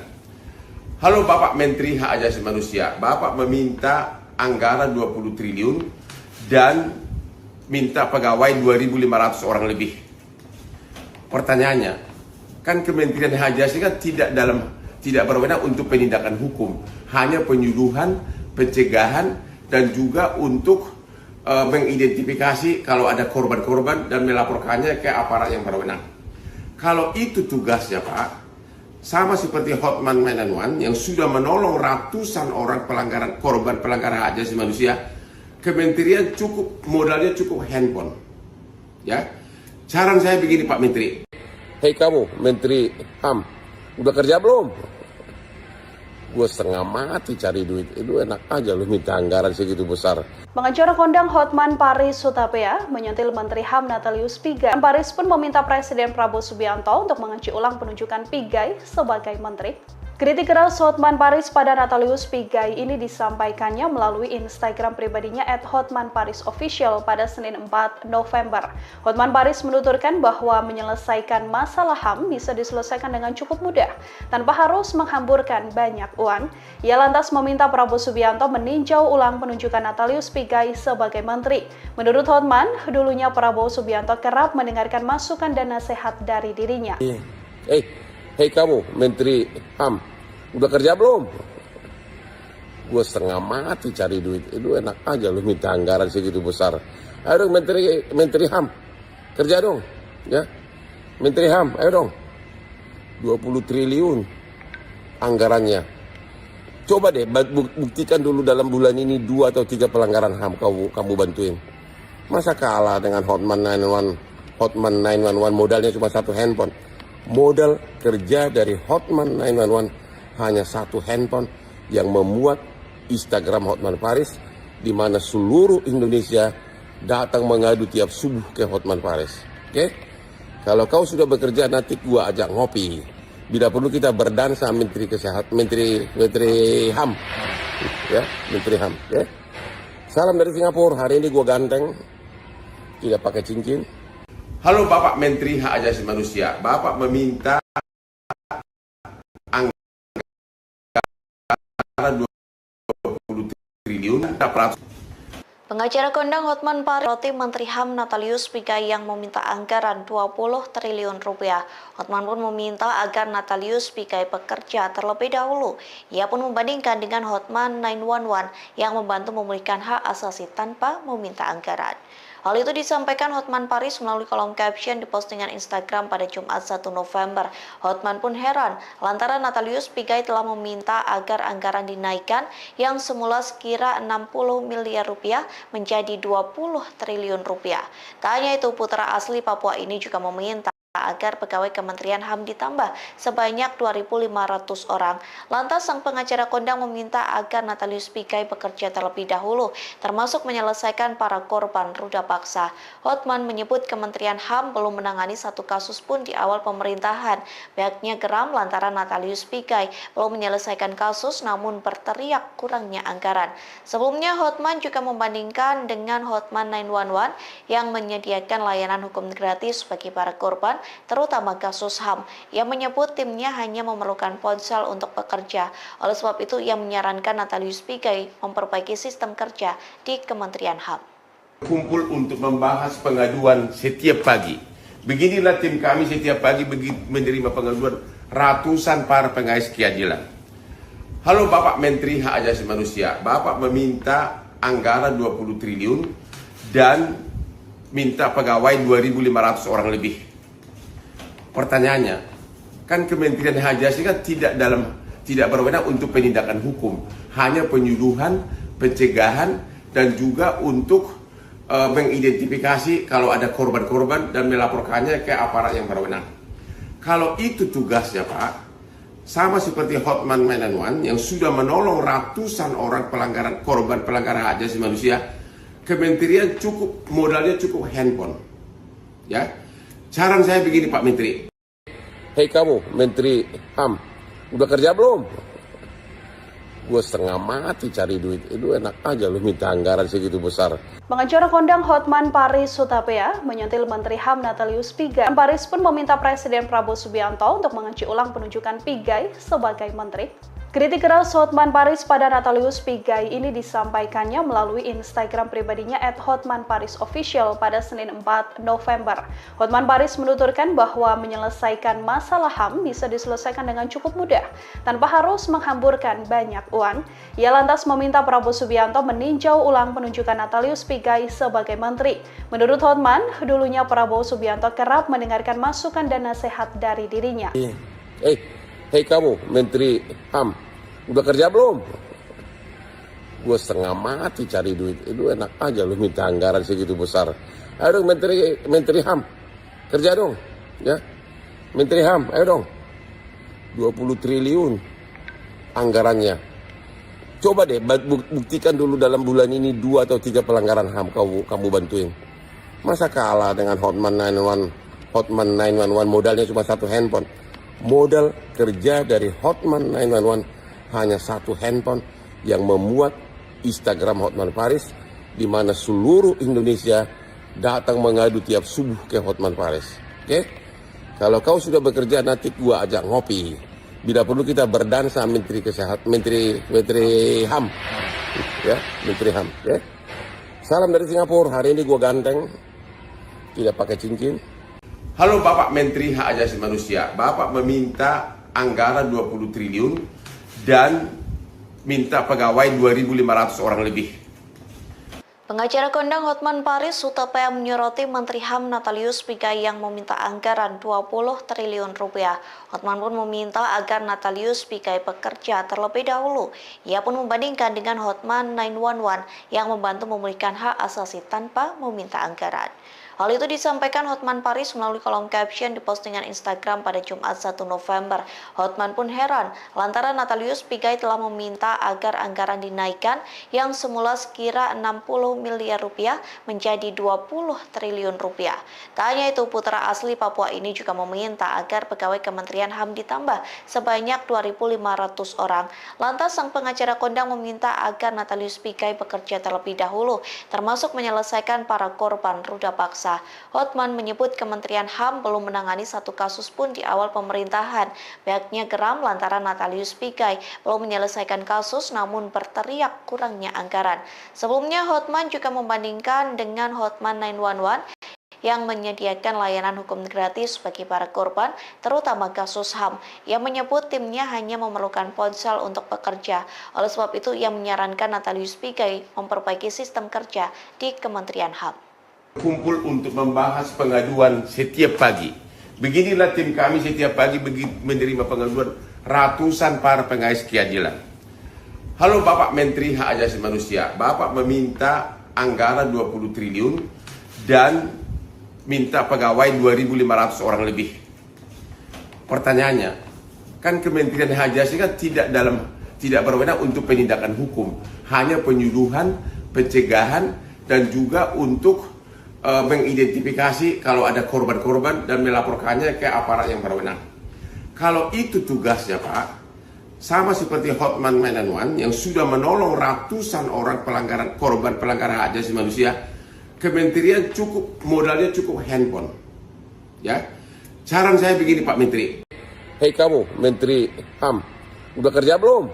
Speaker 2: Halo Bapak Menteri Hak Asasi Manusia, Bapak meminta anggaran 20 triliun dan minta pegawai 2.500 orang lebih. Pertanyaannya, kan Kementerian Hak Asasi kan tidak berwenang untuk penindakan hukum, hanya penyuluhan, pencegahan dan juga untuk mengidentifikasi kalau ada korban-korban dan melaporkannya ke aparat yang berwenang. Kalau itu tugasnya Pak, sama seperti Hotman 911 yang sudah menolong ratusan orang korban pelanggaran hak asasi manusia, kementerian modalnya cukup handphone. Ya, saran saya begini Pak Menteri. Hei kamu, Menteri HAM, udah kerja belum? Gue setengah mati cari duit, itu enak aja lu minta anggaran segitu besar.
Speaker 1: Pengacara kondang Hotman Paris Hutapea menyentil Menteri HAM Natalius Pigai. Paris pun meminta Presiden Prabowo Subianto untuk mengaji ulang penunjukan Pigai sebagai menteri. Kritik keras Hotman Paris pada Natalius Pigai ini disampaikannya melalui Instagram pribadinya @hotmanparisofficial pada Senin 4 November. Hotman Paris menuturkan bahwa menyelesaikan masalah HAM bisa diselesaikan dengan cukup mudah, tanpa harus menghamburkan banyak uang. Ia lantas meminta Prabowo Subianto meninjau ulang penunjukan Natalius Pigai sebagai menteri. Menurut Hotman, dulunya Prabowo Subianto kerap mendengarkan masukan dan nasihat dari dirinya.
Speaker 2: Hei kamu, Menteri HAM, udah kerja belum? Gue setengah mati cari duit, itu enak aja lu minta anggaran segitu besar. Ayo dong Menteri HAM, kerja dong, ya. Menteri HAM, ayo dong. 20 triliun anggarannya. Coba deh buktikan dulu dalam bulan ini 2 atau 3 pelanggaran HAM kamu bantuin. Masa kalah dengan Hotman 911 modalnya cuma 1 handphone. Modal kerja dari Hotman 911 hanya 1 handphone yang memuat Instagram Hotman Paris, di mana seluruh Indonesia datang mengadu tiap subuh ke Hotman Paris. Oke? Kalau kau sudah bekerja, nanti gua ajak ngopi. Bila perlu kita berdansa Menteri Kesehatan, Menteri HAM, ya, Menteri HAM. Ya. Salam dari Singapura. Hari ini gua ganteng, tidak pakai cincin. Halo Bapak Menteri Hak Asasi Manusia. Bapak meminta anggaran 20 triliun.
Speaker 3: Pengacara kondang Hotman Paris menyoroti Menteri HAM Natalius Pigai yang meminta anggaran 20 triliun rupiah. Hotman pun meminta agar Natalius Pigai bekerja terlebih dahulu. Ia pun membandingkan dengan Hotman 911 yang membantu memulihkan hak asasi tanpa meminta anggaran. Hal itu disampaikan Hotman Paris melalui kolom caption di postingan Instagram pada Jumat 1 November. Hotman pun heran lantaran Natalius Pigai telah meminta agar anggaran dinaikkan yang semula sekira 60 miliar rupiah menjadi 20 triliun rupiah. Tak hanya itu, putra asli Papua ini juga meminta agar pegawai Kementerian HAM ditambah sebanyak 2.500 orang. Lantas sang pengacara kondang meminta agar Natalius Pigai bekerja terlebih dahulu, termasuk menyelesaikan para korban ruda paksa. Hotman menyebut Kementerian HAM belum menangani satu kasus pun di awal pemerintahan. Pihaknya geram lantaran Natalius Pigai belum menyelesaikan kasus namun berteriak kurangnya anggaran. Sebelumnya Hotman juga membandingkan dengan Hotman 911 yang menyediakan layanan hukum gratis bagi para korban, terutama kasus HAM. Ia menyebut timnya hanya memerlukan ponsel untuk bekerja. Oleh sebab itu, ia menyarankan Natalius Pigai memperbaiki sistem kerja di Kementerian HAM.
Speaker 2: Kumpul untuk membahas pengaduan setiap pagi. Beginilah tim kami setiap pagi menerima pengaduan ratusan para pengais keadilan. Halo Bapak Menteri Hak Asasi Manusia. Bapak meminta anggaran 20 triliun dan minta pegawai 2.500 orang lebih. Pertanyaannya, kan Kementerian Hak Asasi kan tidak berwenang untuk penindakan hukum, hanya penyuluhan, pencegahan, dan juga untuk mengidentifikasi kalau ada korban-korban dan melaporkannya ke aparat yang berwenang. Kalau itu tugasnya Pak, sama seperti Hotman 911 yang sudah menolong ratusan orang korban pelanggaran hak asasi manusia, Kementerian modalnya cukup handphone. Ya. Saran saya begini Pak Menteri. Hei kamu Menteri HAM, udah kerja belum? Gue setengah mati cari duit. Itu enak aja lu minta anggaran segitu besar.
Speaker 1: Pengacara kondang Hotman Paris Hutapea menyentil Menteri HAM Natalius Pigai. Paris pun meminta Presiden Prabowo Subianto untuk mengunci ulang penunjukan Pigai sebagai menteri. Kritik keras Hotman Paris pada Natalius Pigai ini disampaikannya melalui Instagram pribadinya @HotmanParisOfficial pada Senin 4 November. Hotman Paris menuturkan bahwa menyelesaikan masalah HAM bisa diselesaikan dengan cukup mudah, tanpa harus menghamburkan banyak uang. Ia lantas meminta Prabowo Subianto meninjau ulang penunjukan Natalius Pigai sebagai menteri. Menurut Hotman, dulunya Prabowo Subianto kerap mendengarkan masukan dan nasihat dari dirinya.
Speaker 2: Hei kamu Menteri HAM, udah kerja belum? Gue setengah mati cari duit. Itu enak aja lu minta anggaran segitu besar. Ayo dong Menteri HAM, kerja dong. Ya, Menteri HAM, ayo dong. 20 triliun anggarannya. Coba deh buktikan dulu dalam bulan ini 2 atau 3 pelanggaran HAM kamu bantuin. Masa kalah dengan Hotman 911 modalnya cuma 1 handphone. Modal kerja dari Hotman 911 hanya 1 handphone yang memuat Instagram Hotman Paris, di mana seluruh Indonesia datang mengadu tiap subuh ke Hotman Paris. Oke? Kalau kau sudah bekerja, nanti gua ajak ngopi. Bila perlu kita berdansa Menteri Kesehatan, Menteri HAM. Ya, Menteri HAM, ya. Salam dari Singapura. Hari ini gua ganteng, tidak pakai cincin. Halo Bapak Menteri Hak Asasi Manusia. Bapak meminta anggaran 20 triliun dan minta pegawai 2.500 orang lebih.
Speaker 3: Pengacara kondang Hotman Paris Hutapea menyoroti Menteri HAM Natalius Pigai yang meminta anggaran 20 triliun rupiah. Hotman pun meminta agar Natalius Pigai bekerja terlebih dahulu. Ia pun membandingkan dengan Hotman 911 yang membantu memulihkan hak asasi tanpa meminta anggaran. Hal itu disampaikan Hotman Paris melalui kolom caption di postingan Instagram pada Jumat 1 November. Hotman pun heran lantaran Natalius Pigai telah meminta agar anggaran dinaikkan yang semula sekira 60 miliar rupiah menjadi 20 triliun rupiah. Tak hanya itu, putra asli Papua ini juga meminta agar pegawai Kementerian HAM ditambah sebanyak 2.500 orang. Lantas sang pengacara kondang meminta agar Natalius Pigai bekerja terlebih dahulu, termasuk menyelesaikan para korban ruda paksa. Hotman menyebut Kementerian HAM belum menangani satu kasus pun di awal pemerintahan. Pihaknya geram lantaran Natalius Pigai belum menyelesaikan kasus namun berteriak kurangnya anggaran. Sebelumnya Hotman juga membandingkan dengan Hotman 911 yang menyediakan layanan hukum gratis bagi para korban, terutama kasus HAM. Ia menyebut timnya hanya memerlukan ponsel untuk bekerja. Oleh sebab itu, ia menyarankan Natalius Pigai memperbaiki sistem kerja di Kementerian HAM.
Speaker 2: Kumpul untuk membahas pengaduan setiap pagi. Beginilah tim kami setiap pagi menerima pengaduan ratusan para pengais keadilan. Halo Bapak Menteri Hak Asasi Manusia, Bapak meminta anggaran 20 triliun dan minta pegawai 2.500 orang lebih. Pertanyaannya, kan Kementerian Hak Asasi kan tidak berwenang untuk penindakan hukum, hanya penyuluhan, pencegahan dan juga untuk mengidentifikasi kalau ada korban-korban dan melaporkannya ke aparat yang berwenang. Kalau itu tugasnya Pak, sama seperti Hotman 911 yang sudah menolong ratusan orang korban pelanggaran hak asasi manusia, Kementerian modalnya cukup handphone. Ya, saran saya begini Pak Menteri. Hei kamu Menteri HAM, udah kerja belum?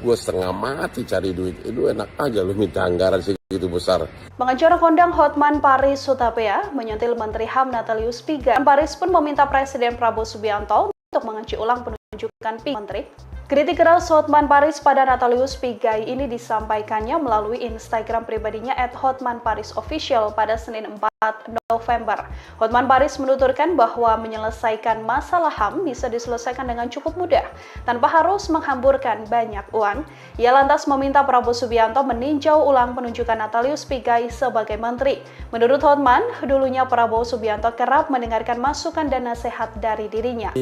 Speaker 2: Gue setengah mati cari duit, itu enak aja lu minta anggaran segitu besar.
Speaker 1: Pengacara kondang Hotman Paris Hutapea menyentil Menteri HAM Natalius Pigai. Paris pun meminta Presiden Prabowo Subianto untuk mengaji ulang penunjukan menteri. Kritik keras Hotman Paris pada Natalius Pigai ini disampaikannya melalui Instagram pribadinya @hotmanparisofficial pada Senin 4 November. Hotman Paris menuturkan bahwa menyelesaikan masalah HAM bisa diselesaikan dengan cukup mudah, tanpa harus menghamburkan banyak uang. Ia lantas meminta Prabowo Subianto meninjau ulang penunjukan Natalius Pigai sebagai menteri. Menurut Hotman, dulunya Prabowo Subianto kerap mendengarkan masukan dan nasihat dari dirinya.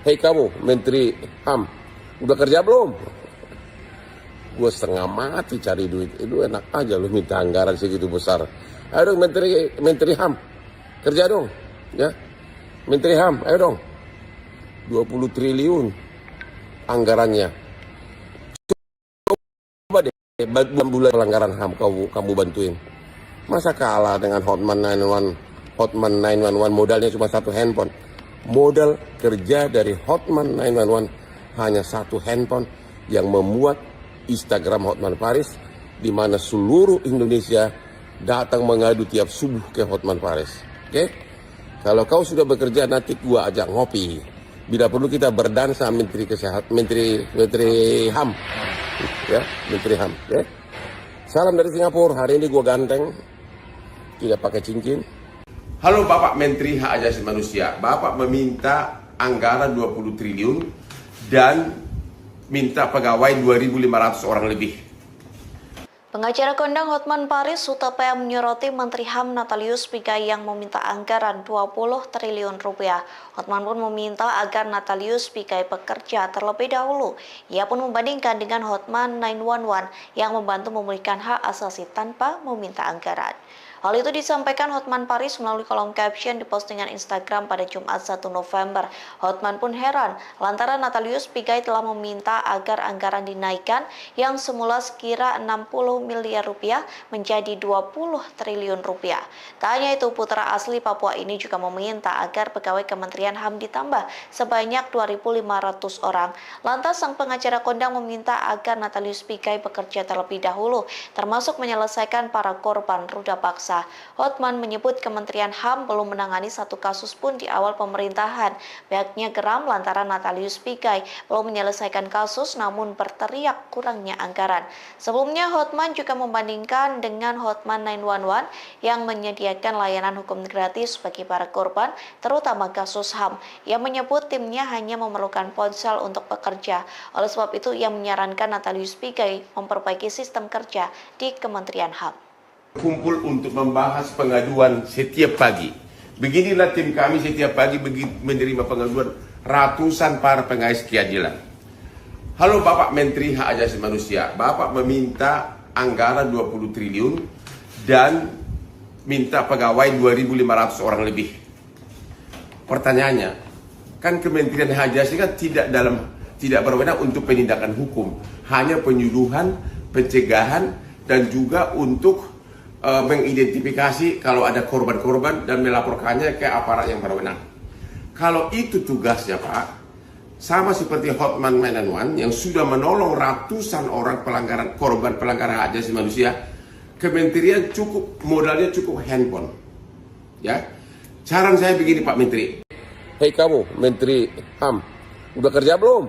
Speaker 2: Hei kamu Menteri HAM, udah kerja belum? Gue setengah mati cari duit, itu enak aja lu minta anggaran segitu besar. Ayo dong Menteri HAM, kerja dong, ya. Menteri HAM, ayo dong. 20 triliun anggarannya. Coba deh, bulan pelanggaran HAM kamu bantuin. Masa kalah dengan Hotman 911? Hotman 911 modalnya cuma satu handphone. Modal kerja dari Hotman 911 hanya satu handphone yang memuat Instagram Hotman Paris, di mana seluruh Indonesia datang mengadu tiap subuh ke Hotman Paris. Oke? Kalau kau sudah bekerja, nanti gua ajak ngopi. Bila perlu kita berdansa Menteri Kesehatan, Menteri HAM. Ya, Menteri HAM, ya. Salam dari Singapura. Hari ini gua ganteng. Tidak pakai cincin. Halo Bapak Menteri Hak Asasi Manusia, Bapak meminta anggaran 20 triliun dan minta pegawai 2.500 orang lebih.
Speaker 3: Pengacara kondang Hotman Paris Hutapea menyoroti Menteri HAM Natalius Pigai yang meminta anggaran 20 triliun rupiah. Hotman pun meminta agar Natalius Pigai bekerja terlebih dahulu. Ia pun membandingkan dengan Hotman 911 yang membantu memulihkan hak asasi tanpa meminta anggaran. Hal itu disampaikan Hotman Paris melalui kolom caption di postingan Instagram pada Jumat 1 November. Hotman pun heran lantaran Natalius Pigai telah meminta agar anggaran dinaikkan yang semula sekira 60 miliar rupiah menjadi 20 triliun rupiah. Tak hanya itu, putra asli Papua ini juga meminta agar pegawai Kementerian HAM ditambah sebanyak 2.500 orang. Lantas sang pengacara kondang meminta agar Natalius Pigai bekerja terlebih dahulu, termasuk menyelesaikan para korban ruda paksa. Paksa. Hotman menyebut Kementerian HAM belum menangani satu kasus pun di awal pemerintahan. Pihaknya geram lantaran Natalius Pigai belum menyelesaikan kasus namun berteriak kurangnya anggaran. Sebelumnya Hotman juga membandingkan dengan Hotman 911 yang menyediakan layanan hukum gratis bagi para korban, terutama kasus HAM. Ia menyebut timnya hanya memerlukan ponsel untuk bekerja. Oleh sebab itu, ia menyarankan Natalius Pigai memperbaiki sistem kerja di Kementerian HAM.
Speaker 2: Kumpul untuk membahas pengaduan setiap pagi. Beginilah tim kami setiap pagi menerima pengaduan ratusan para pengais keadilan. Halo Bapak Menteri Hak Asasi Manusia, Bapak meminta anggaran 20 triliun dan minta pegawai 2.500 orang lebih. Pertanyaannya, kan Kementerian Hak Asasi kan tidak berwenang untuk penindakan hukum, hanya penyuluhan, pencegahan, dan juga untuk mengidentifikasi kalau ada korban-korban dan melaporkannya ke aparat yang berwenang. Kalau itu tugasnya Pak, sama seperti Hotman 911 yang sudah menolong ratusan orang korban pelanggaran hak asasi manusia, Kementerian modalnya cukup handphone. Ya, saran saya begini Pak Menteri. Hei kamu Menteri HAM, udah kerja belum?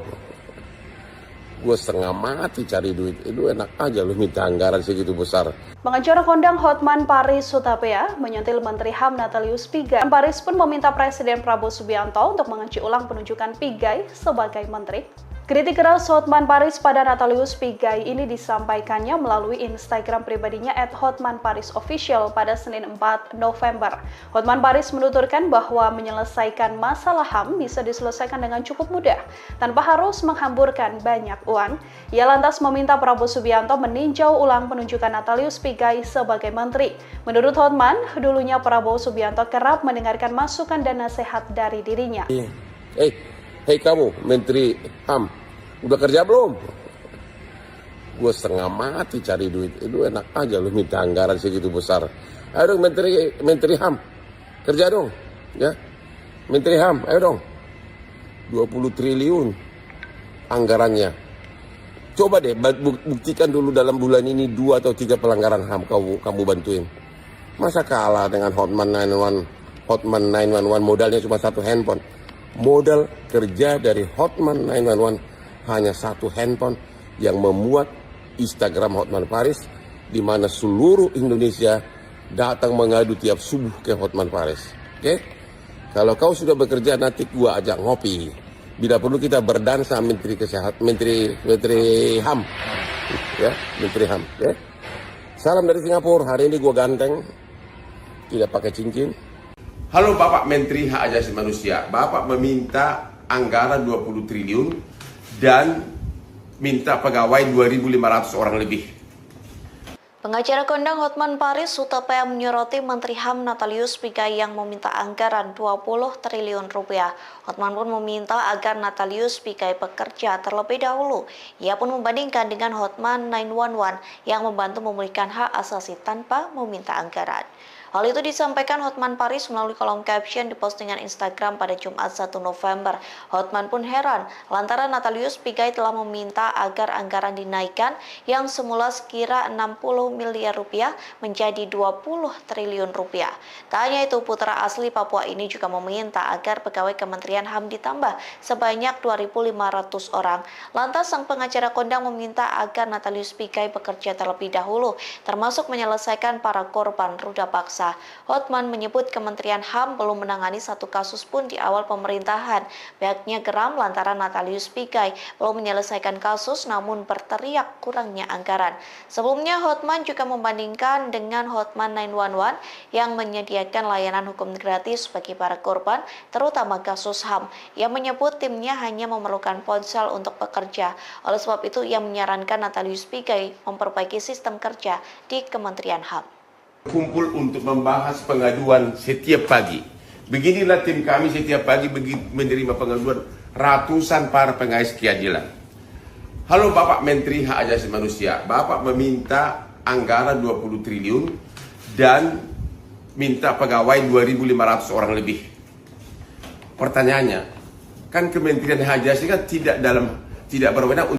Speaker 2: Gue setengah mati cari duit. Itu enak aja lu minta anggaran segitu besar.
Speaker 1: Pengacara kondang Hotman Paris Hutapea menyentil Menteri HAM Natalius Pigai. Paris pun meminta Presiden Prabowo Subianto untuk mengaji ulang penunjukan Pigai sebagai menteri. Kritik keras Hotman Paris pada Natalius Pigai ini disampaikannya melalui Instagram pribadinya @HotmanParisOfficial pada Senin 4 November. Hotman Paris menuturkan bahwa menyelesaikan masalah HAM bisa diselesaikan dengan cukup mudah, tanpa harus menghamburkan banyak uang. Ia lantas meminta Prabowo Subianto meninjau ulang penunjukan Natalius Pigai sebagai menteri. Menurut Hotman, dulunya Prabowo Subianto kerap mendengarkan masukan dan nasihat dari dirinya.
Speaker 2: Hei kamu Menteri HAM, udah kerja belum? Gue setengah mati cari duit. Itu enak aja lu minta anggaran segitu besar. Ayo dong Menteri HAM, kerja dong. Ya, Menteri HAM, ayo dong. 20 triliun anggarannya. Coba deh buktikan dulu dalam bulan ini 2 atau 3 pelanggaran HAM kamu bantuin. Masa kalah dengan Hotman 911 modalnya cuma 1 handphone. Modal kerja dari Hotman 911 hanya 1 handphone yang memuat Instagram Hotman Paris, di mana seluruh Indonesia datang mengadu tiap subuh ke Hotman Paris. Oke? Kalau kau sudah bekerja, nanti gua ajak ngopi. Bila perlu kita berdansa Menteri Kesehatan, Menteri HAM. Ya, Menteri HAM, ya. Salam dari Singapura. Hari ini gua ganteng. Tidak pakai cincin. Halo Bapak Menteri Hak Asasi Manusia, Bapak meminta anggaran 20 triliun dan minta pegawai 2.500 orang lebih.
Speaker 3: Pengacara kondang Hotman Paris Hutapea menyoroti Menteri HAM Natalius Pigai yang meminta anggaran 20 triliun rupiah. Hotman pun meminta agar Natalius Pigai bekerja terlebih dahulu. Ia pun membandingkan dengan Hotman 911 yang membantu memulihkan hak asasi tanpa meminta anggaran. Hal itu disampaikan Hotman Paris melalui kolom caption di postingan Instagram pada Jumat 1 November. Hotman pun heran lantaran Natalius Pigai telah meminta agar anggaran dinaikkan yang semula sekira 60 miliar rupiah menjadi 20 triliun rupiah. Tak hanya itu, putra asli Papua ini juga meminta agar pegawai Kementerian HAM ditambah sebanyak 2.500 orang. Lantas sang pengacara kondang meminta agar Natalius Pigai bekerja terlebih dahulu, termasuk menyelesaikan para korban ruda paksa. Hotman menyebut Kementerian HAM belum menangani satu kasus pun di awal pemerintahan. Pihaknya geram lantaran Natalius Pigai belum menyelesaikan kasus namun berteriak kurangnya anggaran. Sebelumnya Hotman juga membandingkan dengan Hotman 911 yang menyediakan layanan hukum gratis bagi para korban, terutama kasus HAM. Ia menyebut timnya hanya memerlukan ponsel untuk bekerja. Oleh sebab itu, ia menyarankan Natalius Pigai memperbaiki sistem kerja di Kementerian HAM.
Speaker 2: Kumpul untuk membahas pengaduan setiap pagi. Beginilah tim kami setiap pagi menerima pengaduan ratusan para pengais keadilan. Halo Bapak Menteri Hak Asasi Manusia, Bapak meminta anggaran 20 triliun dan minta pegawai 2.500 orang lebih. Pertanyaannya, kan Kementerian Hak Asasi kan tidak berwenang